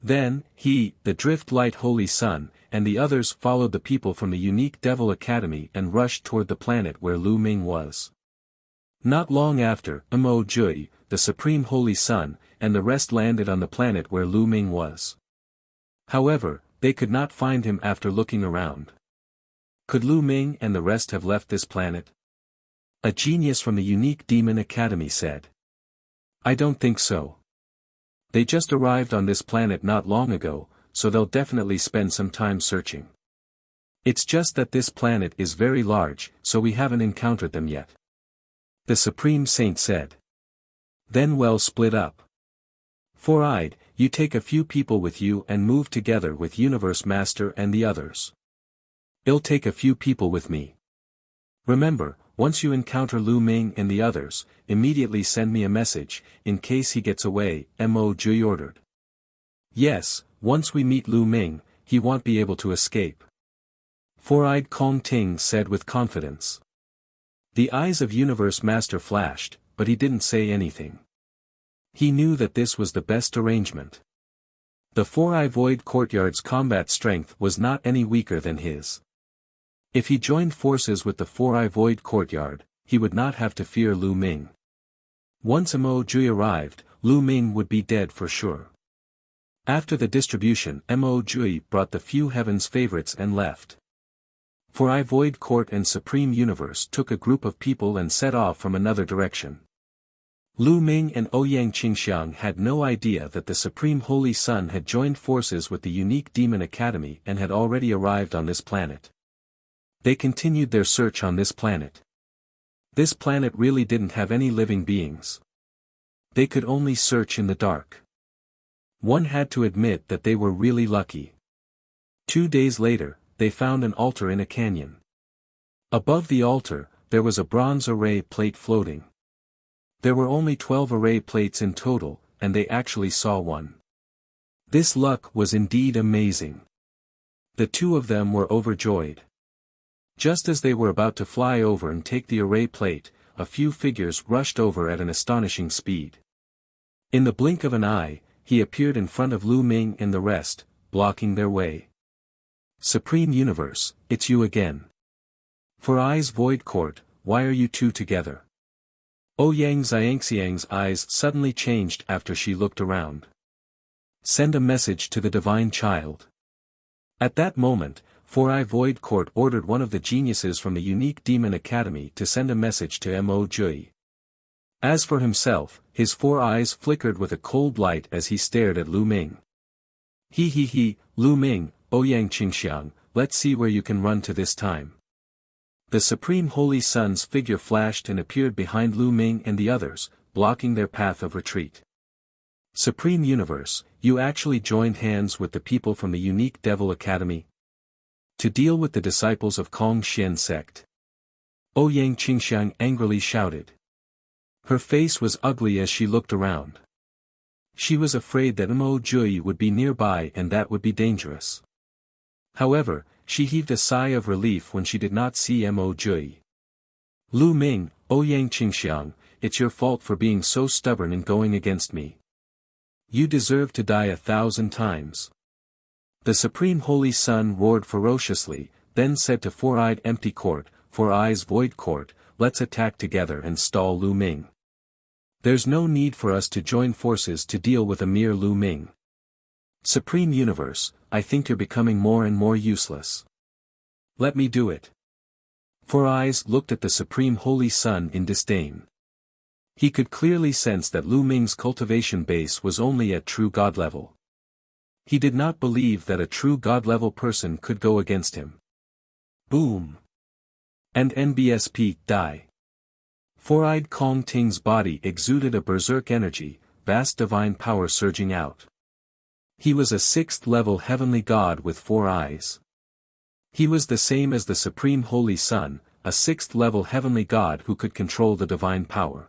Then, he, the Drift Light Holy Sun, and the others followed the people from the Unique Devil Academy and rushed toward the planet where Lu Ming was. Not long after, Mo Jui, the Supreme Holy Sun, and the rest landed on the planet where Lu Ming was. However, they could not find him after looking around. Could Lu Ming and the rest have left this planet? A genius from the Unique Demon Academy said. I don't think so. They just arrived on this planet not long ago, so they'll definitely spend some time searching. It's just that this planet is very large, so we haven't encountered them yet. The Supreme Saint said. Then well split up. Four-eyed, you take a few people with you and move together with Universe Master and the others. I'll take a few people with me. Remember, once you encounter Lu Ming and the others, immediately send me a message, in case he gets away, Mo Jui ordered. Yes, once we meet Lu Ming, he won't be able to escape. Four-eyed Kong Ting said with confidence. The eyes of Universe Master flashed, but he didn't say anything. He knew that this was the best arrangement. The Four-Eye Void Courtyard's combat strength was not any weaker than his. If he joined forces with the Four-Eye Void Courtyard, he would not have to fear Lu Ming. Once Mo Jui arrived, Lu Ming would be dead for sure. After the distribution, Mo Jui brought the few Heaven's favorites and left. Four-Eye Void Court and Supreme Universe took a group of people and set off from another direction. Lu Ming and Ouyang Qingxiang had no idea that the Supreme Holy Sun had joined forces with the unique Demon Academy and had already arrived on this planet. They continued their search on this planet. This planet really didn't have any living beings. They could only search in the dark. One had to admit that they were really lucky. 2 days later, they found an altar in a canyon. Above the altar, there was a bronze array plate floating. There were only 12 array plates in total, and they actually saw one. This luck was indeed amazing. The two of them were overjoyed. Just as they were about to fly over and take the array plate, a few figures rushed over at an astonishing speed. In the blink of an eye, he appeared in front of Lu Ming and the rest, blocking their way. Supreme Universe, it's you again. For Eyes Void Court, why are you two together? Ouyang Xiangxiang's eyes suddenly changed after she looked around. Send a message to the Divine Child. At that moment, Four-Eye Void Court ordered one of the geniuses from the unique Demon Academy to send a message to Mo Jui. As for himself, his 4 eyes flickered with a cold light as he stared at Lu Ming. He, Lu Ming, Ouyang Qingxiang, let's see where you can run to this time. The Supreme Holy Sun's figure flashed and appeared behind Lu Ming and the others, blocking their path of retreat. Supreme Universe, you actually joined hands with the people from the unique Devil Academy? To deal with the disciples of Kong Xian sect. Ouyang Qingxiang angrily shouted. Her face was ugly as she looked around. She was afraid that Mo Jui would be nearby and that would be dangerous. However, she heaved a sigh of relief when she did not see Mo Jui. Lu Ming, Ouyang Qingxiang, it's your fault for being so stubborn and going against me. You deserve to die 1,000 times. The Supreme Holy Sun roared ferociously, then said to Four-Eyed Empty Court, Four Eyes Void Court, let's attack together and stall Lu Ming. There's no need for us to join forces to deal with a mere Lu Ming. Supreme Universe, I think you're becoming more and more useless. Let me do it. Four Eyes looked at the Supreme Holy Sun in disdain. He could clearly sense that Lu Ming's cultivation base was only at true God level. He did not believe that a true God level person could go against him. Boom! And NBSP, die. Four-Eyed Kong Ting's body exuded a berserk energy, vast divine power surging out. He was a 6th-level heavenly god with 4 eyes. He was the same as the Supreme Holy Sun, a 6th-level heavenly god who could control the divine power.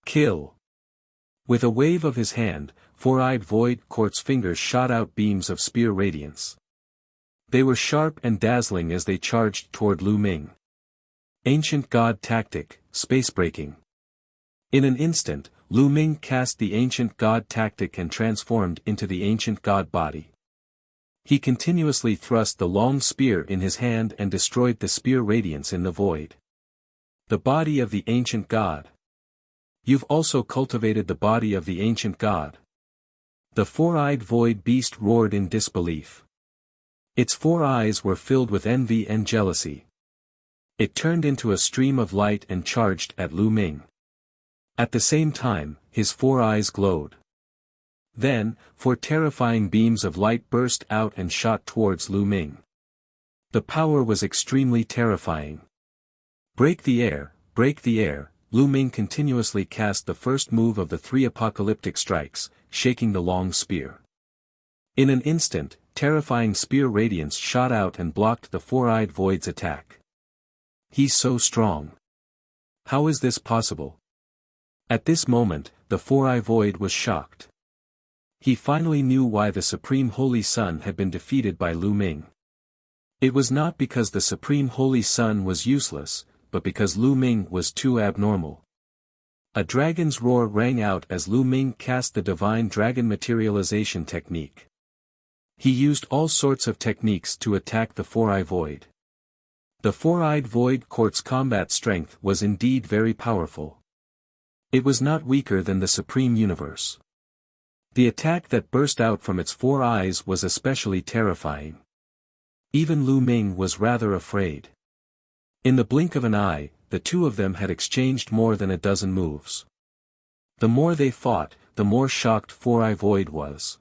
Kill! With a wave of his hand, Four-Eyed Void Court's fingers shot out beams of spear radiance. They were sharp and dazzling as they charged toward Lu Ming. Ancient God Tactic, Space Breaking. In an instant, Lu Ming cast the Ancient God Tactic and transformed into the Ancient God Body. He continuously thrust the long spear in his hand and destroyed the spear radiance in the void. The body of the Ancient God. You've also cultivated the body of the Ancient God. The Four-Eyed Void Beast roared in disbelief. Its 4 eyes were filled with envy and jealousy. It turned into a stream of light and charged at Lu Ming. At the same time, his 4 eyes glowed. Then, 4 terrifying beams of light burst out and shot towards Lu Ming. The power was extremely terrifying. Break the air, Lu Ming continuously cast the first move of the 3 apocalyptic strikes, shaking the long spear. In an instant, terrifying spear radiance shot out and blocked the Four-Eyed Void's attack. He's so strong. How is this possible? At this moment, the Four-Eyed Void was shocked. He finally knew why the Supreme Holy Sun had been defeated by Lu Ming. It was not because the Supreme Holy Sun was useless, but because Lu Ming was too abnormal. A dragon's roar rang out as Lu Ming cast the Divine Dragon Materialization technique. He used all sorts of techniques to attack the Four-Eyed Void. The Four-Eyed Void Court's combat strength was indeed very powerful. It was not weaker than the Supreme Universe. The attack that burst out from its 4 eyes was especially terrifying. Even Lu Ming was rather afraid. In the blink of an eye, the two of them had exchanged more than a dozen moves. The more they fought, the more shocked Four-Eye Void was.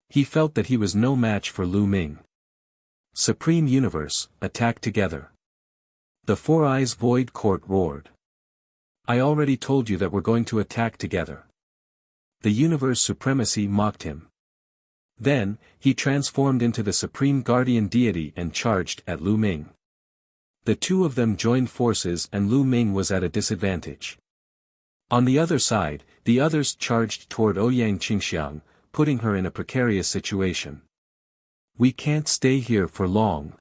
He felt that he was no match for Lu Ming. Supreme Universe, attack together. The Four Eyes Void Court roared. I already told you that we're going to attack together. The Universe Supremacy mocked him. Then, he transformed into the Supreme Guardian Deity and charged at Lu Ming. The two of them joined forces and Lu Ming was at a disadvantage. On the other side, the others charged toward Ouyang Qingxiang, putting her in a precarious situation. We can't stay here for long.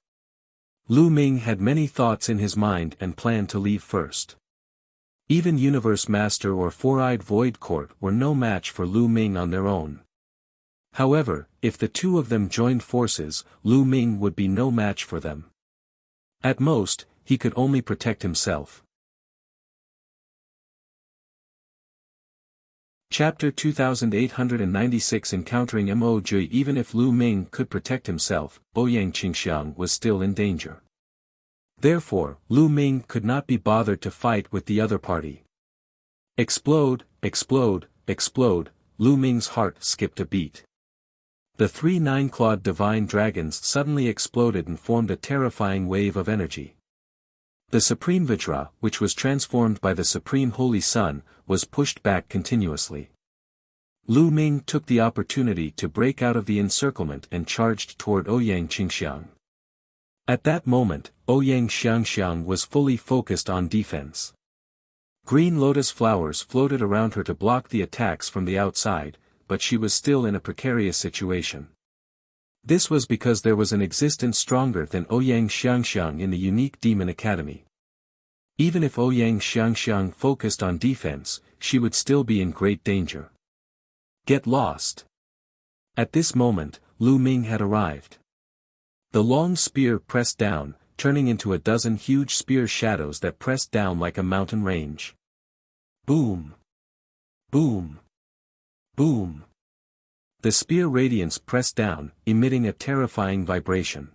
Lu Ming had many thoughts in his mind and planned to leave first. Even Universe Master or Four-Eyed Void Court were no match for Lu Ming on their own. However, if the two of them joined forces, Lu Ming would be no match for them. At most, he could only protect himself. Chapter 2896 Encountering Mo Jui. Even if Lu Ming could protect himself, Ouyang Qingxiang was still in danger. Therefore, Lu Ming could not be bothered to fight with the other party. Explode, explode, explode, Lu Ming's heart skipped a beat. The three nine-clawed divine dragons suddenly exploded and formed a terrifying wave of energy. The Supreme Vajra, which was transformed by the Supreme Holy Sun, was pushed back continuously. Lu Ming took the opportunity to break out of the encirclement and charged toward Ouyang Qingxiang. At that moment, Ouyang Xiangxiang was fully focused on defense. Green lotus flowers floated around her to block the attacks from the outside, but she was still in a precarious situation. This was because there was an existence stronger than Ouyang Xiangxiang in the unique Demon Academy. Even if Ouyang Xiangxiang focused on defense, she would still be in great danger. Get lost. At this moment, Lu Ming had arrived. The long spear pressed down, turning into a dozen huge spear shadows that pressed down like a mountain range. Boom! Boom! Boom! The spear radiance pressed down, emitting a terrifying vibration.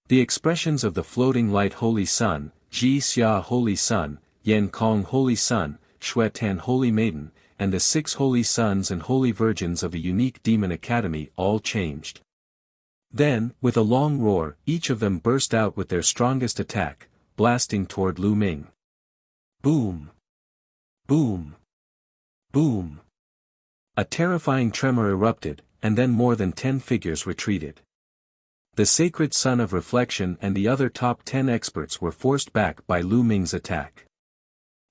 The expressions of the floating light Holy Sun, Ji Xia Holy Sun, Yan Kong Holy Sun, Xue Tan Holy Maiden, and the 6 Holy Sons and Holy Virgins of the unique Demon Academy all changed. Then, with a long roar, each of them burst out with their strongest attack, blasting toward Lu Ming. Boom! Boom! Boom! A terrifying tremor erupted, and then more than 10 figures retreated. The Sacred Son of Reflection and the other top 10 experts were forced back by Lu Ming's attack.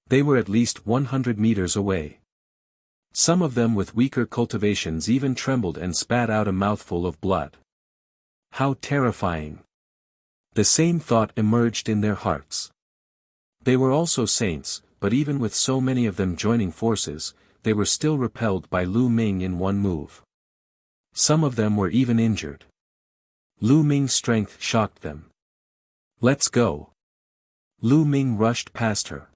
They were at least 100 meters away. Some of them with weaker cultivations even trembled and spat out a mouthful of blood. How terrifying! The same thought emerged in their hearts. They were also saints, but even with so many of them joining forces, they were still repelled by Lu Ming in one move. Some of them were even injured. Lu Ming's strength shocked them. Let's go. Lu Ming rushed past her.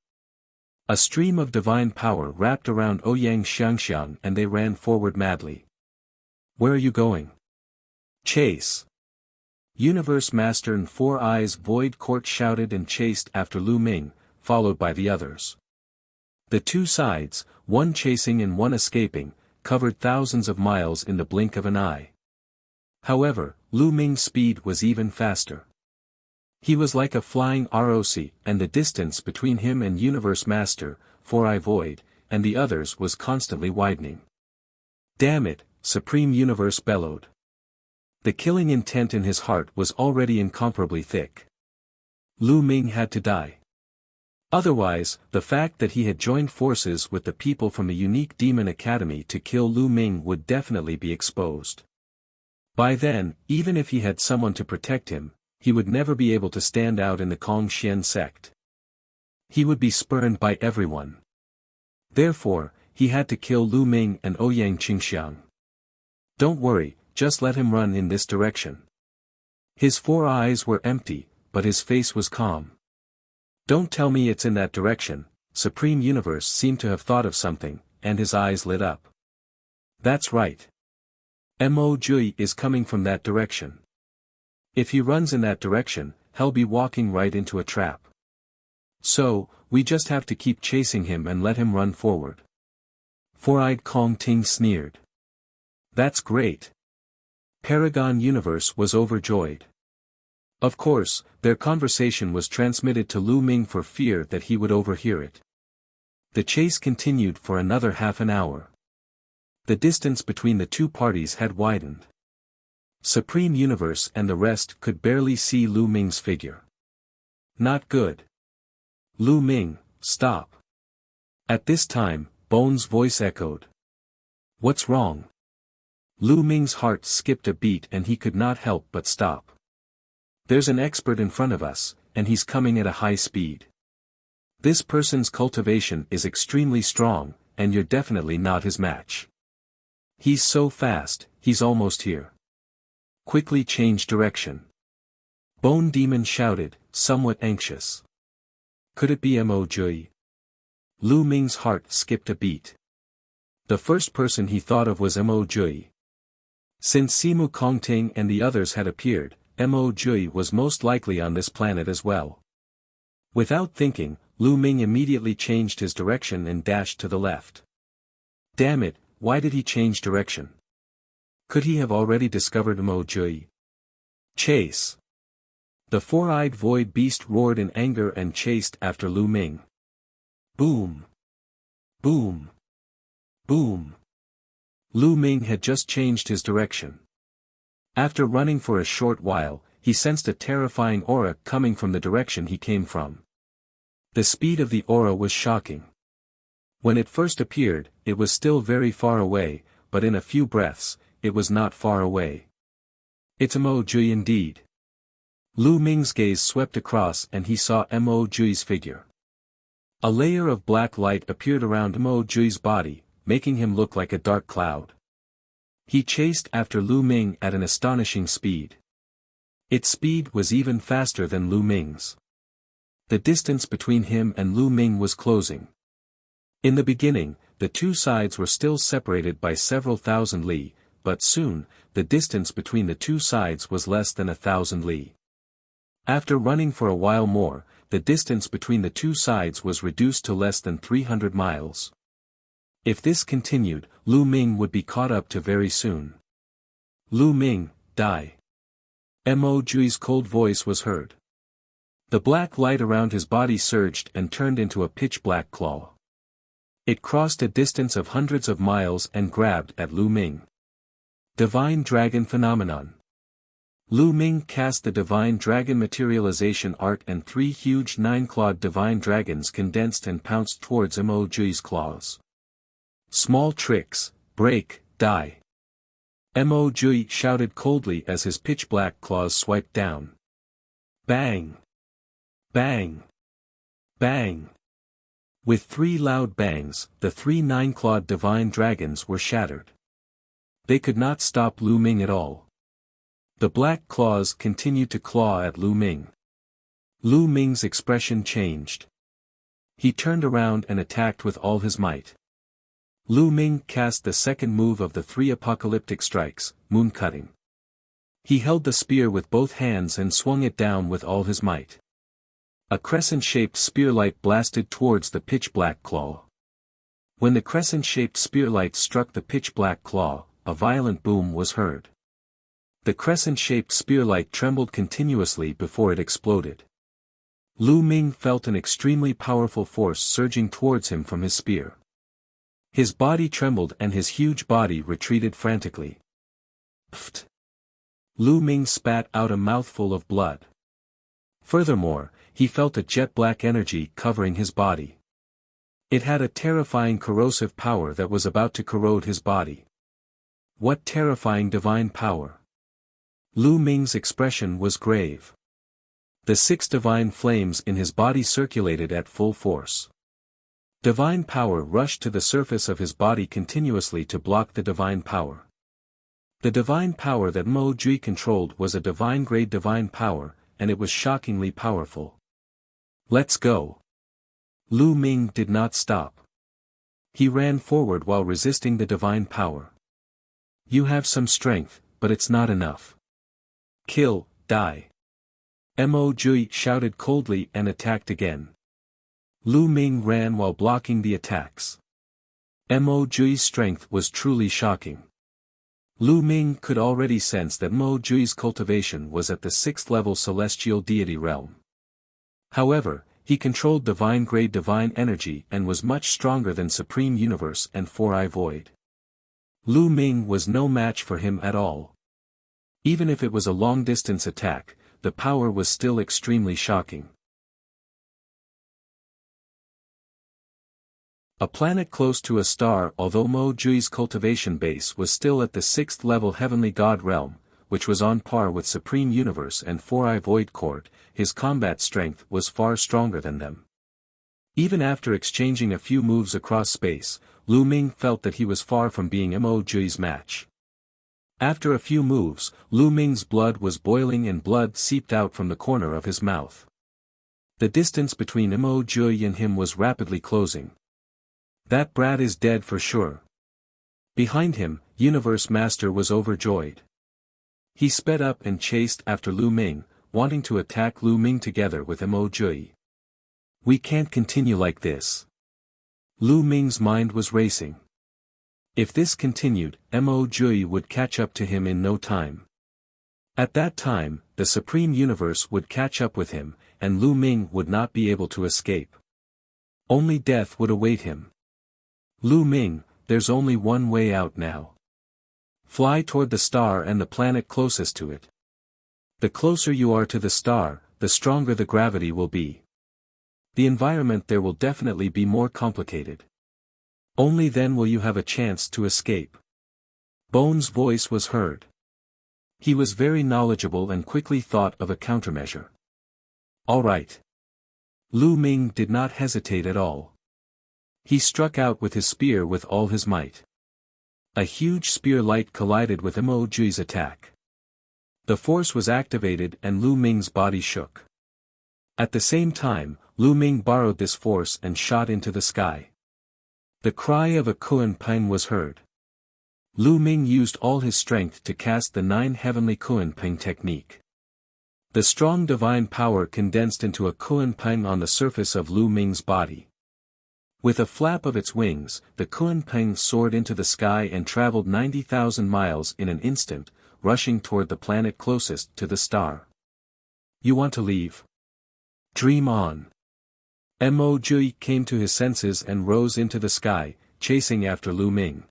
A stream of divine power wrapped around Ouyang Xiangxiang and they ran forward madly. Where are you going? Chase! Universe Master and Four Eyes Void Court shouted and chased after Lu Ming, followed by the others. The two sides, one chasing and one escaping, covered thousands of miles in the blink of an eye. However, Lu Ming's speed was even faster. He was like a flying ROC, and the distance between him and Universe Master, Four-Eye Void, and the others was constantly widening. Damn it, Supreme Universe bellowed. The killing intent in his heart was already incomparably thick. Lu Ming had to die. Otherwise, the fact that he had joined forces with the people from the unique Demon Academy to kill Lu Ming would definitely be exposed. By then, even if he had someone to protect him, he would never be able to stand out in the Kongxian sect. He would be spurned by everyone. Therefore, he had to kill Lu Ming and Ouyang Qingxiang. Don't worry, just let him run in this direction. His 4 eyes were empty, but his face was calm. Don't tell me it's in that direction. Supreme Universe seemed to have thought of something, and his eyes lit up. That's right. Mo Jui is coming from that direction. If he runs in that direction, he'll be walking right into a trap. So, we just have to keep chasing him and let him run forward. Four-eyed Kong Ting sneered. That's great. Paragon Universe was overjoyed. Of course, their conversation was transmitted to Lu Ming for fear that he would overhear it. The chase continued for another half an hour. The distance between the two parties had widened. Supreme Universe and the rest could barely see Lu Ming's figure. Not good. Lu Ming, stop. At this time, Bone's voice echoed. What's wrong? Lu Ming's heart skipped a beat and he could not help but stop. There's an expert in front of us, and he's coming at a high speed. This person's cultivation is extremely strong, and you're definitely not his match. He's so fast, he's almost here. Quickly change direction. Bone Demon shouted, somewhat anxious. Could it be Mo Jui? Lu Ming's heart skipped a beat. The first person he thought of was Mo Jui. Since Simu Kongting and the others had appeared, Mo Jui was most likely on this planet as well. Without thinking, Lu Ming immediately changed his direction and dashed to the left. Damn it, why did he change direction? Could he have already discovered Mo Jui? Chase! The four-eyed void beast roared in anger and chased after Lu Ming. Boom! Boom! Boom! Lu Ming had just changed his direction. After running for a short while, he sensed a terrifying aura coming from the direction he came from. The speed of the aura was shocking. When it first appeared, it was still very far away, but in a few breaths, it was not far away. It's Mo Jui indeed. Lu Ming's gaze swept across and he saw Mo Jui's figure. A layer of black light appeared around Mo Jui's body, making him look like a dark cloud. He chased after Lu Ming at an astonishing speed. Its speed was even faster than Lu Ming's. The distance between him and Lu Ming was closing. In the beginning, the two sides were still separated by several thousand li, but soon, the distance between the two sides was less than 1,000 li. After running for a while more, the distance between the two sides was reduced to less than 300 miles. If this continued, Lu Ming would be caught up to very soon. Lu Ming, die. Mo Jui's cold voice was heard. The black light around his body surged and turned into a pitch-black claw. It crossed a distance of hundreds of miles and grabbed at Lu Ming. Divine Dragon Phenomenon. Lu Ming cast the Divine Dragon Materialization Art and 3 huge 9-clawed Divine Dragons condensed and pounced towards Mo Jui's claws. Small tricks, break, die. Mo Jui shouted coldly as his pitch-black claws swiped down. Bang! Bang! Bang! With 3 loud bangs, the 3 9-clawed Divine Dragons were shattered. They could not stop Lu Ming at all. The black claws continued to claw at Lu Ming. Lu Ming's expression changed. He turned around and attacked with all his might. Lu Ming cast the second move of the 3 apocalyptic strikes, moon cutting. He held the spear with both hands and swung it down with all his might. A crescent-shaped spearlight blasted towards the pitch-black claw. When the crescent-shaped spearlight struck the pitch-black claw, a violent boom was heard. The crescent-shaped spearlight trembled continuously before it exploded. Lu Ming felt an extremely powerful force surging towards him from his spear. His body trembled and his huge body retreated frantically. Pfft! Lu Ming spat out a mouthful of blood. Furthermore, he felt a jet-black energy covering his body. It had a terrifying corrosive power that was about to corrode his body. What terrifying divine power! Lu Ming's expression was grave. The 6 divine flames in his body circulated at full force. Divine power rushed to the surface of his body continuously to block the divine power. The divine power that Mo Jui controlled was a divine-grade divine power, and it was shockingly powerful. Let's go. Lu Ming did not stop. He ran forward while resisting the divine power. You have some strength, but it's not enough. Kill, die. Mo Jui shouted coldly and attacked again. Lu Ming ran while blocking the attacks. Mo Jui's strength was truly shocking. Lu Ming could already sense that Mo Jui's cultivation was at the 6th level celestial deity realm. However, he controlled divine-grade divine energy and was much stronger than Supreme Universe and Four-Eye Void. Lu Ming was no match for him at all. Even if it was a long-distance attack, the power was still extremely shocking. A planet close to a star. Although Mo Jui's cultivation base was still at the 6th level heavenly god realm, which was on par with Supreme Universe and Four-Eye Void Court, his combat strength was far stronger than them. Even after exchanging a few moves across space, Lu Ming felt that he was far from being Mo Jui's match. After a few moves, Lu Ming's blood was boiling and blood seeped out from the corner of his mouth. The distance between Mo Jui and him was rapidly closing. That brat is dead for sure. Behind him, Universe Master was overjoyed. He sped up and chased after Lu Ming, wanting to attack Lu Ming together with Mo Jui. We can't continue like this. Lu Ming's mind was racing. If this continued, Mo Jui would catch up to him in no time. At that time, the Supreme Universe would catch up with him, and Lu Ming would not be able to escape. Only death would await him. Lu Ming, there's only one way out now. Fly toward the star and the planet closest to it. The closer you are to the star, the stronger the gravity will be. The environment there will definitely be more complicated. Only then will you have a chance to escape. Bone's voice was heard. He was very knowledgeable and quickly thought of a countermeasure. All right. Lu Ming did not hesitate at all. He struck out with his spear with all his might. A huge spear light collided with Mo Jui's attack. The force was activated and Lu Ming's body shook. At the same time, Lu Ming borrowed this force and shot into the sky. The cry of a Kuan Peng was heard. Lu Ming used all his strength to cast the 9 heavenly Kuan Peng technique. The strong divine power condensed into a Kuan Peng on the surface of Lu Ming's body. With a flap of its wings, the Kuan Peng soared into the sky and traveled 90,000 miles in an instant, rushing toward the planet closest to the star. You want to leave? Dream on. Mo Jui came to his senses and rose into the sky, chasing after Lu Ming.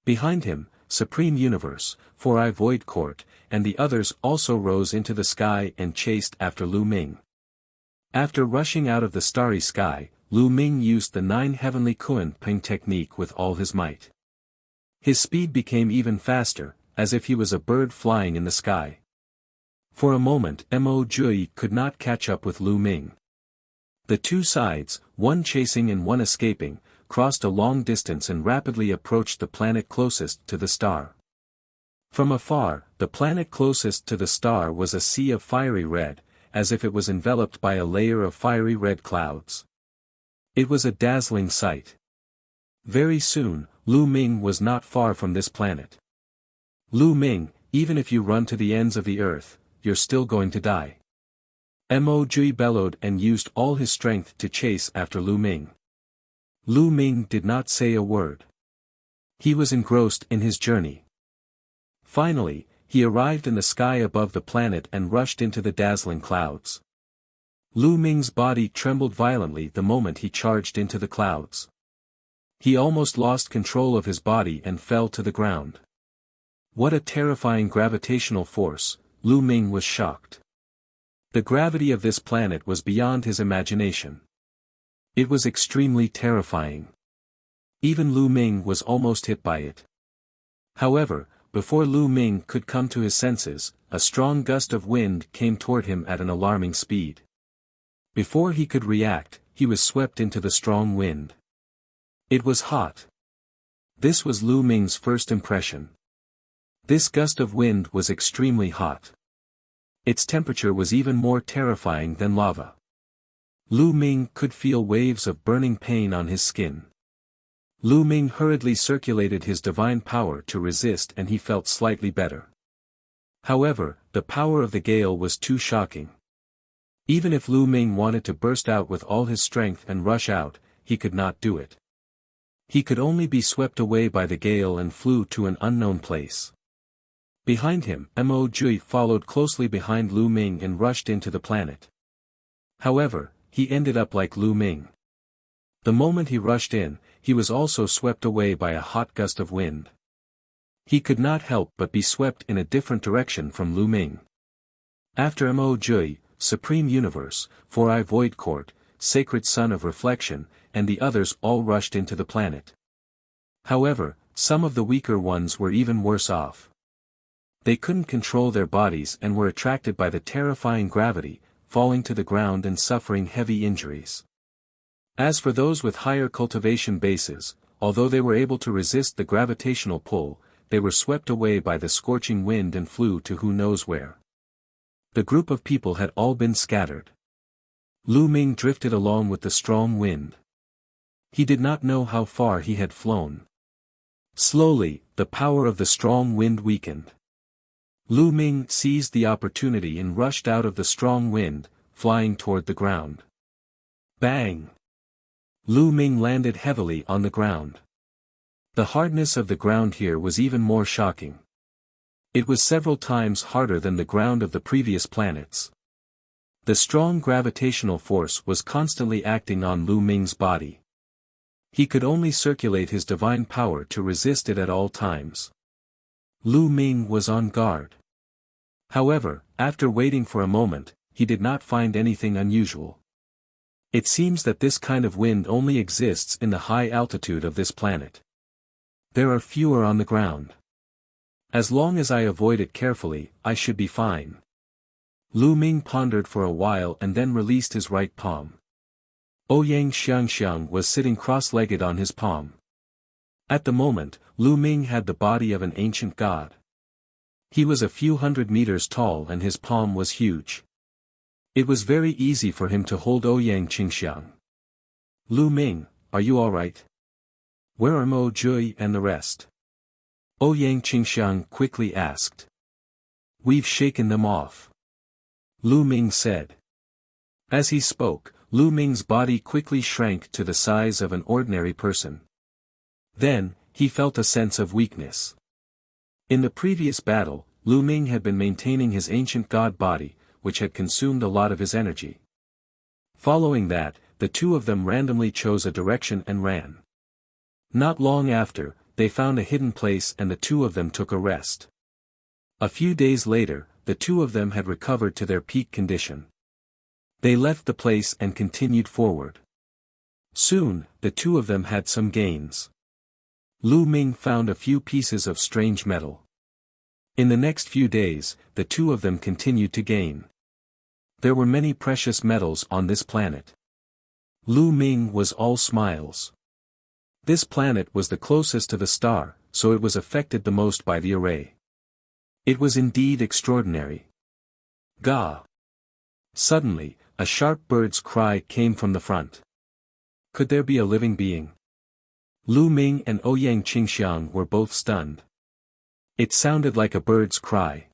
Behind him, Supreme Universe, Four-Eye Void Court, and the others also rose into the sky and chased after Lu Ming. After rushing out of the starry sky, Lu Ming used the 9 heavenly Kuan Peng technique with all his might. His speed became even faster, as if he was a bird flying in the sky. For a moment Mo Jui could not catch up with Lu Ming. The two sides, one chasing and one escaping, crossed a long distance and rapidly approached the planet closest to the star. From afar, the planet closest to the star was a sea of fiery red, as if it was enveloped by a layer of fiery red clouds. It was a dazzling sight. Very soon, Lu Ming was not far from this planet. Lu Ming, even if you run to the ends of the earth, you're still going to die. Mo Jui bellowed and used all his strength to chase after Lu Ming. Lu Ming did not say a word. He was engrossed in his journey. Finally, he arrived in the sky above the planet and rushed into the dazzling clouds. Lu Ming's body trembled violently the moment he charged into the clouds. He almost lost control of his body and fell to the ground. What a terrifying gravitational force, Lu Ming was shocked. The gravity of this planet was beyond his imagination. It was extremely terrifying. Even Lu Ming was almost hit by it. However, before Lu Ming could come to his senses, a strong gust of wind came toward him at an alarming speed. Before he could react, he was swept into the strong wind. It was hot. This was Lu Ming's first impression. This gust of wind was extremely hot. Its temperature was even more terrifying than lava. Lu Ming could feel waves of burning pain on his skin. Lu Ming hurriedly circulated his divine power to resist and he felt slightly better. However, the power of the gale was too shocking. Even if Lu Ming wanted to burst out with all his strength and rush out, he could not do it. He could only be swept away by the gale and flew to an unknown place. Behind him, Mo Jui followed closely behind Lu Ming and rushed into the planet. However, he ended up like Lu Ming. The moment he rushed in, he was also swept away by a hot gust of wind. He could not help but be swept in a different direction from Lu Ming. After Mo Jui, Supreme Universe, Four-Eye Void Court, Sacred Sun of Reflection, and the others all rushed into the planet. However, some of the weaker ones were even worse off. They couldn't control their bodies and were attracted by the terrifying gravity, falling to the ground and suffering heavy injuries. As for those with higher cultivation bases, although they were able to resist the gravitational pull, they were swept away by the scorching wind and flew to who knows where. The group of people had all been scattered. Lu Ming drifted along with the strong wind. He did not know how far he had flown. Slowly, the power of the strong wind weakened. Lu Ming seized the opportunity and rushed out of the strong wind, flying toward the ground. Bang! Lu Ming landed heavily on the ground. The hardness of the ground here was even more shocking. It was several times harder than the ground of the previous planets. The strong gravitational force was constantly acting on Lu Ming's body. He could only circulate his divine power to resist it at all times. Lu Ming was on guard. However, after waiting for a moment, he did not find anything unusual. It seems that this kind of wind only exists in the high altitude of this planet. There are fewer on the ground. As long as I avoid it carefully, I should be fine. Lu Ming pondered for a while and then released his right palm. Ouyang Xiangxiang was sitting cross-legged on his palm. At the moment, Lu Ming had the body of an ancient god. He was a few hundred meters tall and his palm was huge. It was very easy for him to hold Ouyang Qingxiang. Lu Ming, are you alright? Where are Mo Jui and the rest? Ouyang Qingxiang quickly asked. We've shaken them off. Lu Ming said. As he spoke, Lu Ming's body quickly shrank to the size of an ordinary person. Then, he felt a sense of weakness. In the previous battle, Lu Ming had been maintaining his ancient god body, which had consumed a lot of his energy. Following that, the two of them randomly chose a direction and ran. Not long after, they found a hidden place and the two of them took a rest. A few days later, the two of them had recovered to their peak condition. They left the place and continued forward. Soon, the two of them had some gains. Lu Ming found a few pieces of strange metal. In the next few days, the two of them continued to gain. There were many precious metals on this planet. Lu Ming was all smiles. This planet was the closest to the star, so it was affected the most by the array. It was indeed extraordinary. Gah! Suddenly, a sharp bird's cry came from the front. Could there be a living being? Lu Ming and Ouyang Qingxiang were both stunned. It sounded like a bird's cry.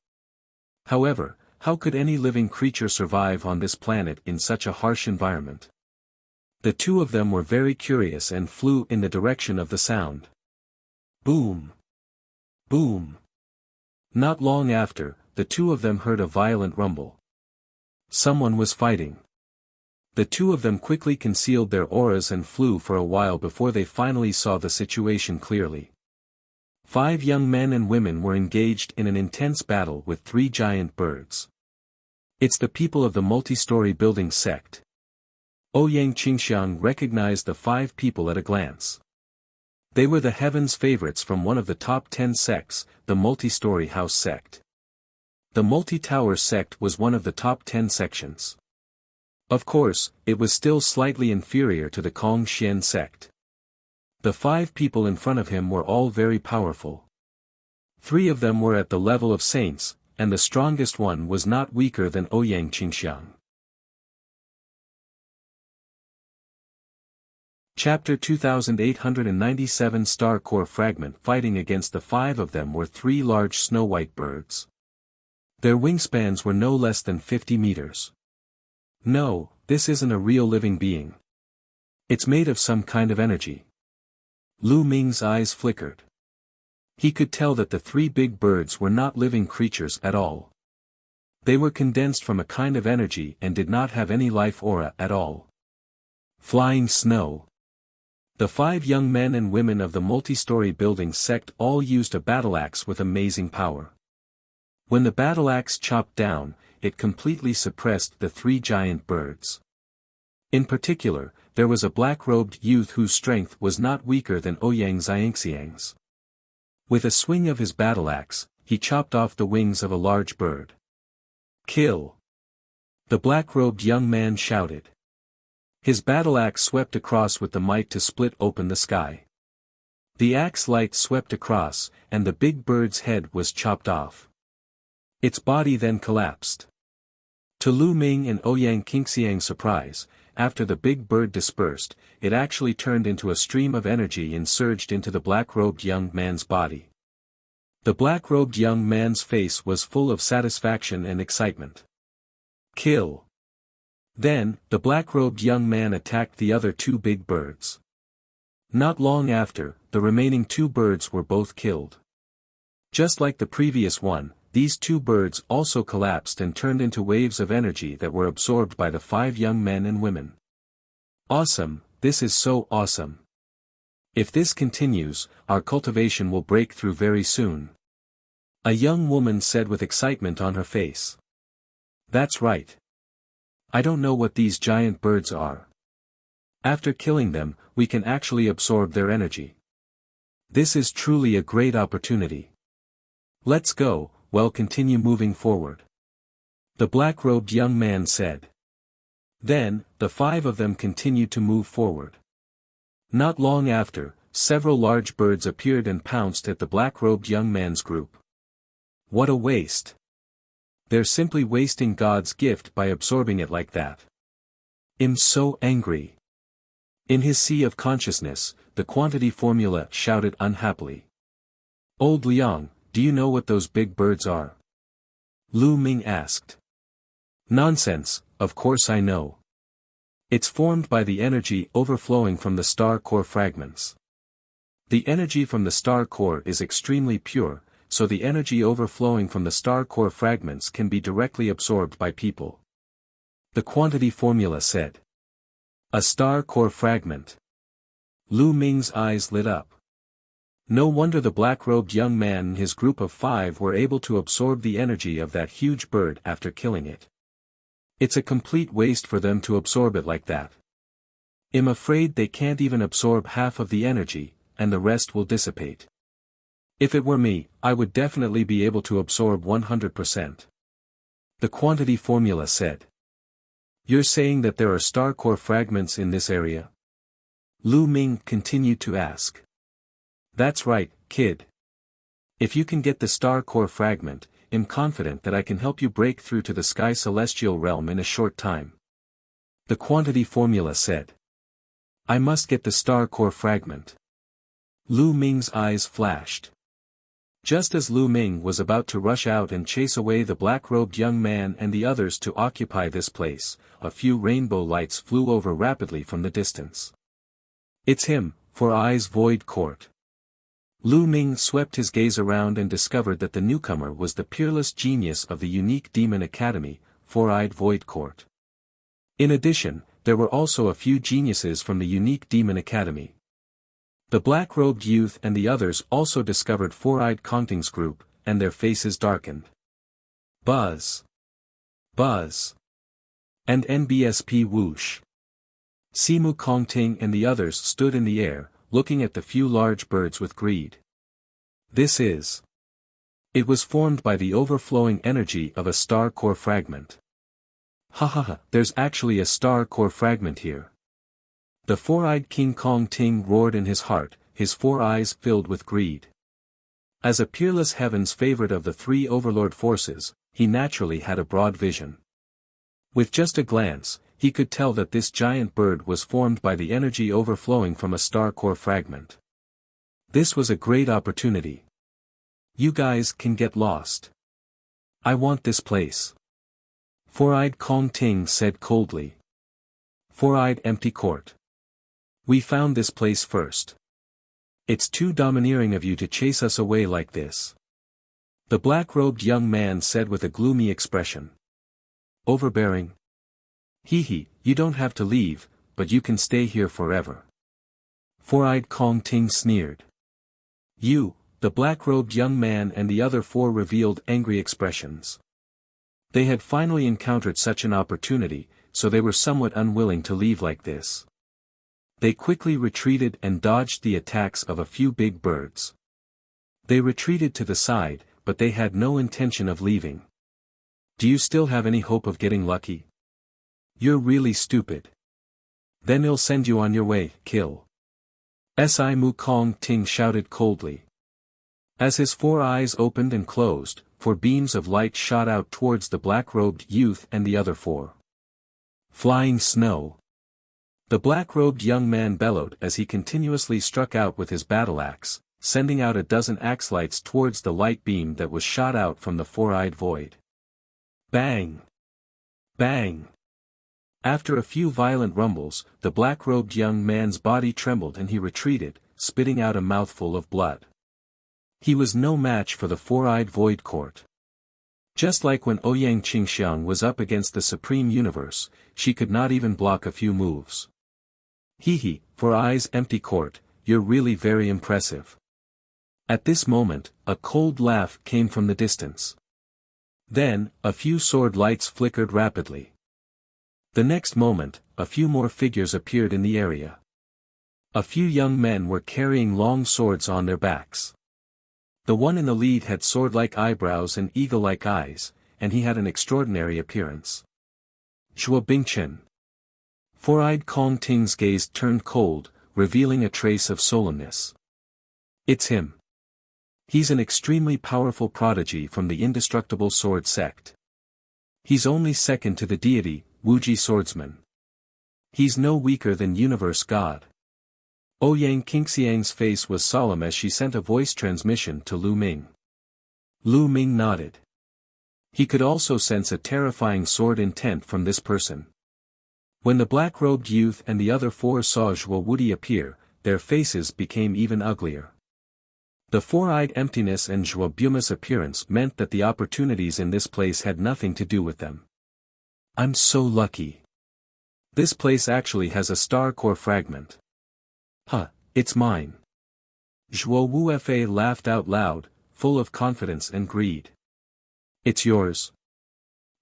However, how could any living creature survive on this planet in such a harsh environment? The two of them were very curious and flew in the direction of the sound. Boom! Boom! Not long after, the two of them heard a violent rumble. Someone was fighting. The two of them quickly concealed their auras and flew for a while before they finally saw the situation clearly. 5 young men and women were engaged in an intense battle with 3 giant birds. It's the people of the multi-story building sect. Ouyang Qingxiang recognized the 5 people at a glance. They were the heavens favorites from one of the top 10 sects, the multi-story house sect. The multi-tower sect was one of the top 10 sections. Of course, it was still slightly inferior to the Kong Xian sect. The 5 people in front of him were all very powerful. 3 of them were at the level of saints, and the strongest one was not weaker than Ouyang Qingxiang. Chapter 2897 Star Core Fragment. Fighting against the 5 of them were 3 large snow-white birds. Their wingspans were no less than 50 meters. No, this isn't a real living being. It's made of some kind of energy. Lu Ming's eyes flickered. He could tell that the three big birds were not living creatures at all. They were condensed from a kind of energy and did not have any life aura at all. Flying snow. The 5 young men and women of the multi-story building sect all used a battle axe with amazing power. When the battle axe chopped down, it completely suppressed the 3 giant birds. In particular, there was a black-robed youth whose strength was not weaker than Ouyang Xiangxiang's. With a swing of his battle axe, he chopped off the wings of a large bird. Kill! The black-robed young man shouted. His battle axe swept across with the might to split open the sky. The axe light swept across, and the big bird's head was chopped off. Its body then collapsed. To Lu Ming and Ouyang Xiangxiang's surprise, after the big bird dispersed, it actually turned into a stream of energy and surged into the black-robed young man's body. The black-robed young man's face was full of satisfaction and excitement. Kill! Then, the black-robed young man attacked the other 2 big birds. Not long after, the remaining 2 birds were both killed. Just like the previous one, these 2 birds also collapsed and turned into waves of energy that were absorbed by the 5 young men and women. Awesome, this is so awesome. If this continues, our cultivation will break through very soon. A young woman said with excitement on her face. That's right. I don't know what these giant birds are. After killing them, we can actually absorb their energy. This is truly a great opportunity. Let's go, well, continue moving forward. The black-robed young man said. Then, the 5 of them continued to move forward. Not long after, several large birds appeared and pounced at the black-robed young man's group. What a waste! They're simply wasting God's gift by absorbing it like that. I'm so angry. In his sea of consciousness, the quantity formula shouted unhappily. Old Liang, do you know what those big birds are? Lu Ming asked. Nonsense, of course I know. It's formed by the energy overflowing from the star core fragments. The energy from the star core is extremely pure, so the energy overflowing from the star core fragments can be directly absorbed by people. The quantity formula said. A star core fragment. Lu Ming's eyes lit up. No wonder the black-robed young man and his group of 5 were able to absorb the energy of that huge bird after killing it. It's a complete waste for them to absorb it like that. I'm afraid they can't even absorb half of the energy, and the rest will dissipate. If it were me, I would definitely be able to absorb 100%. The quantity formula said. You're saying that there are star core fragments in this area? Lu Ming continued to ask. That's right, kid. If you can get the star core fragment, I'm confident that I can help you break through to the sky celestial realm in a short time. The quantity formula said. I must get the star core fragment. Lu Ming's eyes flashed. Just as Lu Ming was about to rush out and chase away the black-robed young man and the others to occupy this place, a few rainbow lights flew over rapidly from the distance. It's him, Four Eyes Void Court. Lu Ming swept his gaze around and discovered that the newcomer was the peerless genius of the unique demon academy, Four-Eyed Void Court. In addition, there were also a few geniuses from the unique demon academy. The black-robed youth and the others also discovered Four-Eyed Kongting's group, and their faces darkened. Buzz! Buzz! And NBSP whoosh! Simu Kongting and the others stood in the air, looking at the few large birds with greed. This is. It was formed by the overflowing energy of a star core fragment. Ha ha ha, there's actually a star core fragment here. The four-eyed King Kong Ting roared in his heart, his 4 eyes filled with greed. As a peerless heaven's favorite of the 3 overlord forces, he naturally had a broad vision. With just a glance, he could tell that this giant bird was formed by the energy overflowing from a star core fragment. This was a great opportunity. You guys can get lost. I want this place. Four-eyed Kong Ting said coldly. Four-eyed Empty Court. We found this place first. It's too domineering of you to chase us away like this. The black-robed young man said with a gloomy expression. Overbearing? Hee, you don't have to leave, but you can stay here forever. Four-eyed Kong Ting sneered. You, the black-robed young man and the other four revealed angry expressions. They had finally encountered such an opportunity, so they were somewhat unwilling to leave like this. They quickly retreated and dodged the attacks of a few big birds. They retreated to the side, but they had no intention of leaving. Do you still have any hope of getting lucky? You're really stupid. Then I'll send you on your way, kill. Si Mu Kong Ting shouted coldly. As his four eyes opened and closed, four beams of light shot out towards the black-robed youth and the other four. Flying snow. The black-robed young man bellowed as he continuously struck out with his battle axe, sending out a dozen axe lights towards the light beam that was shot out from the four-eyed void. Bang! Bang! After a few violent rumbles, the black-robed young man's body trembled and he retreated, spitting out a mouthful of blood. He was no match for the four-eyed void court. Just like when Ouyang Qingxiang was up against the Supreme Universe, she could not even block a few moves. Hee, Four Eyes Empty Court, you're really very impressive. At this moment, a cold laugh came from the distance. Then, a few sword lights flickered rapidly. The next moment, a few more figures appeared in the area. A few young men were carrying long swords on their backs. The one in the lead had sword-like eyebrows and eagle-like eyes, and he had an extraordinary appearance. Zhuo Bingchen. Four-eyed Kong Ting's gaze turned cold, revealing a trace of solemnness. It's him. He's an extremely powerful prodigy from the indestructible sword sect. He's only second to the deity, Wuji Swordsman. He's no weaker than Universe God. Ouyang Qingxiang's face was solemn as she sent a voice transmission to Lu Ming. Lu Ming nodded. He could also sense a terrifying sword intent from this person. When the black-robed youth and the other four saw Zhuo Wudi appear, their faces became even uglier. The four-eyed emptiness and Zhuo Buma's appearance meant that the opportunities in this place had nothing to do with them. I'm so lucky. This place actually has a star core fragment. Huh, it's mine. Zhuo Wufa laughed out loud, full of confidence and greed. It's yours.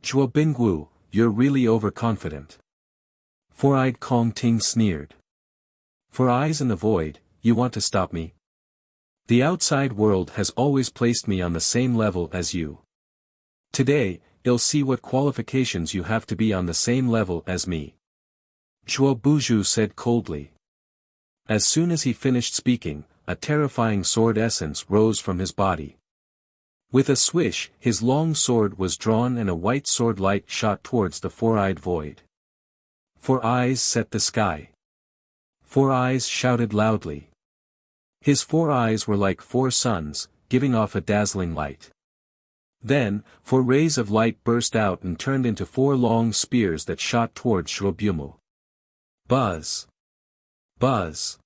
Zhuo Bingwu, you're really overconfident. Four-eyed Kong Ting sneered. Four eyes in the void, you want to stop me? The outside world has always placed me on the same level as you. Today, I'll see what qualifications you have to be on the same level as me. Zhuo Buju said coldly. As soon as he finished speaking, a terrifying sword essence rose from his body. With a swish, his long sword was drawn and a white sword light shot towards the four-eyed void. Four eyes set the sky. Four eyes shouted loudly. His four eyes were like four suns, giving off a dazzling light. Then, four rays of light burst out and turned into four long spears that shot towards Zhuobumu. Buzz. Buzz.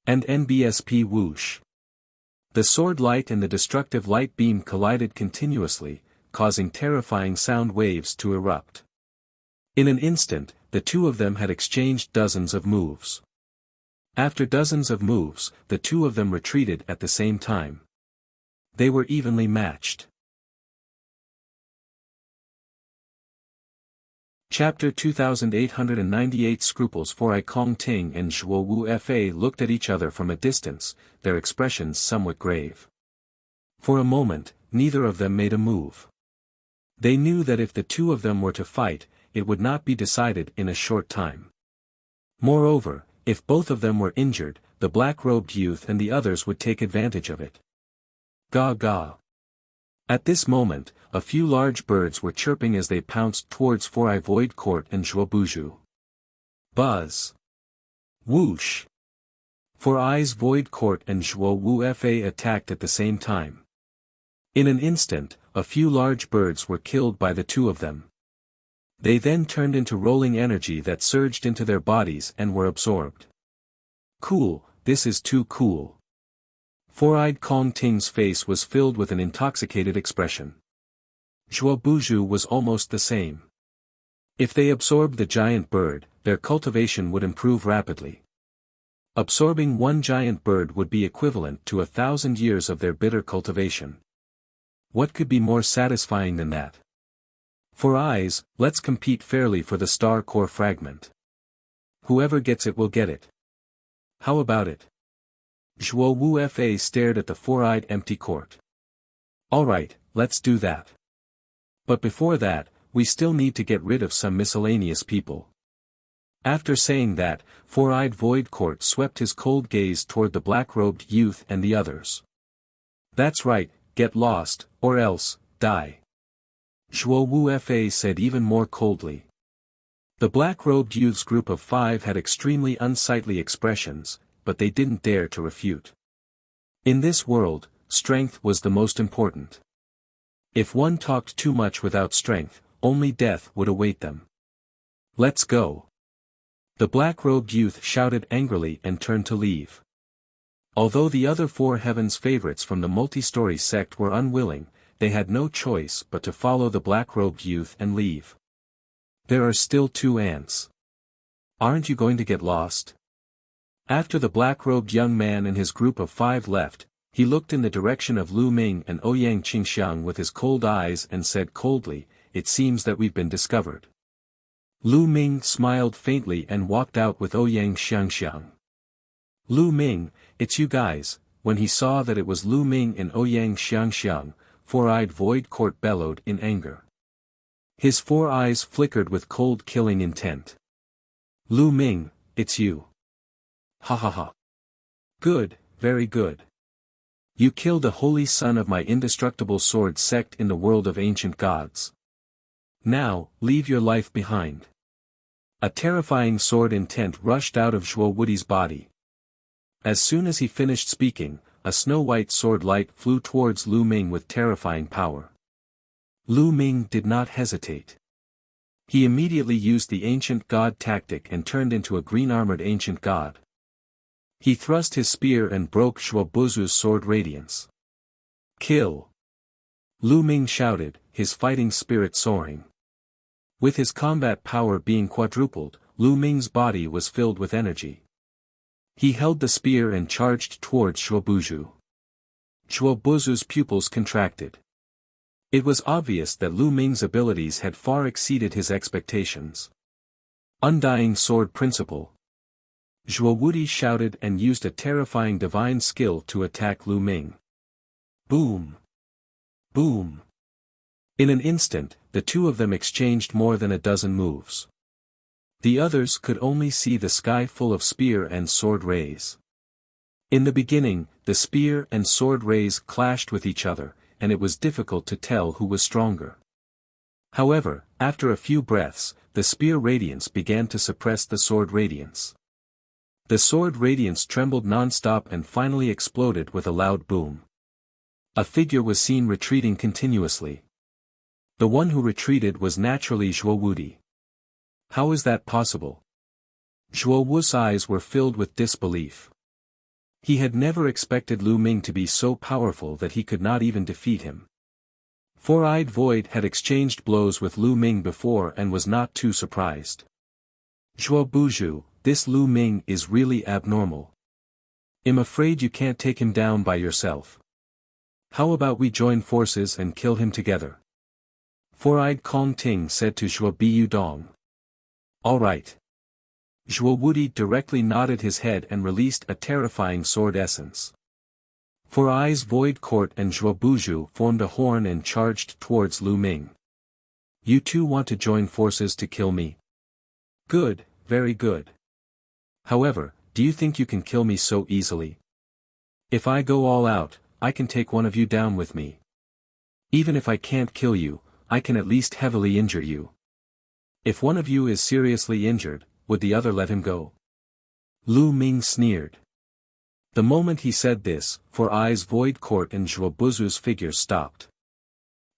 And NBSP whoosh. The sword light and the destructive light beam collided continuously, causing terrifying sound waves to erupt. In an instant, the two of them had exchanged dozens of moves. After dozens of moves, the two of them retreated at the same time. They were evenly matched. Chapter 2898 Scruples. For Kong Ting and Zhuo Wufa looked at each other from a distance, their expressions somewhat grave. For a moment, neither of them made a move. They knew that if the two of them were to fight, it would not be decided in a short time. Moreover, if both of them were injured, the black-robed youth and the others would take advantage of it. Ga ga. At this moment, a few large birds were chirping as they pounced towards Four-Eye Void Court and Zhuo Buju. Buzz. Whoosh. Four Eyes Void Court and Zhuo Wufa attacked at the same time. In an instant, a few large birds were killed by the two of them. They then turned into rolling energy that surged into their bodies and were absorbed. Cool, this is too cool. Four-eyed Kong Ting's face was filled with an intoxicated expression. Zhuo Buzhu was almost the same. If they absorbed the giant bird, their cultivation would improve rapidly. Absorbing one giant bird would be equivalent to 1,000 years of their bitter cultivation. What could be more satisfying than that? For eyes, let's compete fairly for the star core fragment. Whoever gets it will get it. How about it? Zhuo Wu Fa stared at the four-eyed empty court. Alright, let's do that. But before that, we still need to get rid of some miscellaneous people. After saying that, Four-Eyed Void Court swept his cold gaze toward the black-robed youth and the others. That's right, get lost, or else, die. Zhuo Wu Fa said even more coldly. The black-robed youth's group of 5 had extremely unsightly expressions, but they didn't dare to refute. In this world, strength was the most important. If one talked too much without strength, only death would await them. Let's go. The black-robed youth shouted angrily and turned to leave. Although the other 4 Heaven's favorites from the multi-story sect were unwilling, they had no choice but to follow the black-robed youth and leave. There are still 2 ants. Aren't you going to get lost? After the black-robed young man and his group of 5 left, he looked in the direction of Lu Ming and Ouyang Qingxiang with his cold eyes and said coldly, "It seems that we've been discovered." Lu Ming smiled faintly and walked out with Ouyang Xiangxiang. "Lu Ming, it's you guys." When he saw that it was Lu Ming and Ouyang Xiangxiang, Four-Eyed Void Court bellowed in anger. His 4 eyes flickered with cold killing intent. "Lu Ming, it's you. Ha ha ha. Good, very good. You killed the holy son of my indestructible sword sect in the world of ancient gods. Now, leave your life behind." A terrifying sword intent rushed out of Zhuo Wudi's body. As soon as he finished speaking, a snow-white sword light flew towards Lu Ming with terrifying power. Lu Ming did not hesitate. He immediately used the ancient god tactic and turned into a green-armored ancient god. He thrust his spear and broke Zhuo Buzu's sword radiance. "Kill!" Lu Ming shouted, his fighting spirit soaring. With his combat power being quadrupled, Lu Ming's body was filled with energy. He held the spear and charged towards Zhuo Buzu. Zhuo Buzu's pupils contracted. It was obvious that Lu Ming's abilities had far exceeded his expectations. Undying Sword Principle. Zhuo Wudi shouted and used a terrifying divine skill to attack Lu Ming. Boom! Boom! In an instant, the 2 of them exchanged more than a dozen moves. The others could only see the sky full of spear and sword rays. In the beginning, the spear and sword rays clashed with each other, and it was difficult to tell who was stronger. However, after a few breaths, the spear radiance began to suppress the sword radiance. The sword radiance trembled non-stop and finally exploded with a loud boom. A figure was seen retreating continuously. The one who retreated was naturally Zhuo Wudi. How is that possible? Zhuo Wu's eyes were filled with disbelief. He had never expected Lu Ming to be so powerful that he could not even defeat him. Four-Eyed Void had exchanged blows with Lu Ming before and was not too surprised. "Zhuo Buzu, this Lu Ming is really abnormal. I'm afraid you can't take him down by yourself. How about we join forces and kill him together?" Four-Eyed Kong Ting said to Zhuo Biyudong. "All right." Zhuo Wudi directly nodded his head and released a terrifying sword essence. Four-Eyes Void Court and Zhuo Buzu formed a horn and charged towards Lu Ming. "You 2 want to join forces to kill me? Good, very good. However, do you think you can kill me so easily? If I go all out, I can take one of you down with me. Even if I can't kill you, I can at least heavily injure you. If one of you is seriously injured, would the other let him go?" Lu Ming sneered. The moment he said this, Four-Eyes Void Court and Zhuo Buzu's figures stopped.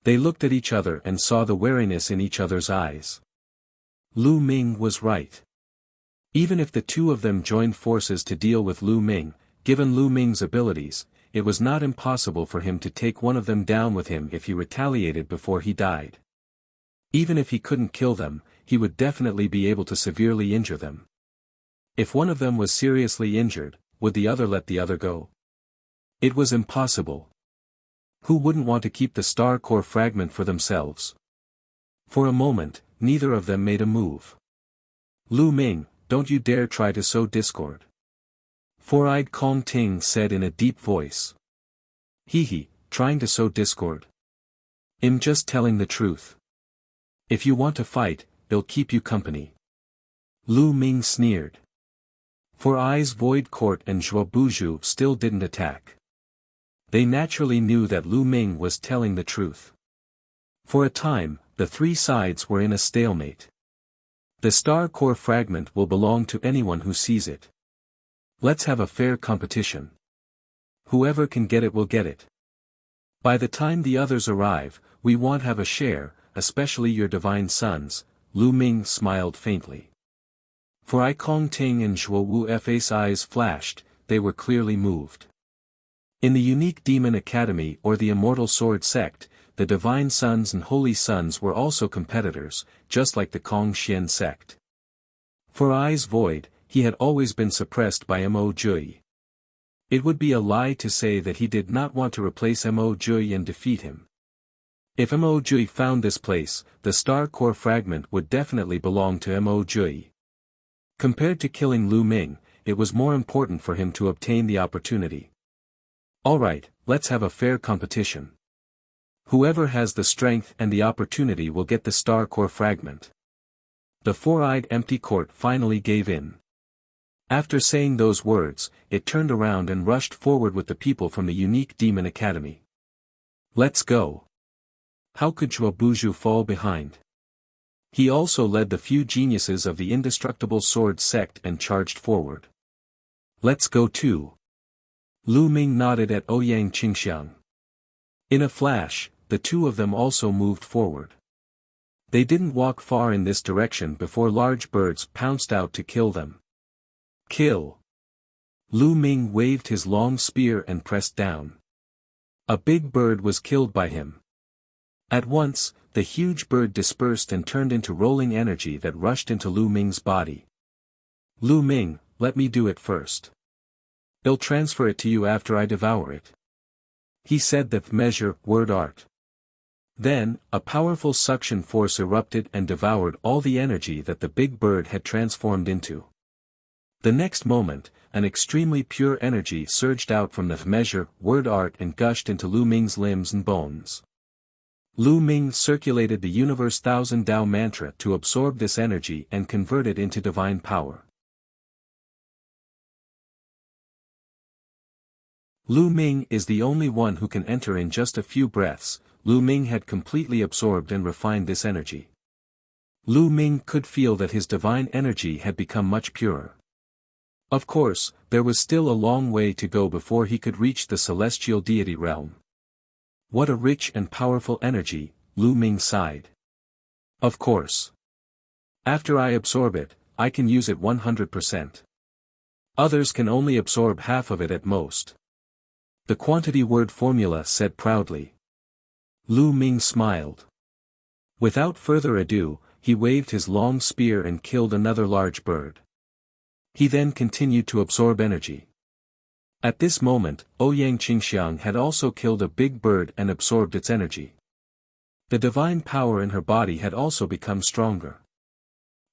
They looked at each other and saw the wariness in each other's eyes. Lu Ming was right. Even if the 2 of them joined forces to deal with Lu Ming, given Lu Ming's abilities, it was not impossible for him to take one of them down with him if he retaliated before he died. Even if he couldn't kill them, he would definitely be able to severely injure them. If one of them was seriously injured, would the other let the other go? It was impossible. Who wouldn't want to keep the star core fragment for themselves? For a moment, neither of them made a move. Lu Ming, don't you dare try to sow discord. Four-eyed Kong Ting said in a deep voice. He, trying to sow discord. I'm just telling the truth. If you want to fight, they'll keep you company. Lu Ming sneered. Four Eyes Void Court and Zhuo Buju still didn't attack. They naturally knew that Lu Ming was telling the truth. For a time, the three sides were in a stalemate. The star core fragment will belong to anyone who sees it. Let's have a fair competition. Whoever can get it will get it. By the time the others arrive, we won't have a share, especially your divine sons, Lu Ming smiled faintly. For I Kong Ting and Zhuo Wu Fa's eyes flashed, they were clearly moved. In the unique demon academy or the immortal sword sect, the divine sons and holy sons were also competitors, just like the Kong Xian sect. For Eyes Void, he had always been suppressed by Mo Jui. It would be a lie to say that he did not want to replace Mo Jui and defeat him. If Mo Jui found this place, the star core fragment would definitely belong to Mo Jui. Compared to killing Lu Ming, it was more important for him to obtain the opportunity. Alright, let's have a fair competition. Whoever has the strength and the opportunity will get the star core fragment. The four-eyed empty court finally gave in. After saying those words, it turned around and rushed forward with the people from the unique demon academy. Let's go. How could Zhuo Buju fall behind? He also led the few geniuses of the indestructible sword sect and charged forward. Let's go too. Lu Ming nodded at Ouyang Qingxiang. In a flash, the two of them also moved forward. They didn't walk far in this direction before large birds pounced out to kill them. Kill! Lu Ming waved his long spear and pressed down. A big bird was killed by him. At once, the huge bird dispersed and turned into rolling energy that rushed into Lu Ming's body. Lu Ming, let me do it first. I'll transfer it to you after I devour it. He said that measure, word art. Then, a powerful suction force erupted and devoured all the energy that the big bird had transformed into. The next moment, an extremely pure energy surged out from the measure, word art and gushed into Lu Ming's limbs and bones. Lu Ming circulated the universe thousand Tao mantra to absorb this energy and convert it into divine power. Lu Ming is the only one who can enter in just a few breaths. Lu Ming had completely absorbed and refined this energy. Lu Ming could feel that his divine energy had become much purer. Of course, there was still a long way to go before he could reach the celestial deity realm. What a rich and powerful energy, Lu Ming sighed. Of course. After I absorb it, I can use it 100%. Others can only absorb half of it at most. The quantity word formula said proudly. Lu Ming smiled. Without further ado, he waved his long spear and killed another large bird. He then continued to absorb energy. At this moment, Ouyang Qingxiang had also killed a big bird and absorbed its energy. The divine power in her body had also become stronger.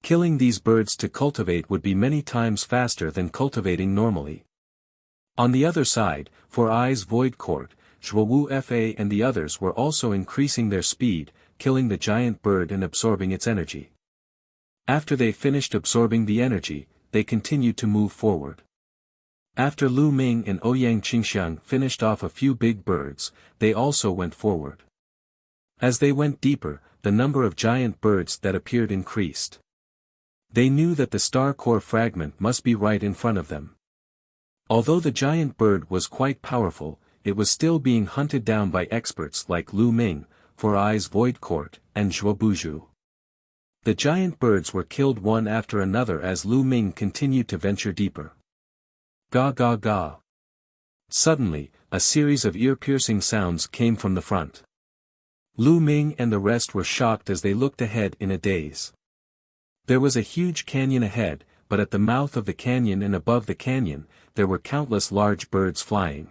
Killing these birds to cultivate would be many times faster than cultivating normally. On the other side, for Eyes Void Court, Zhuo Wu Fa and the others were also increasing their speed, killing the giant bird and absorbing its energy. After they finished absorbing the energy, they continued to move forward. After Lu Ming and Ouyang Qingxiang finished off a few big birds, they also went forward. As they went deeper, the number of giant birds that appeared increased. They knew that the star core fragment must be right in front of them. Although the giant bird was quite powerful, it was still being hunted down by experts like Lu Ming, For Eyes Void Court, and Zhuo Buju. The giant birds were killed one after another as Lu Ming continued to venture deeper. Ga ga ga. Suddenly, a series of ear-piercing sounds came from the front. Lu Ming and the rest were shocked as they looked ahead in a daze. There was a huge canyon ahead, but at the mouth of the canyon and above the canyon, there were countless large birds flying.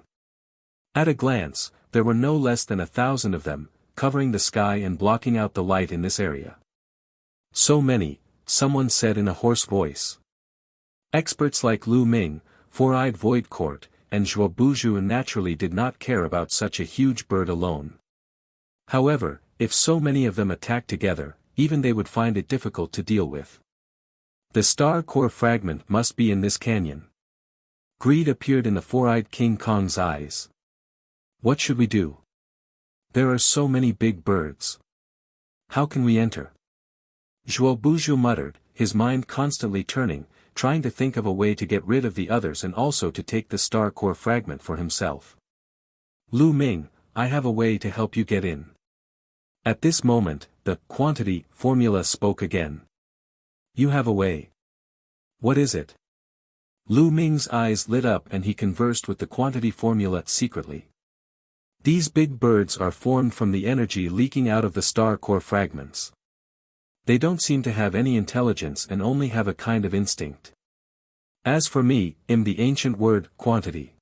At a glance, there were no less than 1,000 of them, covering the sky and blocking out the light in this area. So many, someone said in a hoarse voice. Experts like Lu Ming, Four-Eyed Void Court, and Zhuo Buzhu naturally did not care about such a huge bird alone. However, if so many of them attacked together, even they would find it difficult to deal with. The star core fragment must be in this canyon. Greed appeared in the four-eyed King Kong's eyes. What should we do? There are so many big birds. How can we enter? Zhuo Buzhu muttered, his mind constantly turning, trying to think of a way to get rid of the others and also to take the star core fragment for himself. Lu Ming, I have a way to help you get in. At this moment, the quantity formula spoke again. You have a way. What is it? Lu Ming's eyes lit up and he conversed with the quantity formula secretly. These big birds are formed from the energy leaking out of the star core fragments. They don't seem to have any intelligence and only have a kind of instinct. As for me, the ancient word, quantity.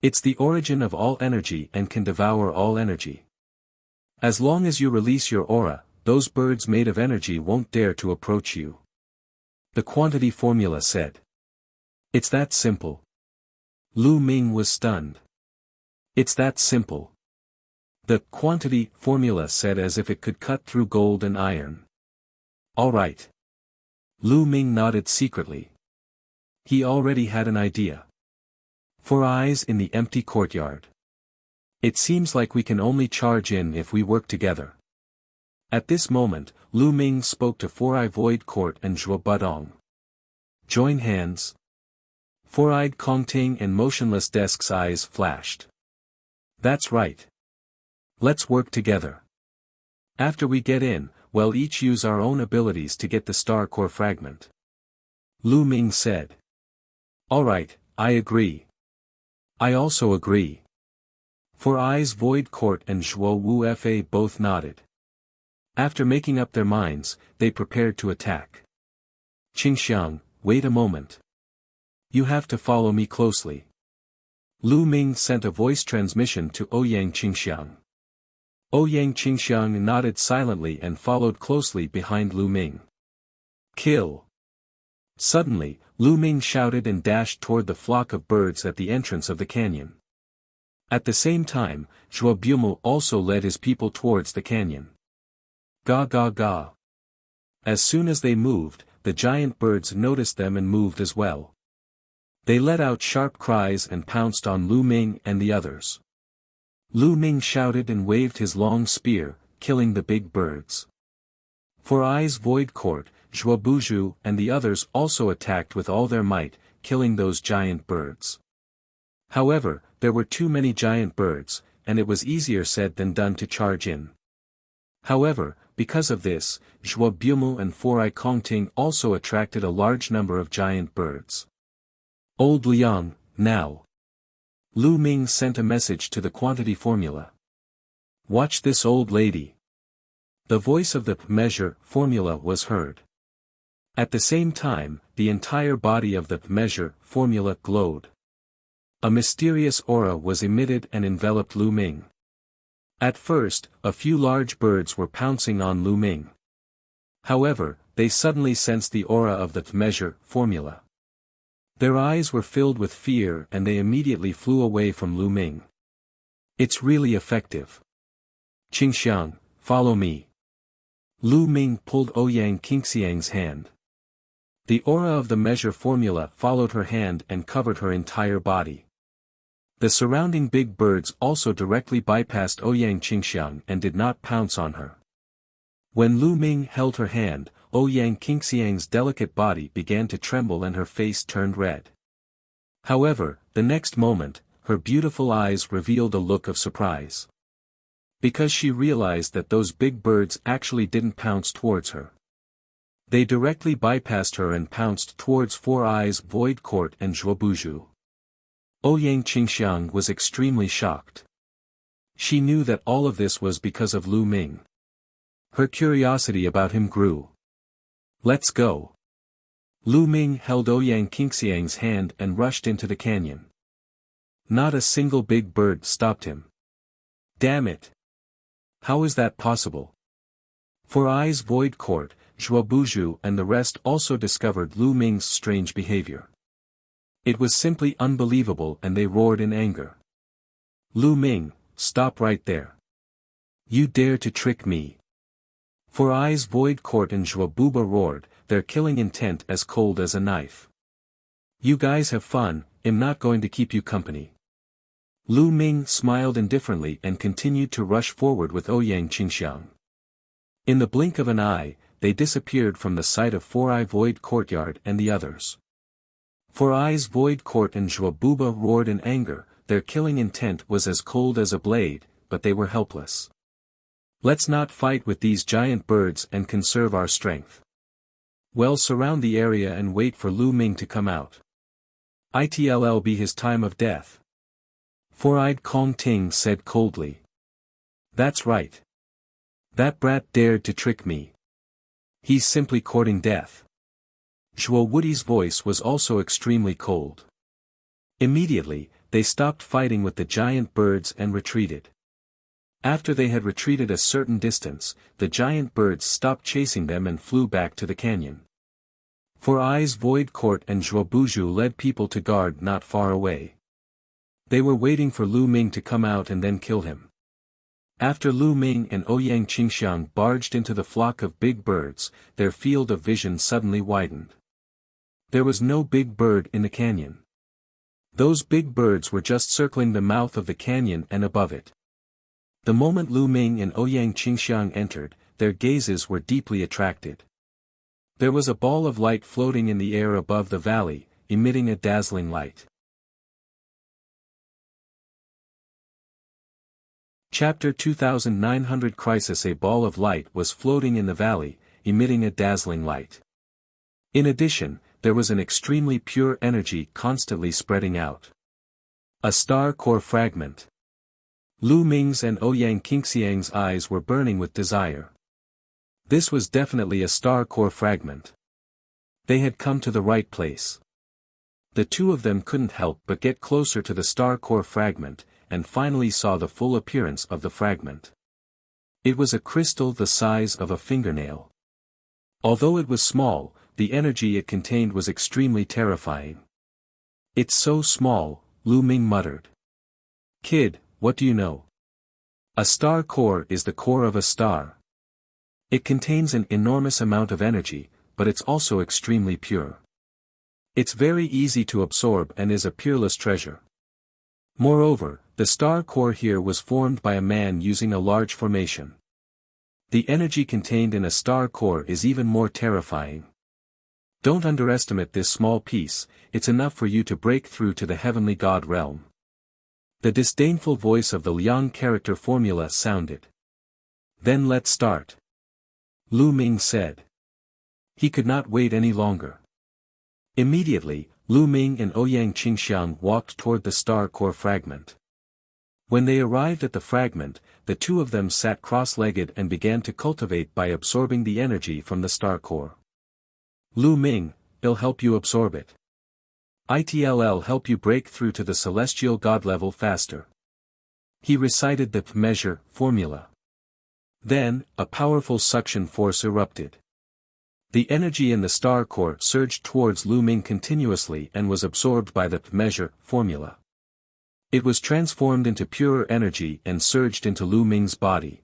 It's the origin of all energy and can devour all energy. As long as you release your aura, those birds made of energy won't dare to approach you. The quantity formula said. It's that simple. Lu Ming was stunned. It's that simple. The quantity formula said as if it could cut through gold and iron. All right. Lu Ming nodded secretly. He already had an idea. 4 eyes in the empty courtyard. It seems like we can only charge in if we work together. At this moment, Lu Ming spoke to Four-Eyed Void Court and Zhuo Budong. Join hands. Four-Eyed Kongting and Motionless Desk's eyes flashed. That's right. Let's work together. After we get in, we'll each use our own abilities to get the star core fragment. Lu Ming said. All right, I agree. I also agree. Four Eyes Void Court and Zhuo Wu Fa both nodded. After making up their minds, they prepared to attack. Qingxiang, wait a moment. You have to follow me closely. Lu Ming sent a voice transmission to Ouyang Qingxiang. Ouyang Qingxiang nodded silently and followed closely behind Lu Ming. Kill! Suddenly, Lu Ming shouted and dashed toward the flock of birds at the entrance of the canyon. At the same time, Zhuo Buzhu also led his people towards the canyon. Ga ga ga. As soon as they moved, the giant birds noticed them and moved as well. They let out sharp cries and pounced on Lu Ming and the others. Lu Ming shouted and waved his long spear, killing the big birds. Four Eyes Void Court, Zhuo Buzhu and the others also attacked with all their might, killing those giant birds. However, there were too many giant birds, and it was easier said than done to charge in. However, because of this, Zhuo Buzhu and Four-Eyed Kongting also attracted a large number of giant birds. Old Liang, now. Lu Ming sent a message to the quantity formula. Watch this old lady. The voice of the measure formula was heard. At the same time, the entire body of the measure formula glowed. A mysterious aura was emitted and enveloped Lu Ming. At first, a few large birds were pouncing on Lu Ming. However, they suddenly sensed the aura of the measure formula. Their eyes were filled with fear and they immediately flew away from Lu Ming. It's really effective. Qingxiang, follow me. Lu Ming pulled Ouyang Qingxiang's hand. The aura of the measure formula followed her hand and covered her entire body. The surrounding big birds also directly bypassed Ouyang Qingxiang and did not pounce on her. When Lu Ming held her hand, Ouyang Qingxiang's delicate body began to tremble and her face turned red. However, the next moment, her beautiful eyes revealed a look of surprise. Because she realized that those big birds actually didn't pounce towards her. They directly bypassed her and pounced towards Four Eyes Void Court and Zhuo Buzhu. Ouyang Qingxiang was extremely shocked. She knew that all of this was because of Lu Ming. Her curiosity about him grew. Let's go. Lu Ming held Ouyang Qingxiang's hand and rushed into the canyon. Not a single big bird stopped him. Damn it! How is that possible? Four Eyes Void Court, Zhuobuju and the rest also discovered Lu Ming's strange behavior. It was simply unbelievable and they roared in anger. Lu Ming, stop right there. You dare to trick me. Four Eyes Void Court and Zhuobuba roared, their killing intent as cold as a knife. You guys have fun, I'm not going to keep you company. Lu Ming smiled indifferently and continued to rush forward with Ouyang Qingxiang. In the blink of an eye, they disappeared from the sight of Four Eye Void Courtyard and the others. Four Eyes Void Court and Zhuobuba roared in anger, their killing intent was as cold as a blade, but they were helpless. Let's not fight with these giant birds and conserve our strength. Well, surround the area and wait for Lu Ming to come out. It'll be his time of death. Four-eyed Kong Ting said coldly. That's right. That brat dared to trick me. He's simply courting death. Zhuo Wudi's voice was also extremely cold. Immediately, they stopped fighting with the giant birds and retreated. After they had retreated a certain distance, the giant birds stopped chasing them and flew back to the canyon. Four Eyes Void Court and Zhuobuju led people to guard not far away. They were waiting for Lu Ming to come out and then kill him. After Lu Ming and Ouyang Qingxiang barged into the flock of big birds, their field of vision suddenly widened. There was no big bird in the canyon. Those big birds were just circling the mouth of the canyon and above it. The moment Lu Ming and Ouyang Qingxiang entered, their gazes were deeply attracted. There was a ball of light floating in the air above the valley, emitting a dazzling light. Chapter 2900 Crisis. A ball of light was floating in the valley, emitting a dazzling light. In addition, there was an extremely pure energy constantly spreading out. A star core fragment. Lu Ming's and Ouyang Qingxiang's eyes were burning with desire. This was definitely a star core fragment. They had come to the right place. The two of them couldn't help but get closer to the star core fragment, and finally saw the full appearance of the fragment. It was a crystal the size of a fingernail. Although it was small, the energy it contained was extremely terrifying. It's so small, Lu Ming muttered. Kid, what do you know? A star core is the core of a star. It contains an enormous amount of energy, but it's also extremely pure. It's very easy to absorb and is a peerless treasure. Moreover, the star core here was formed by a man using a large formation. The energy contained in a star core is even more terrifying. Don't underestimate this small piece, it's enough for you to break through to the heavenly god realm. The disdainful voice of the Liang character formula sounded. Then let's start. Lu Ming said. He could not wait any longer. Immediately, Lu Ming and Ouyang Qingxiang walked toward the star core fragment. When they arrived at the fragment, the two of them sat cross-legged and began to cultivate by absorbing the energy from the star core. Lu Ming, I'll help you absorb it. It'll help you break through to the celestial god level faster. He recited the measure formula. Then, a powerful suction force erupted. The energy in the star core surged towards Lu Ming continuously and was absorbed by the measure formula. It was transformed into purer energy and surged into Lu Ming's body.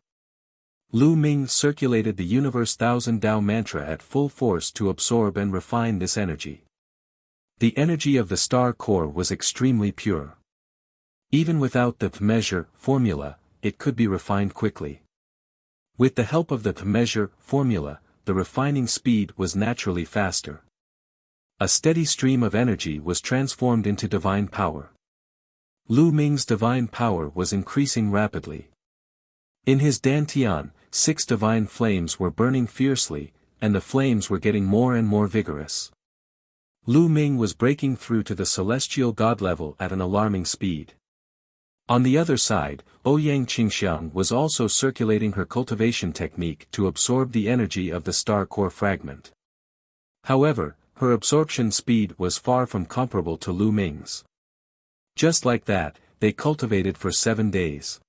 Lu Ming circulated the Universe Thousand Tao mantra at full force to absorb and refine this energy. The energy of the star core was extremely pure. Even without the measure formula, it could be refined quickly. With the help of the measure formula, the refining speed was naturally faster. A steady stream of energy was transformed into divine power. Lu Ming's divine power was increasing rapidly. In his dantian, 6 divine flames were burning fiercely, and the flames were getting more and more vigorous. Lu Ming was breaking through to the celestial god level at an alarming speed. On the other side, Ouyang Qingxiang was also circulating her cultivation technique to absorb the energy of the star core fragment. However, her absorption speed was far from comparable to Lu Ming's. Just like that, they cultivated for 7 days.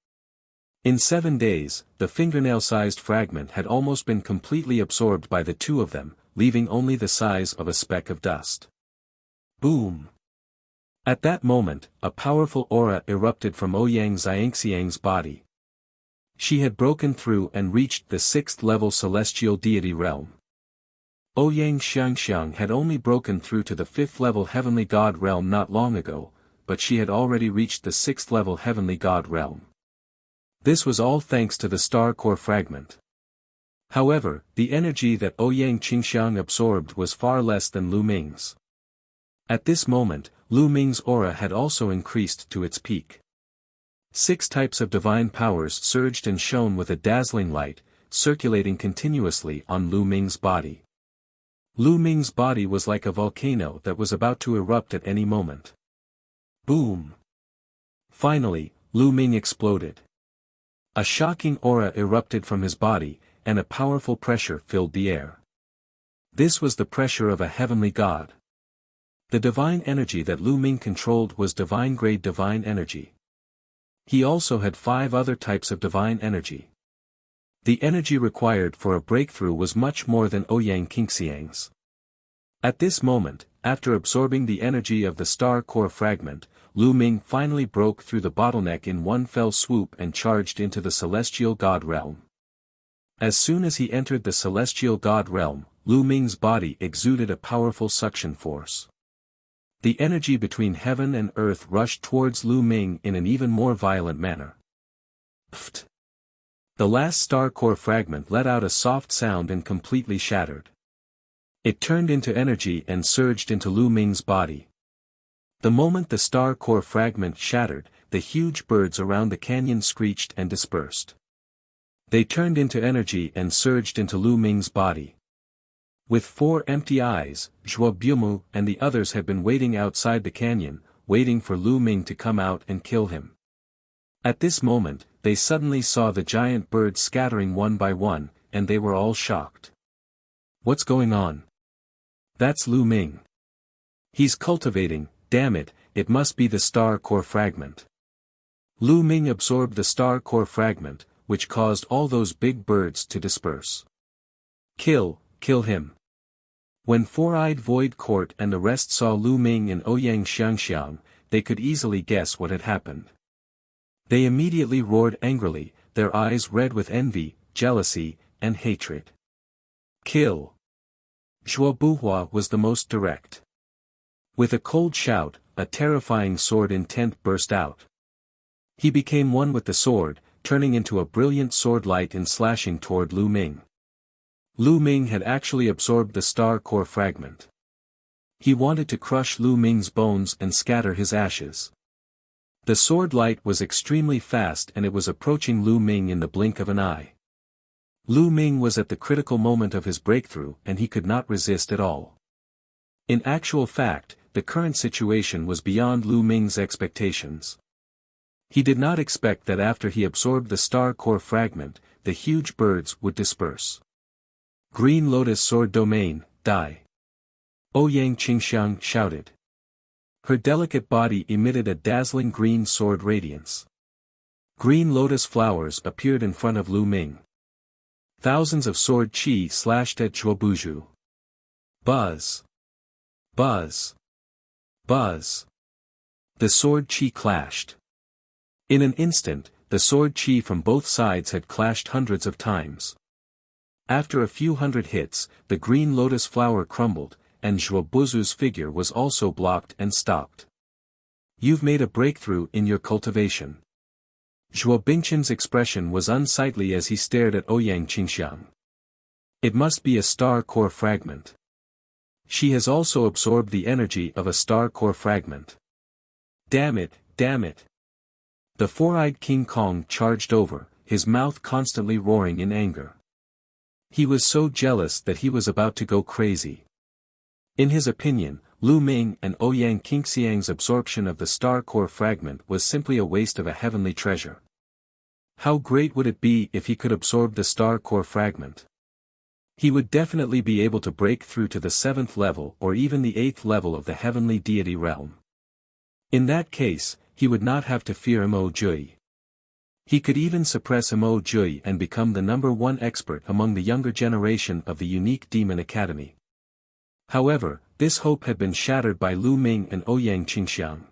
In 7 days, the fingernail-sized fragment had almost been completely absorbed by the two of them, leaving only the size of a speck of dust. Boom! At that moment, a powerful aura erupted from Ouyang Xiangxiang's body. She had broken through and reached the 6th level celestial deity realm. Ouyang Xiangxiang had only broken through to the 5th level heavenly god realm not long ago, but she had already reached the 6th level heavenly god realm. This was all thanks to the star core fragment. However, the energy that Ouyang Qingxiang absorbed was far less than Lu Ming's. At this moment, Lu Ming's aura had also increased to its peak. 6 types of divine powers surged and shone with a dazzling light, circulating continuously on Lu Ming's body. Lu Ming's body was like a volcano that was about to erupt at any moment. Boom! Finally, Lu Ming exploded. A shocking aura erupted from his body, and a powerful pressure filled the air. This was the pressure of a heavenly god. The divine energy that Lu Ming controlled was divine-grade divine energy. He also had 5 other types of divine energy. The energy required for a breakthrough was much more than Ouyang Qingxiang's. At this moment, after absorbing the energy of the star core fragment, Lu Ming finally broke through the bottleneck in one fell swoop and charged into the celestial god realm. As soon as he entered the celestial god realm, Lu Ming's body exuded a powerful suction force. The energy between heaven and earth rushed towards Lu Ming in an even more violent manner. Pfft! The last star core fragment let out a soft sound and completely shattered. It turned into energy and surged into Lu Ming's body. The moment the star core fragment shattered, the huge birds around the canyon screeched and dispersed. They turned into energy and surged into Lu Ming's body. With 4 empty eyes, Zhuo Bumu and the others had been waiting outside the canyon, waiting for Lu Ming to come out and kill him. At this moment, they suddenly saw the giant birds scattering one by one, and they were all shocked. What's going on? That's Lu Ming. He's cultivating, damn it, it must be the star core fragment. Lu Ming absorbed the star core fragment, which caused all those big birds to disperse. Kill him. When Four-Eyed Void Court and the rest saw Lu Ming and Ouyang Xiangxiang, they could easily guess what had happened. They immediately roared angrily, their eyes red with envy, jealousy, and hatred. Kill! Zhuo Buhua was the most direct. With a cold shout, a terrifying sword intent burst out. He became one with the sword, turning into a brilliant sword light and slashing toward Lu Ming. Lu Ming had actually absorbed the star core fragment. He wanted to crush Lu Ming's bones and scatter his ashes. The sword light was extremely fast and it was approaching Lu Ming in the blink of an eye. Lu Ming was at the critical moment of his breakthrough and he could not resist at all. In actual fact, the current situation was beyond Lu Ming's expectations. He did not expect that after he absorbed the star core fragment, the huge birds would disperse. Green Lotus Sword Domain, die! Ouyang Qingxiang shouted. Her delicate body emitted a dazzling green sword radiance. Green lotus flowers appeared in front of Lu Ming. Thousands of sword qi slashed at Zhuobuju. Buzz! Buzz! Buzz! The sword qi clashed. In an instant, the sword qi from both sides had clashed hundreds of times. After a few hundred hits, the green lotus flower crumbled, and Zhuobuzu's figure was also blocked and stopped. You've made a breakthrough in your cultivation. Zhuo Bingchen's expression was unsightly as he stared at Ouyang Qingxiang. It must be a star core fragment. She has also absorbed the energy of a star core fragment. Damn it, damn it. The four-eyed King Kong charged over, his mouth constantly roaring in anger. He was so jealous that he was about to go crazy. In his opinion, Lu Ming and Ouyang Qingxiang's absorption of the star core fragment was simply a waste of a heavenly treasure. How great would it be if he could absorb the star core fragment? He would definitely be able to break through to the 7th level or even the 8th level of the heavenly deity realm. In that case, he would not have to fear Mo Jui. He could even suppress Mo Jui and become the #1 expert among the younger generation of the unique Demon Academy. However, this hope had been shattered by Lu Ming and Ouyang Qingxiang.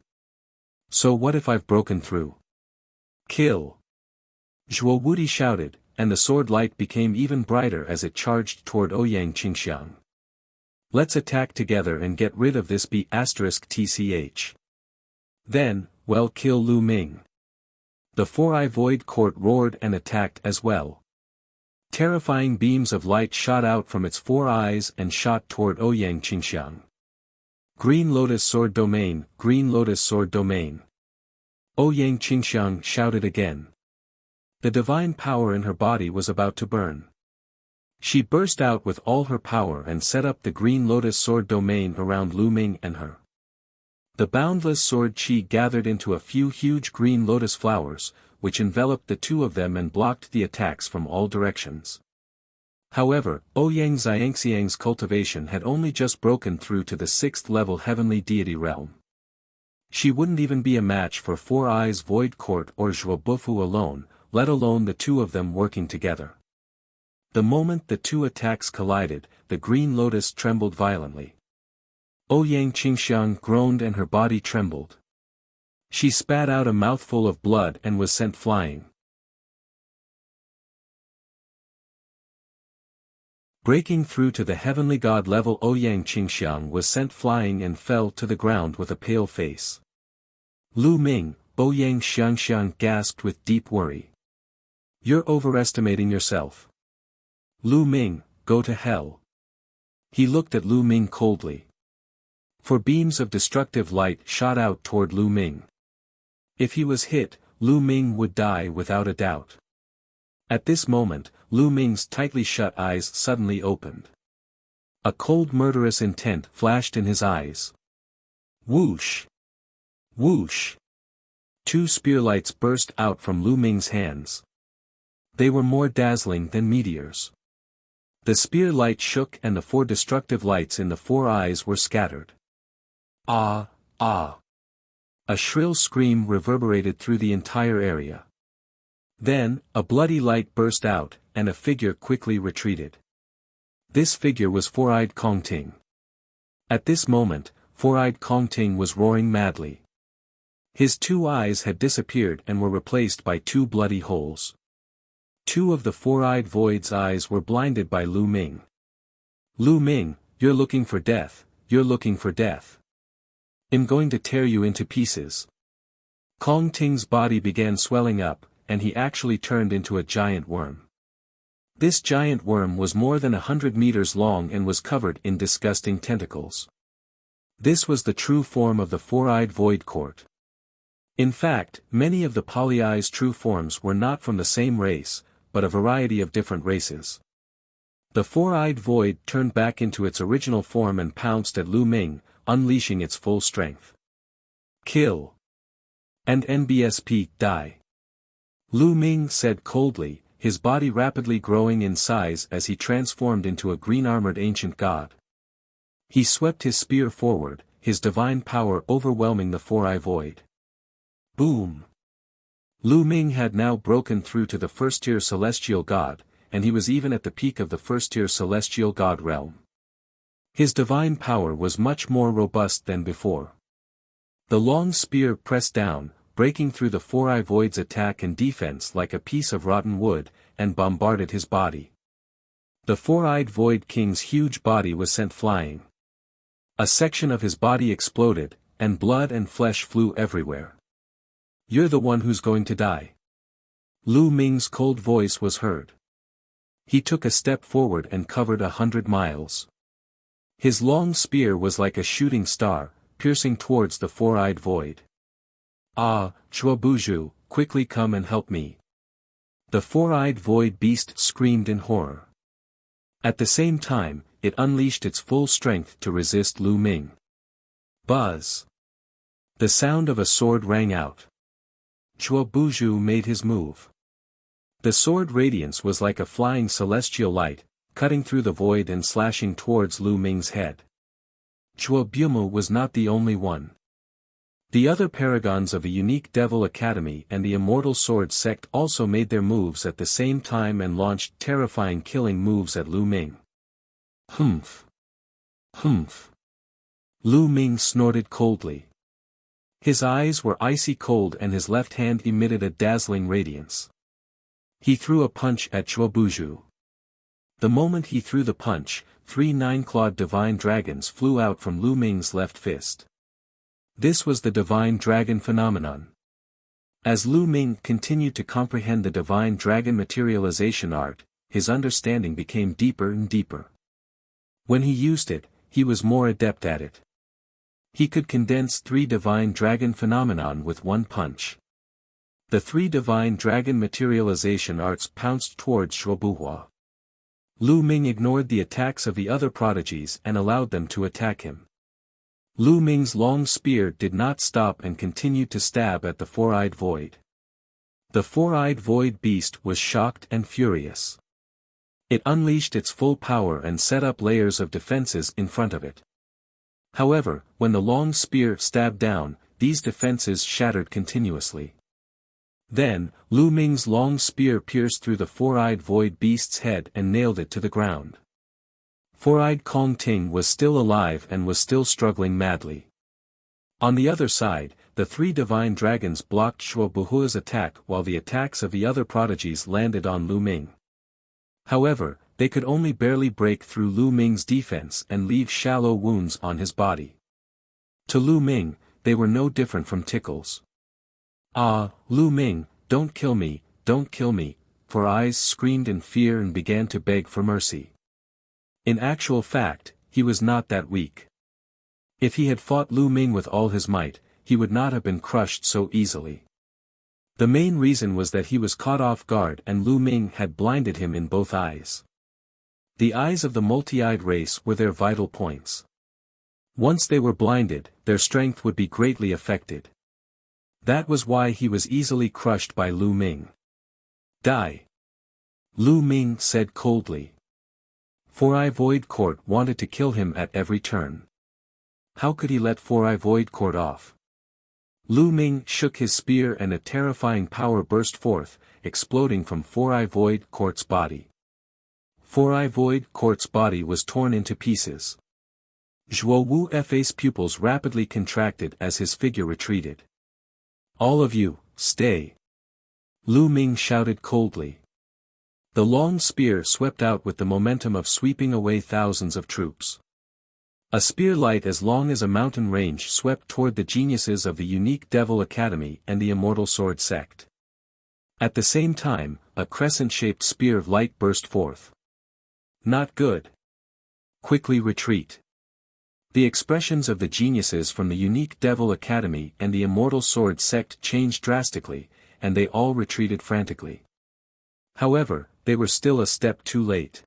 So what if I've broken through? Kill! Zhuo Wudi shouted, and the sword light became even brighter as it charged toward Ouyang Qingxiang. Let's attack together and get rid of this B***TCH. Then, well, kill Lu Ming. The Four-Eye Void Court roared and attacked as well. Terrifying beams of light shot out from its 4 eyes and shot toward Ouyang Qingxiang. Green Lotus Sword Domain, Green Lotus Sword Domain. Ouyang Qingxiang shouted again. The divine power in her body was about to burn. She burst out with all her power and set up the Green Lotus Sword Domain around Lu Ming and her. The boundless sword qi gathered into a few huge green lotus flowers, which enveloped the two of them and blocked the attacks from all directions. However, Ouyang Xiangxiang's cultivation had only just broken through to the 6th level heavenly deity realm. She wouldn't even be a match for Four Eyes Void Court or Zhuo Bufu alone, let alone the two of them working together. The moment the two attacks collided, the green lotus trembled violently. Ouyang Qingxiang groaned and her body trembled. She spat out a mouthful of blood and was sent flying. Breaking through to the heavenly god level, Ouyang Qingxiang was sent flying and fell to the ground with a pale face. Lu Ming, Ouyang Xiangxiang gasped with deep worry. You're overestimating yourself. Lu Ming, go to hell. He looked at Lu Ming coldly. For beams of destructive light shot out toward Lu Ming. If he was hit, Lu Ming would die without a doubt. At this moment, Lu Ming's tightly shut eyes suddenly opened. A cold murderous intent flashed in his eyes. Whoosh! Whoosh! 2 spearlights burst out from Lu Ming's hands. They were more dazzling than meteors. The spear light shook and the 4 destructive lights in the 4 eyes were scattered. Ah, ah! A shrill scream reverberated through the entire area. Then, a bloody light burst out, and a figure quickly retreated. This figure was Four-Eyed Kongting. At this moment, Four-Eyed Kongting was roaring madly. His 2 eyes had disappeared and were replaced by 2 bloody holes. 2 of the Four-Eyed Void's eyes were blinded by Lu Ming. Lu Ming, you're looking for death, you're looking for death. I'm going to tear you into pieces. Kong Ting's body began swelling up, and he actually turned into a giant worm. This giant worm was more than 100 meters long and was covered in disgusting tentacles. This was the true form of the Four-Eyed Void Court. In fact, many of the Poly-Eye's true forms were not from the same race, but a variety of different races. The Four-Eyed Void turned back into its original form and pounced at Lu Ming, unleashing its full strength. Kill. And NBSP, die. Lu Ming said coldly, his body rapidly growing in size as he transformed into a green-armored ancient god. He swept his spear forward, his divine power overwhelming the Four-Eye Void. Boom! Lu Ming had now broken through to the first-tier celestial god, and he was even at the peak of the first-tier celestial god realm. His divine power was much more robust than before. The long spear pressed down, breaking through the Four-Eye Void's attack and defense like a piece of rotten wood, and bombarded his body. The Four-Eyed Void King's huge body was sent flying. A section of his body exploded, and blood and flesh flew everywhere. You're the one who's going to die. Lu Ming's cold voice was heard. He took a step forward and covered 100 miles. His long spear was like a shooting star, piercing towards the Four-Eyed Void. Ah, Chua Buju, quickly come and help me. The Four-Eyed Void beast screamed in horror. At the same time, it unleashed its full strength to resist Lu Ming. Buzz. The sound of a sword rang out. Zhuo Buju made his move. The sword radiance was like a flying celestial light, cutting through the void and slashing towards Lu Ming's head. Zhuo Bumu was not the only one. The other paragons of the unique Devil Academy and the Immortal Sword sect also made their moves at the same time and launched terrifying killing moves at Lu Ming. Humph. Humph. Lu Ming snorted coldly. His eyes were icy cold and his left hand emitted a dazzling radiance. He threw a punch at Zhuo Buju. The moment he threw the punch, 3 nine-clawed divine dragons flew out from Lu Ming's left fist. This was the divine dragon phenomenon. As Lu Ming continued to comprehend the divine dragon materialization art, his understanding became deeper and deeper. When he used it, he was more adept at it. He could condense 3 divine dragon phenomenon with one punch. The 3 divine dragon materialization arts pounced towards Zhuo Buhua. Lu Ming ignored the attacks of the other prodigies and allowed them to attack him. Lu Ming's long spear did not stop and continued to stab at the four-eyed void. The four-eyed void beast was shocked and furious. It unleashed its full power and set up layers of defenses in front of it. However, when the long spear stabbed down, these defenses shattered continuously. Then, Lu Ming's long spear pierced through the four-eyed void beast's head and nailed it to the ground. Four-eyed Kong Ting was still alive and was still struggling madly. On the other side, the 3 divine dragons blocked Zhuo Buhua's attack while the attacks of the other prodigies landed on Lu Ming. However, they could only barely break through Lu Ming's defense and leave shallow wounds on his body. To Lu Ming, they were no different from tickles. "Ah, Lu Ming, don't kill me," Four Eyes screamed in fear and began to beg for mercy. In actual fact, he was not that weak. If he had fought Lu Ming with all his might, he would not have been crushed so easily. The main reason was that he was caught off guard and Lu Ming had blinded him in both eyes. The eyes of the multi-eyed race were their vital points. Once they were blinded, their strength would be greatly affected. That was why he was easily crushed by Lu Ming. "Die!" Lu Ming said coldly. Four-Eye Void Court wanted to kill him at every turn. How could he let Four-Eye Void Court off? Lu Ming shook his spear and a terrifying power burst forth, exploding from Four-Eye Void Court's body. Four-Eye Void Court's body was torn into pieces. Zhuo Wu Fa's pupils rapidly contracted as his figure retreated. "All of you, stay!" Lu Ming shouted coldly. The long spear swept out with the momentum of sweeping away thousands of troops. A spear light as long as a mountain range swept toward the geniuses of the unique Devil Academy and the Immortal Sword sect. At the same time, a crescent-shaped spear of light burst forth. "Not good. Quickly retreat." The expressions of the geniuses from the unique Devil Academy and the Immortal Sword sect changed drastically, and they all retreated frantically. However, they were still a step too late.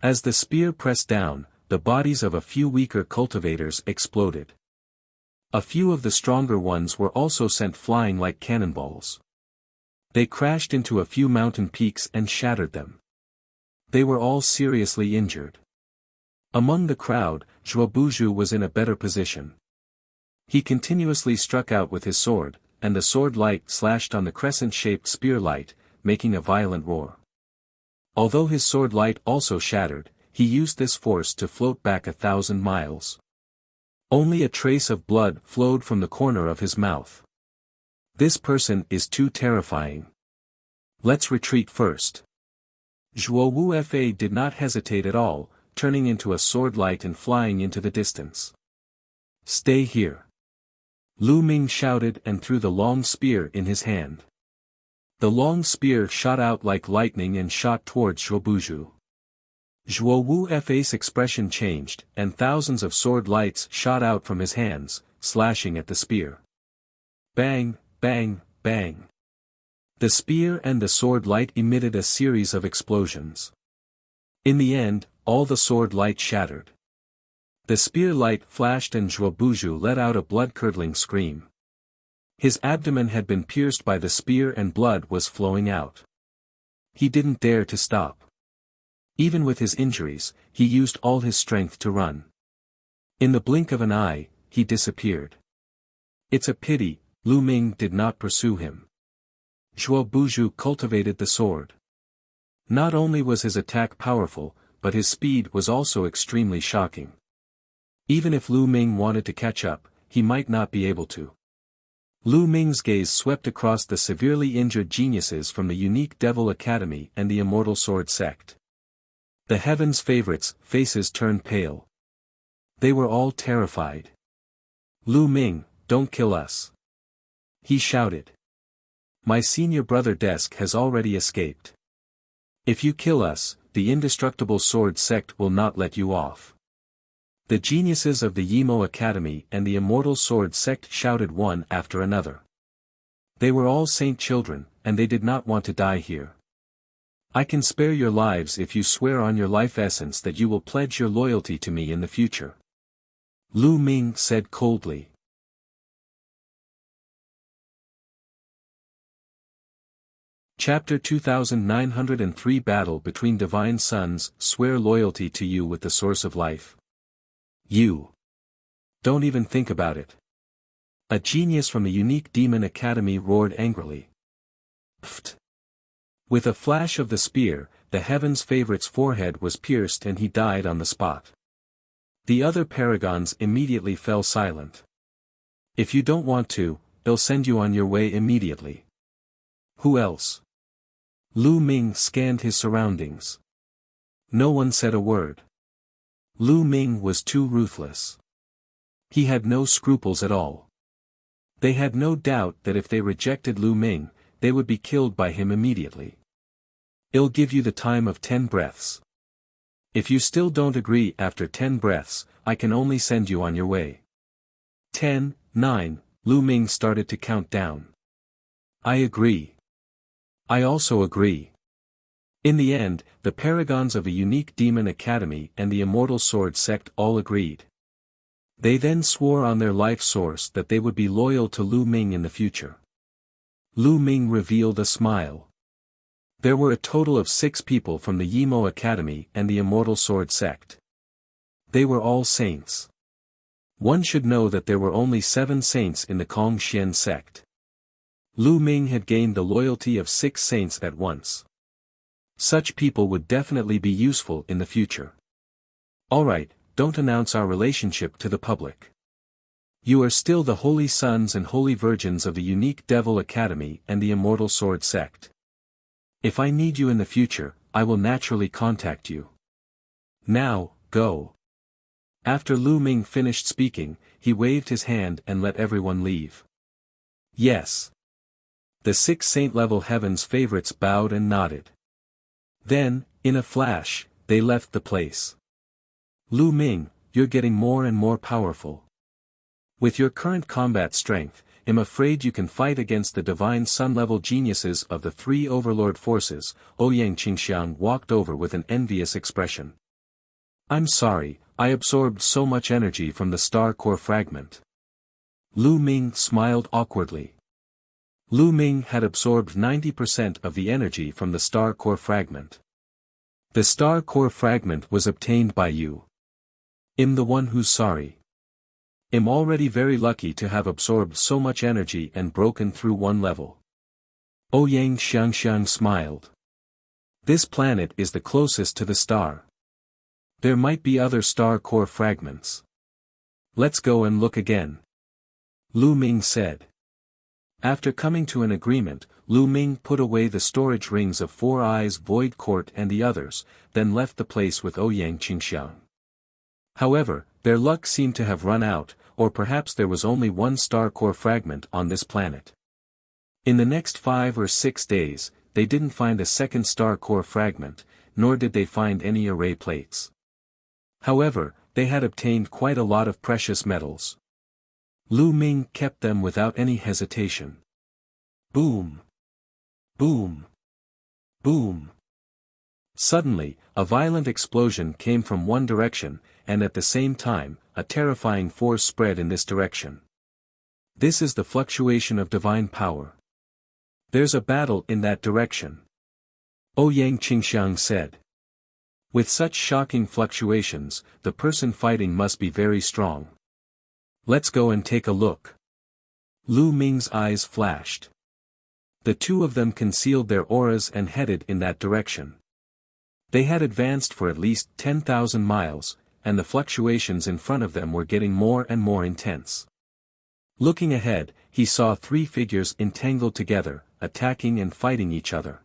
As the spear pressed down, the bodies of a few weaker cultivators exploded. A few of the stronger ones were also sent flying like cannonballs. They crashed into a few mountain peaks and shattered them. They were all seriously injured. Among the crowd, Zhuo Buju was in a better position. He continuously struck out with his sword, and the sword light slashed on the crescent-shaped spear light, making a violent roar. Although his sword light also shattered, he used this force to float back 1,000 miles. Only a trace of blood flowed from the corner of his mouth. This person is too terrifying. Let's retreat first. Zhuo Wu Fa did not hesitate at all, turning into a sword light and flying into the distance. "Stay here." Lu Ming shouted and threw the long spear in his hand. The long spear shot out like lightning and shot towards Zhuo Buju. Zhuo Wu Fa's expression changed, and thousands of sword lights shot out from his hands, slashing at the spear. Bang, bang, bang. The spear and the sword light emitted a series of explosions. In the end, all the sword light shattered. The spear light flashed and Zhuobuju let out a blood-curdling scream. His abdomen had been pierced by the spear and blood was flowing out. He didn't dare to stop. Even with his injuries, he used all his strength to run. In the blink of an eye, he disappeared. It's a pity, Lu Ming did not pursue him. Zhuobuju cultivated the sword. Not only was his attack powerful, but his speed was also extremely shocking. Even if Lu Ming wanted to catch up, he might not be able to. Lu Ming's gaze swept across the severely injured geniuses from the unique Devil Academy and the Immortal Sword Sect. The Heaven's favorites' faces turned pale. They were all terrified. Lu Ming, don't kill us. He shouted. My senior brother Desk has already escaped. If you kill us, the Indestructible Sword Sect will not let you off. The geniuses of the Yimo Academy and the Immortal Sword Sect shouted one after another. They were all saint children, and they did not want to die here. I can spare your lives if you swear on your life essence that you will pledge your loyalty to me in the future. Lu Ming said coldly. Chapter 2903 Battle between Divine Sons, swear loyalty to you with the source of life. You. Don't even think about it. A genius from the unique Demon Academy roared angrily. Pfft. With a flash of the spear, the Heaven's favorite's forehead was pierced and he died on the spot. The other paragons immediately fell silent. If you don't want to, they'll send you on your way immediately. Who else? Lu Ming scanned his surroundings. No one said a word. Lu Ming was too ruthless. He had no scruples at all. They had no doubt that if they rejected Lu Ming, they would be killed by him immediately. I'll give you the time of 10 breaths. If you still don't agree after 10 breaths, I can only send you on your way. 10, 9, Lu Ming started to count down. I agree. I also agree. In the end, the paragons of the unique Demon Academy and the Immortal Sword Sect all agreed. They then swore on their life source that they would be loyal to Lu Ming in the future. Lu Ming revealed a smile. There were a total of 6 people from the Yimo Academy and the Immortal Sword Sect. They were all saints. One should know that there were only 7 saints in the Kongxian sect. Lu Ming had gained the loyalty of 6 saints at once. Such people would definitely be useful in the future. Alright, don't announce our relationship to the public. You are still the holy sons and holy virgins of the unique Devil Academy and the Immortal Sword Sect. If I need you in the future, I will naturally contact you. Now, go. After Lu Ming finished speaking, he waved his hand and let everyone leave. Yes. The 6 saint-level Heaven's favorites bowed and nodded. Then, in a flash, they left the place. Lu Ming, you're getting more and more powerful. With your current combat strength, I'm afraid you can fight against the divine sun-level geniuses of the 3 overlord forces. Ouyang Qingxiang walked over with an envious expression. I'm sorry, I absorbed so much energy from the star core fragment. Lu Ming smiled awkwardly. Lu Ming had absorbed 90% of the energy from the star core fragment. The star core fragment was obtained by you. I'm the one who's sorry. I'm already very lucky to have absorbed so much energy and broken through 1 level. Ouyang Xiangxiang smiled. This planet is the closest to the star. There might be other star core fragments. Let's go and look again. Lu Ming said. After coming to an agreement, Lu Ming put away the storage rings of 4 Eyes Void Court and the others, then left the place with Ouyang Qingxiang. However, their luck seemed to have run out, or perhaps there was only 1 star core fragment on this planet. In the next 5 or 6 days, they didn't find a second star core fragment, nor did they find any array plates. However, they had obtained quite a lot of precious metals. Lu Ming kept them without any hesitation. Boom! Boom! Boom! Suddenly, a violent explosion came from one direction, and at the same time, a terrifying force spread in this direction. This is the fluctuation of divine power. There's a battle in that direction. Ouyang Qingxiang said. With such shocking fluctuations, the person fighting must be very strong. Let's go and take a look. Lu Ming's eyes flashed. The two of them concealed their auras and headed in that direction. They had advanced for at least 10,000 miles, and the fluctuations in front of them were getting more and more intense. Looking ahead, he saw three figures entangled together, attacking and fighting each other.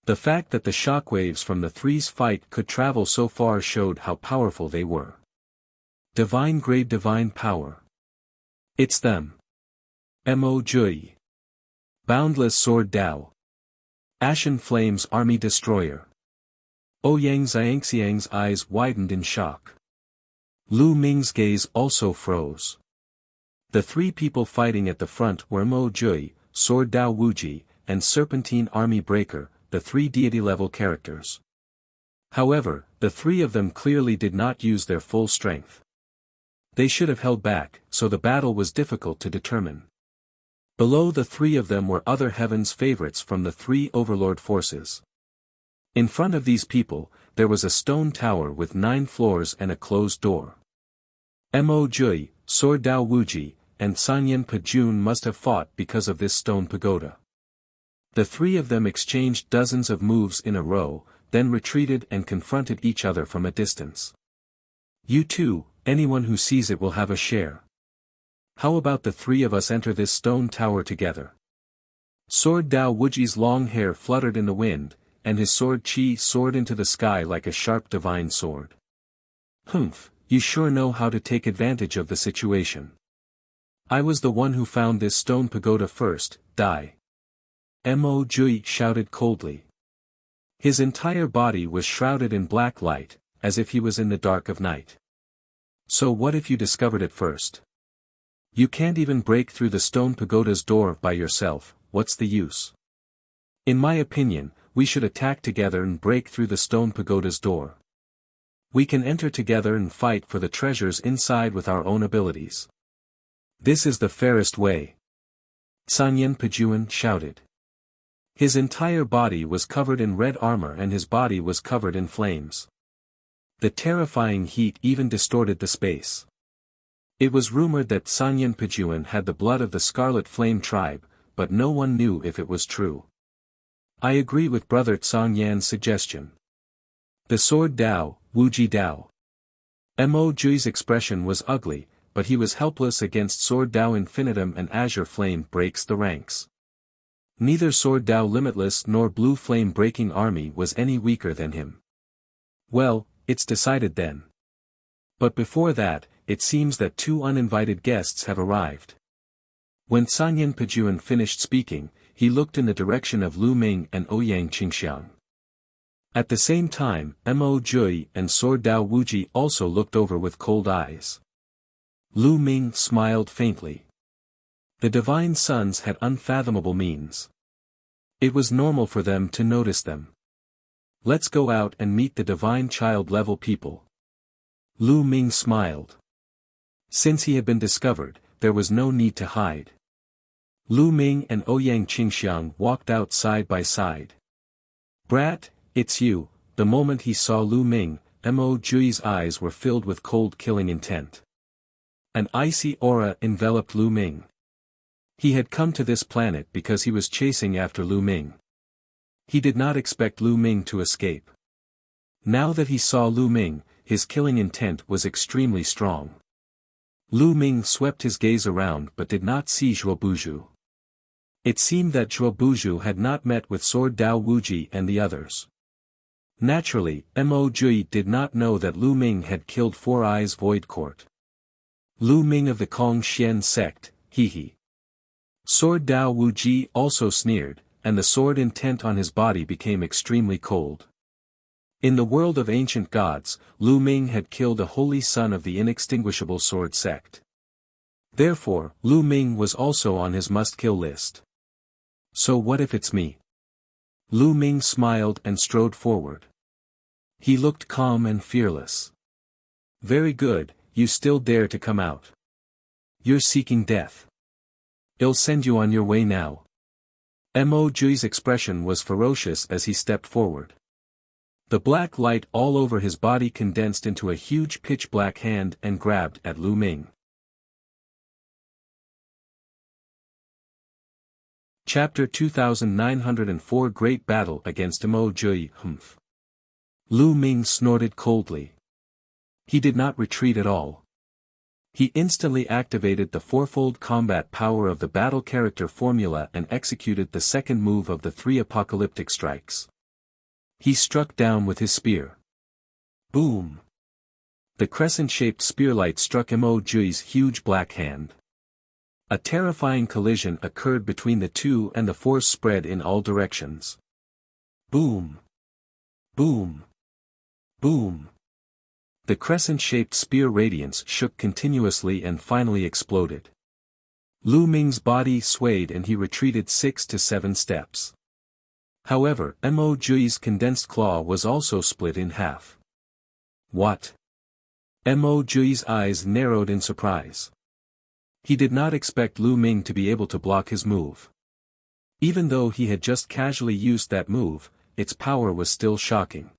The fact that the shockwaves from the three's fight could travel so far showed how powerful they were. Divine grade divine power. It's them. Mo Jui. Boundless Sword Dao. Ashen Flames Army Destroyer. Ouyang Xiangxiang's eyes widened in shock. Lu Ming's gaze also froze. The three people fighting at the front were Mo Jui, Sword Dao Wuji, and Serpentine Army Breaker, the three deity-level characters. However, the three of them clearly did not use their full strength. They should have held back, so the battle was difficult to determine. Below the three of them were other heaven's favorites from the three overlord forces. In front of these people, there was a stone tower with 9 floors and a closed door. Mo Jui, Sword Dao Wuji, and Sanyan Pajun must have fought because of this stone pagoda. The three of them exchanged dozens of moves in a row, then retreated and confronted each other from a distance. You too, anyone who sees it will have a share. How about the three of us enter this stone tower together? Sword Dao Wuji's long hair fluttered in the wind, and his sword Qi soared into the sky like a sharp divine sword. Humph, you sure know how to take advantage of the situation. I was the one who found this stone pagoda first, die. Mo Jui shouted coldly. His entire body was shrouded in black light, as if he was in the dark of night. So what if you discovered it first? You can't even break through the stone pagoda's door by yourself, what's the use? In my opinion, we should attack together and break through the stone pagoda's door. We can enter together and fight for the treasures inside with our own abilities. This is the fairest way. Sanyan Pajun shouted. His entire body was covered in red armor and his body was covered in flames. The terrifying heat even distorted the space. It was rumored that Sanyan Pajun had the blood of the Scarlet Flame tribe, but no one knew if it was true. I agree with Brother Tsang Yan's suggestion. The Sword Dao, Wuji Dao. Mo Jui's expression was ugly, but he was helpless against Sword Dao Infinitum and Azure Flame breaks the ranks. Neither Sword Dao Limitless nor Blue Flame Breaking Army was any weaker than him. Well, it's decided then. But before that, it seems that 2 uninvited guests have arrived. When Sanyan Pajun finished speaking, he looked in the direction of Lu Ming and Ouyang Qingxiang. At the same time, Mo Jui and Sword Dao Wuji also looked over with cold eyes. Lu Ming smiled faintly. The Divine Sons had unfathomable means. It was normal for them to notice them. Let's go out and meet the Divine Child-level people. Lu Ming smiled. Since he had been discovered, there was no need to hide. Lu Ming and Ouyang Qingxiang walked out side by side. Brat, it's you. The moment he saw Lu Ming, Mo Jui's eyes were filled with cold killing intent. An icy aura enveloped Lu Ming. He had come to this planet because he was chasing after Lu Ming. He did not expect Lu Ming to escape. Now that he saw Lu Ming, his killing intent was extremely strong. Lu Ming swept his gaze around but did not see Zhuo Buju. It seemed that Zhuo Buju had not met with Sword Dao Wuji and the others. Naturally, Mo Jui did not know that Lu Ming had killed Four Eyes Void Court. Lu Ming of the Kong Xian sect, hee. Sword Dao Wuji also sneered, and the sword intent on his body became extremely cold. In the world of ancient gods, Lu Ming had killed a holy son of the inextinguishable sword sect. Therefore, Lu Ming was also on his must-kill list. So what if it's me? Lu Ming smiled and strode forward. He looked calm and fearless. Very good, you still dare to come out. You're seeking death. I'll send you on your way now. Mo Jui's expression was ferocious as he stepped forward. The black light all over his body condensed into a huge pitch-black hand and grabbed at Lu Ming. Chapter 2904 Great Battle Against Mo Jui. Lu Ming snorted coldly. He did not retreat at all. He instantly activated the fourfold combat power of the battle character formula and executed the second move of the 3 apocalyptic strikes. He struck down with his spear. Boom! The crescent-shaped spearlight struck Mo Jui's huge black hand. A terrifying collision occurred between the two and the force spread in all directions. Boom! Boom! Boom! The crescent-shaped spear radiance shook continuously and finally exploded. Lu Ming's body swayed and he retreated 6 to 7 steps. However, Mo Jui's condensed claw was also split in half. What? Mo Jui's eyes narrowed in surprise. He did not expect Lu Ming to be able to block his move. Even though he had just casually used that move, its power was still shocking.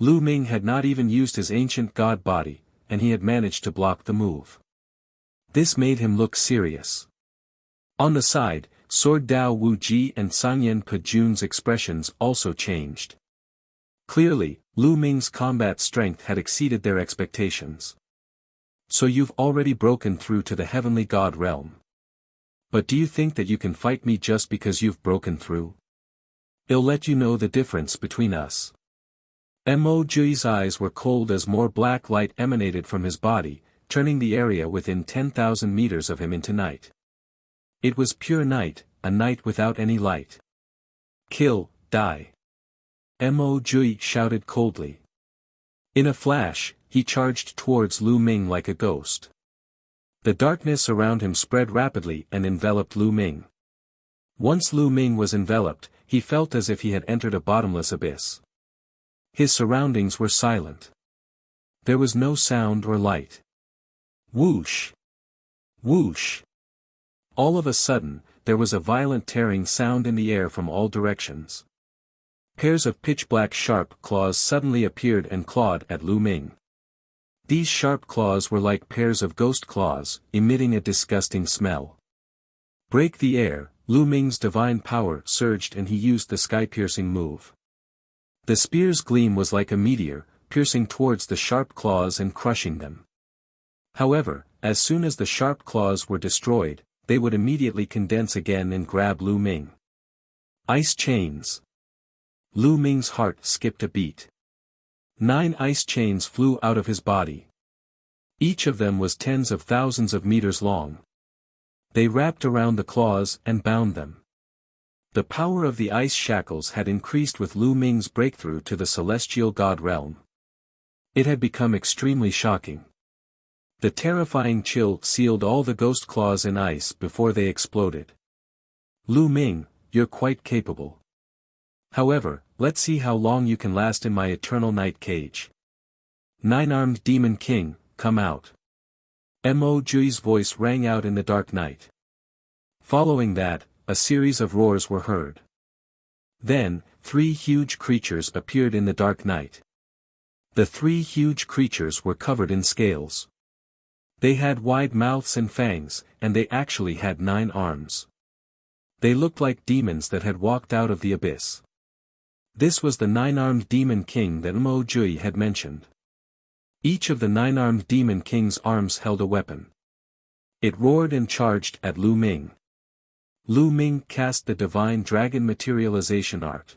Lu Ming had not even used his ancient god body, and he had managed to block the move. This made him look serious. On the side, Sword Dao Wu Ji and Sangyan Pejun's expressions also changed. Clearly, Lu Ming's combat strength had exceeded their expectations. So you've already broken through to the heavenly god realm. But do you think that you can fight me just because you've broken through? I'll let you know the difference between us. Mo Jui's eyes were cold as more black light emanated from his body, turning the area within 10,000 meters of him into night. It was pure night, a night without any light. Kill, die. Mo Jui shouted coldly. In a flash, he charged towards Lu Ming like a ghost. The darkness around him spread rapidly and enveloped Lu Ming. Once Lu Ming was enveloped, he felt as if he had entered a bottomless abyss. His surroundings were silent. There was no sound or light. Whoosh! Whoosh! All of a sudden, there was a violent tearing sound in the air from all directions. Pairs of pitch-black sharp claws suddenly appeared and clawed at Lu Ming. These sharp claws were like pairs of ghost claws, emitting a disgusting smell. Break the air, Lu Ming's divine power surged and he used the sky-piercing move. The spear's gleam was like a meteor, piercing towards the sharp claws and crushing them. However, as soon as the sharp claws were destroyed, they would immediately condense again and grab Lu Ming. Ice chains. Lu Ming's heart skipped a beat. 9 ice chains flew out of his body. Each of them was tens of thousands of meters long. They wrapped around the claws and bound them. The power of the ice shackles had increased with Lu Ming's breakthrough to the celestial god realm. It had become extremely shocking. The terrifying chill sealed all the ghost claws in ice before they exploded. Lu Ming, you're quite capable. However, let's see how long you can last in my eternal night cage. 9-armed demon king, come out. Mo Jui's voice rang out in the dark night. Following that, a series of roars were heard. Then, 3 huge creatures appeared in the dark night. The 3 huge creatures were covered in scales. They had wide mouths and fangs, and they actually had 9 arms. They looked like demons that had walked out of the abyss. This was the 9-armed demon king that Mo Jui had mentioned. Each of the 9-armed demon king's arms held a weapon. It roared and charged at Lu Ming. Lu Ming cast the divine dragon materialization art.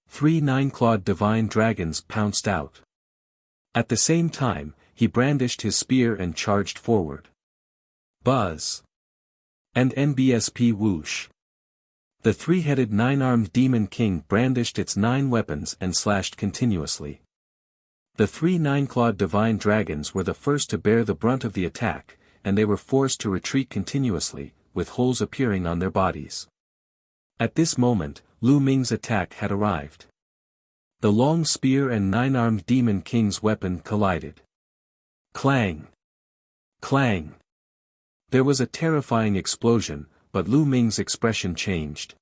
3 9-clawed divine dragons pounced out. At the same time, he brandished his spear and charged forward. Buzz! And NBSP whoosh! The 3-headed 9-armed demon king brandished its 9 weapons and slashed continuously. The 3 9-clawed divine dragons were the first to bear the brunt of the attack, and they were forced to retreat continuously, with holes appearing on their bodies. At this moment, Lu Ming's attack had arrived. The long spear and 9-armed demon king's weapon collided. Clang! Clang! There was a terrifying explosion, but Lu Ming's expression changed.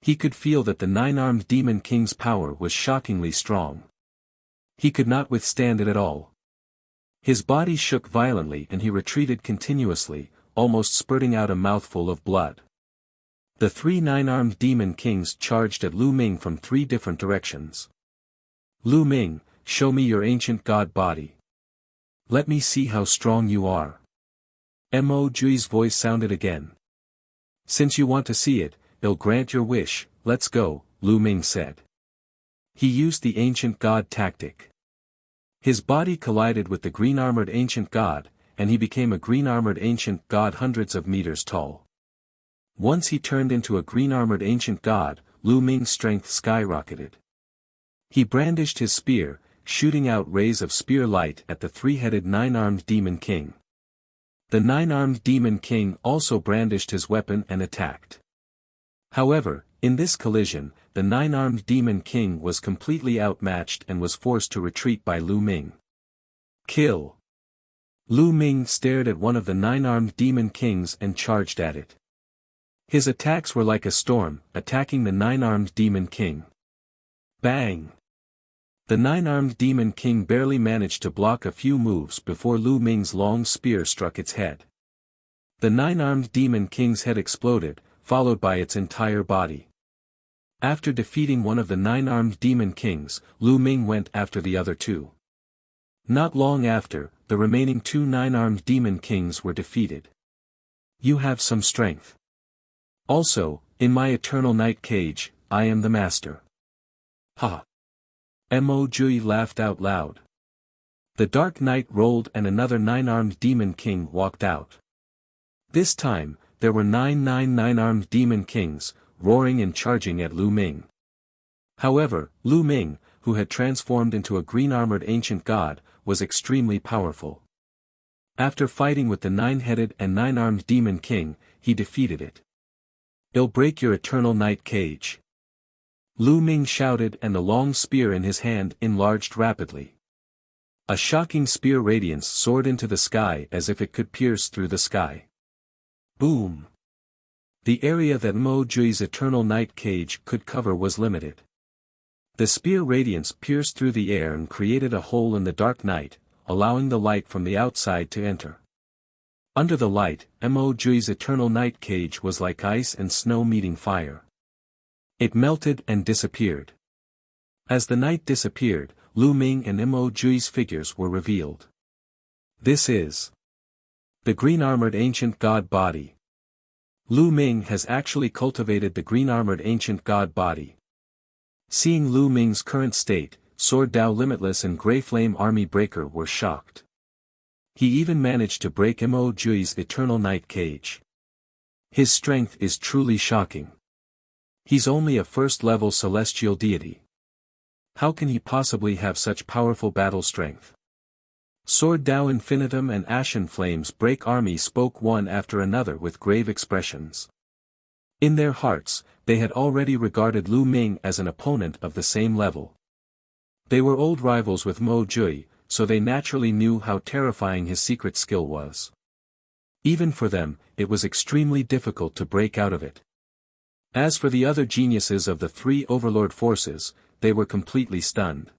He could feel that the nine-armed Demon King's power was shockingly strong. He could not withstand it at all. His body shook violently and he retreated continuously, almost spurting out a mouthful of blood. The three nine-armed Demon Kings charged at Lu Ming from three different directions. Lu Ming, show me your ancient god body. Let me see how strong you are. Mo Jui's voice sounded again. Since you want to see it, I'll grant your wish, let's go, Lu Ming said. He used the ancient god tactic. His body collided with the green-armored ancient god, and he became a green-armored ancient god hundreds of meters tall. Once he turned into a green-armored ancient god, Lu Ming's strength skyrocketed. He brandished his spear, shooting out rays of spear light at the three-headed nine-armed Demon King. The nine-armed Demon King also brandished his weapon and attacked. However, in this collision, the nine-armed Demon King was completely outmatched and was forced to retreat by Lu Ming. Kill! Lu Ming stared at one of the nine-armed Demon Kings and charged at it. His attacks were like a storm, attacking the nine-armed Demon King. Bang! The nine-armed Demon King barely managed to block a few moves before Lu Ming's long spear struck its head. The nine-armed Demon King's head exploded, followed by its entire body. After defeating one of the nine-armed Demon Kings, Lu Ming went after the other two. Not long after, the remaining two nine-armed Demon Kings were defeated. You have some strength. Also, in my eternal night cage, I am the master. Ha! Mo Jui laughed out loud. The dark night rolled and another nine-armed Demon King walked out. This time, there were nine-armed Demon Kings, roaring and charging at Lu Ming. However, Lu Ming, who had transformed into a green-armored ancient god, was extremely powerful. After fighting with the nine-headed and nine-armed Demon King, he defeated it. I'll break your eternal night cage. Lu Ming shouted and the long spear in his hand enlarged rapidly. A shocking spear radiance soared into the sky as if it could pierce through the sky. Boom! The area that Mo Jui's eternal night cage could cover was limited. The spear radiance pierced through the air and created a hole in the dark night, allowing the light from the outside to enter. Under the light, Mo Jui's eternal night cage was like ice and snow meeting fire. It melted and disappeared. As the night disappeared, Lu Ming and Mo Jui's figures were revealed. This is the green-armored ancient god body. Lu Ming has actually cultivated the green-armored ancient god body. Seeing Lu Ming's current state, Sword Dao Limitless and Grey Flame Army Breaker were shocked. He even managed to break Mo Jui's eternal night cage. His strength is truly shocking. He's only a first-level celestial deity. How can he possibly have such powerful battle strength? Sword Dao Infinitum and Ashen Flames Break Army spoke one after another with grave expressions. In their hearts, they had already regarded Lu Ming as an opponent of the same level. They were old rivals with Mo Jui, so they naturally knew how terrifying his secret skill was. Even for them, it was extremely difficult to break out of it. As for the other geniuses of the three overlord forces, they were completely stunned.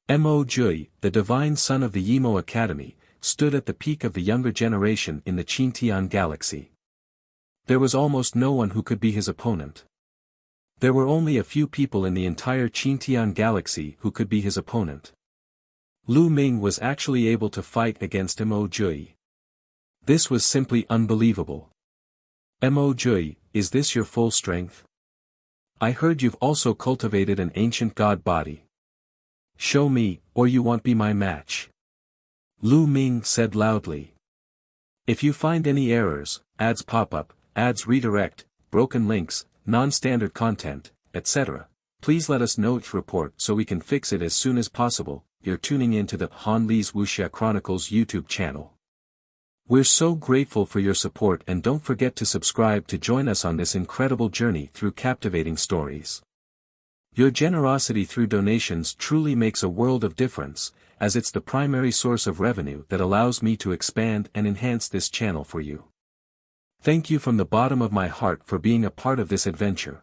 Mo Jui, the divine son of the Yimo Academy, stood at the peak of the younger generation in the Qintian galaxy. There was almost no one who could be his opponent. There were only a few people in the entire Qintian galaxy who could be his opponent. Lu Ming was actually able to fight against Mo Jui. This was simply unbelievable. Mo Jui, is this your full strength? I heard you've also cultivated an ancient god body. Show me, or you won't be my match. Lu Ming said loudly. If you find any errors, ads pop up, ads redirect, broken links, non-standard content, etc., please let us know each report so we can fix it as soon as possible. You're tuning in to the Han Li's Wuxia Chronicles YouTube channel. We're so grateful for your support and don't forget to subscribe to join us on this incredible journey through captivating stories. Your generosity through donations truly makes a world of difference, as it's the primary source of revenue that allows me to expand and enhance this channel for you. Thank you from the bottom of my heart for being a part of this adventure.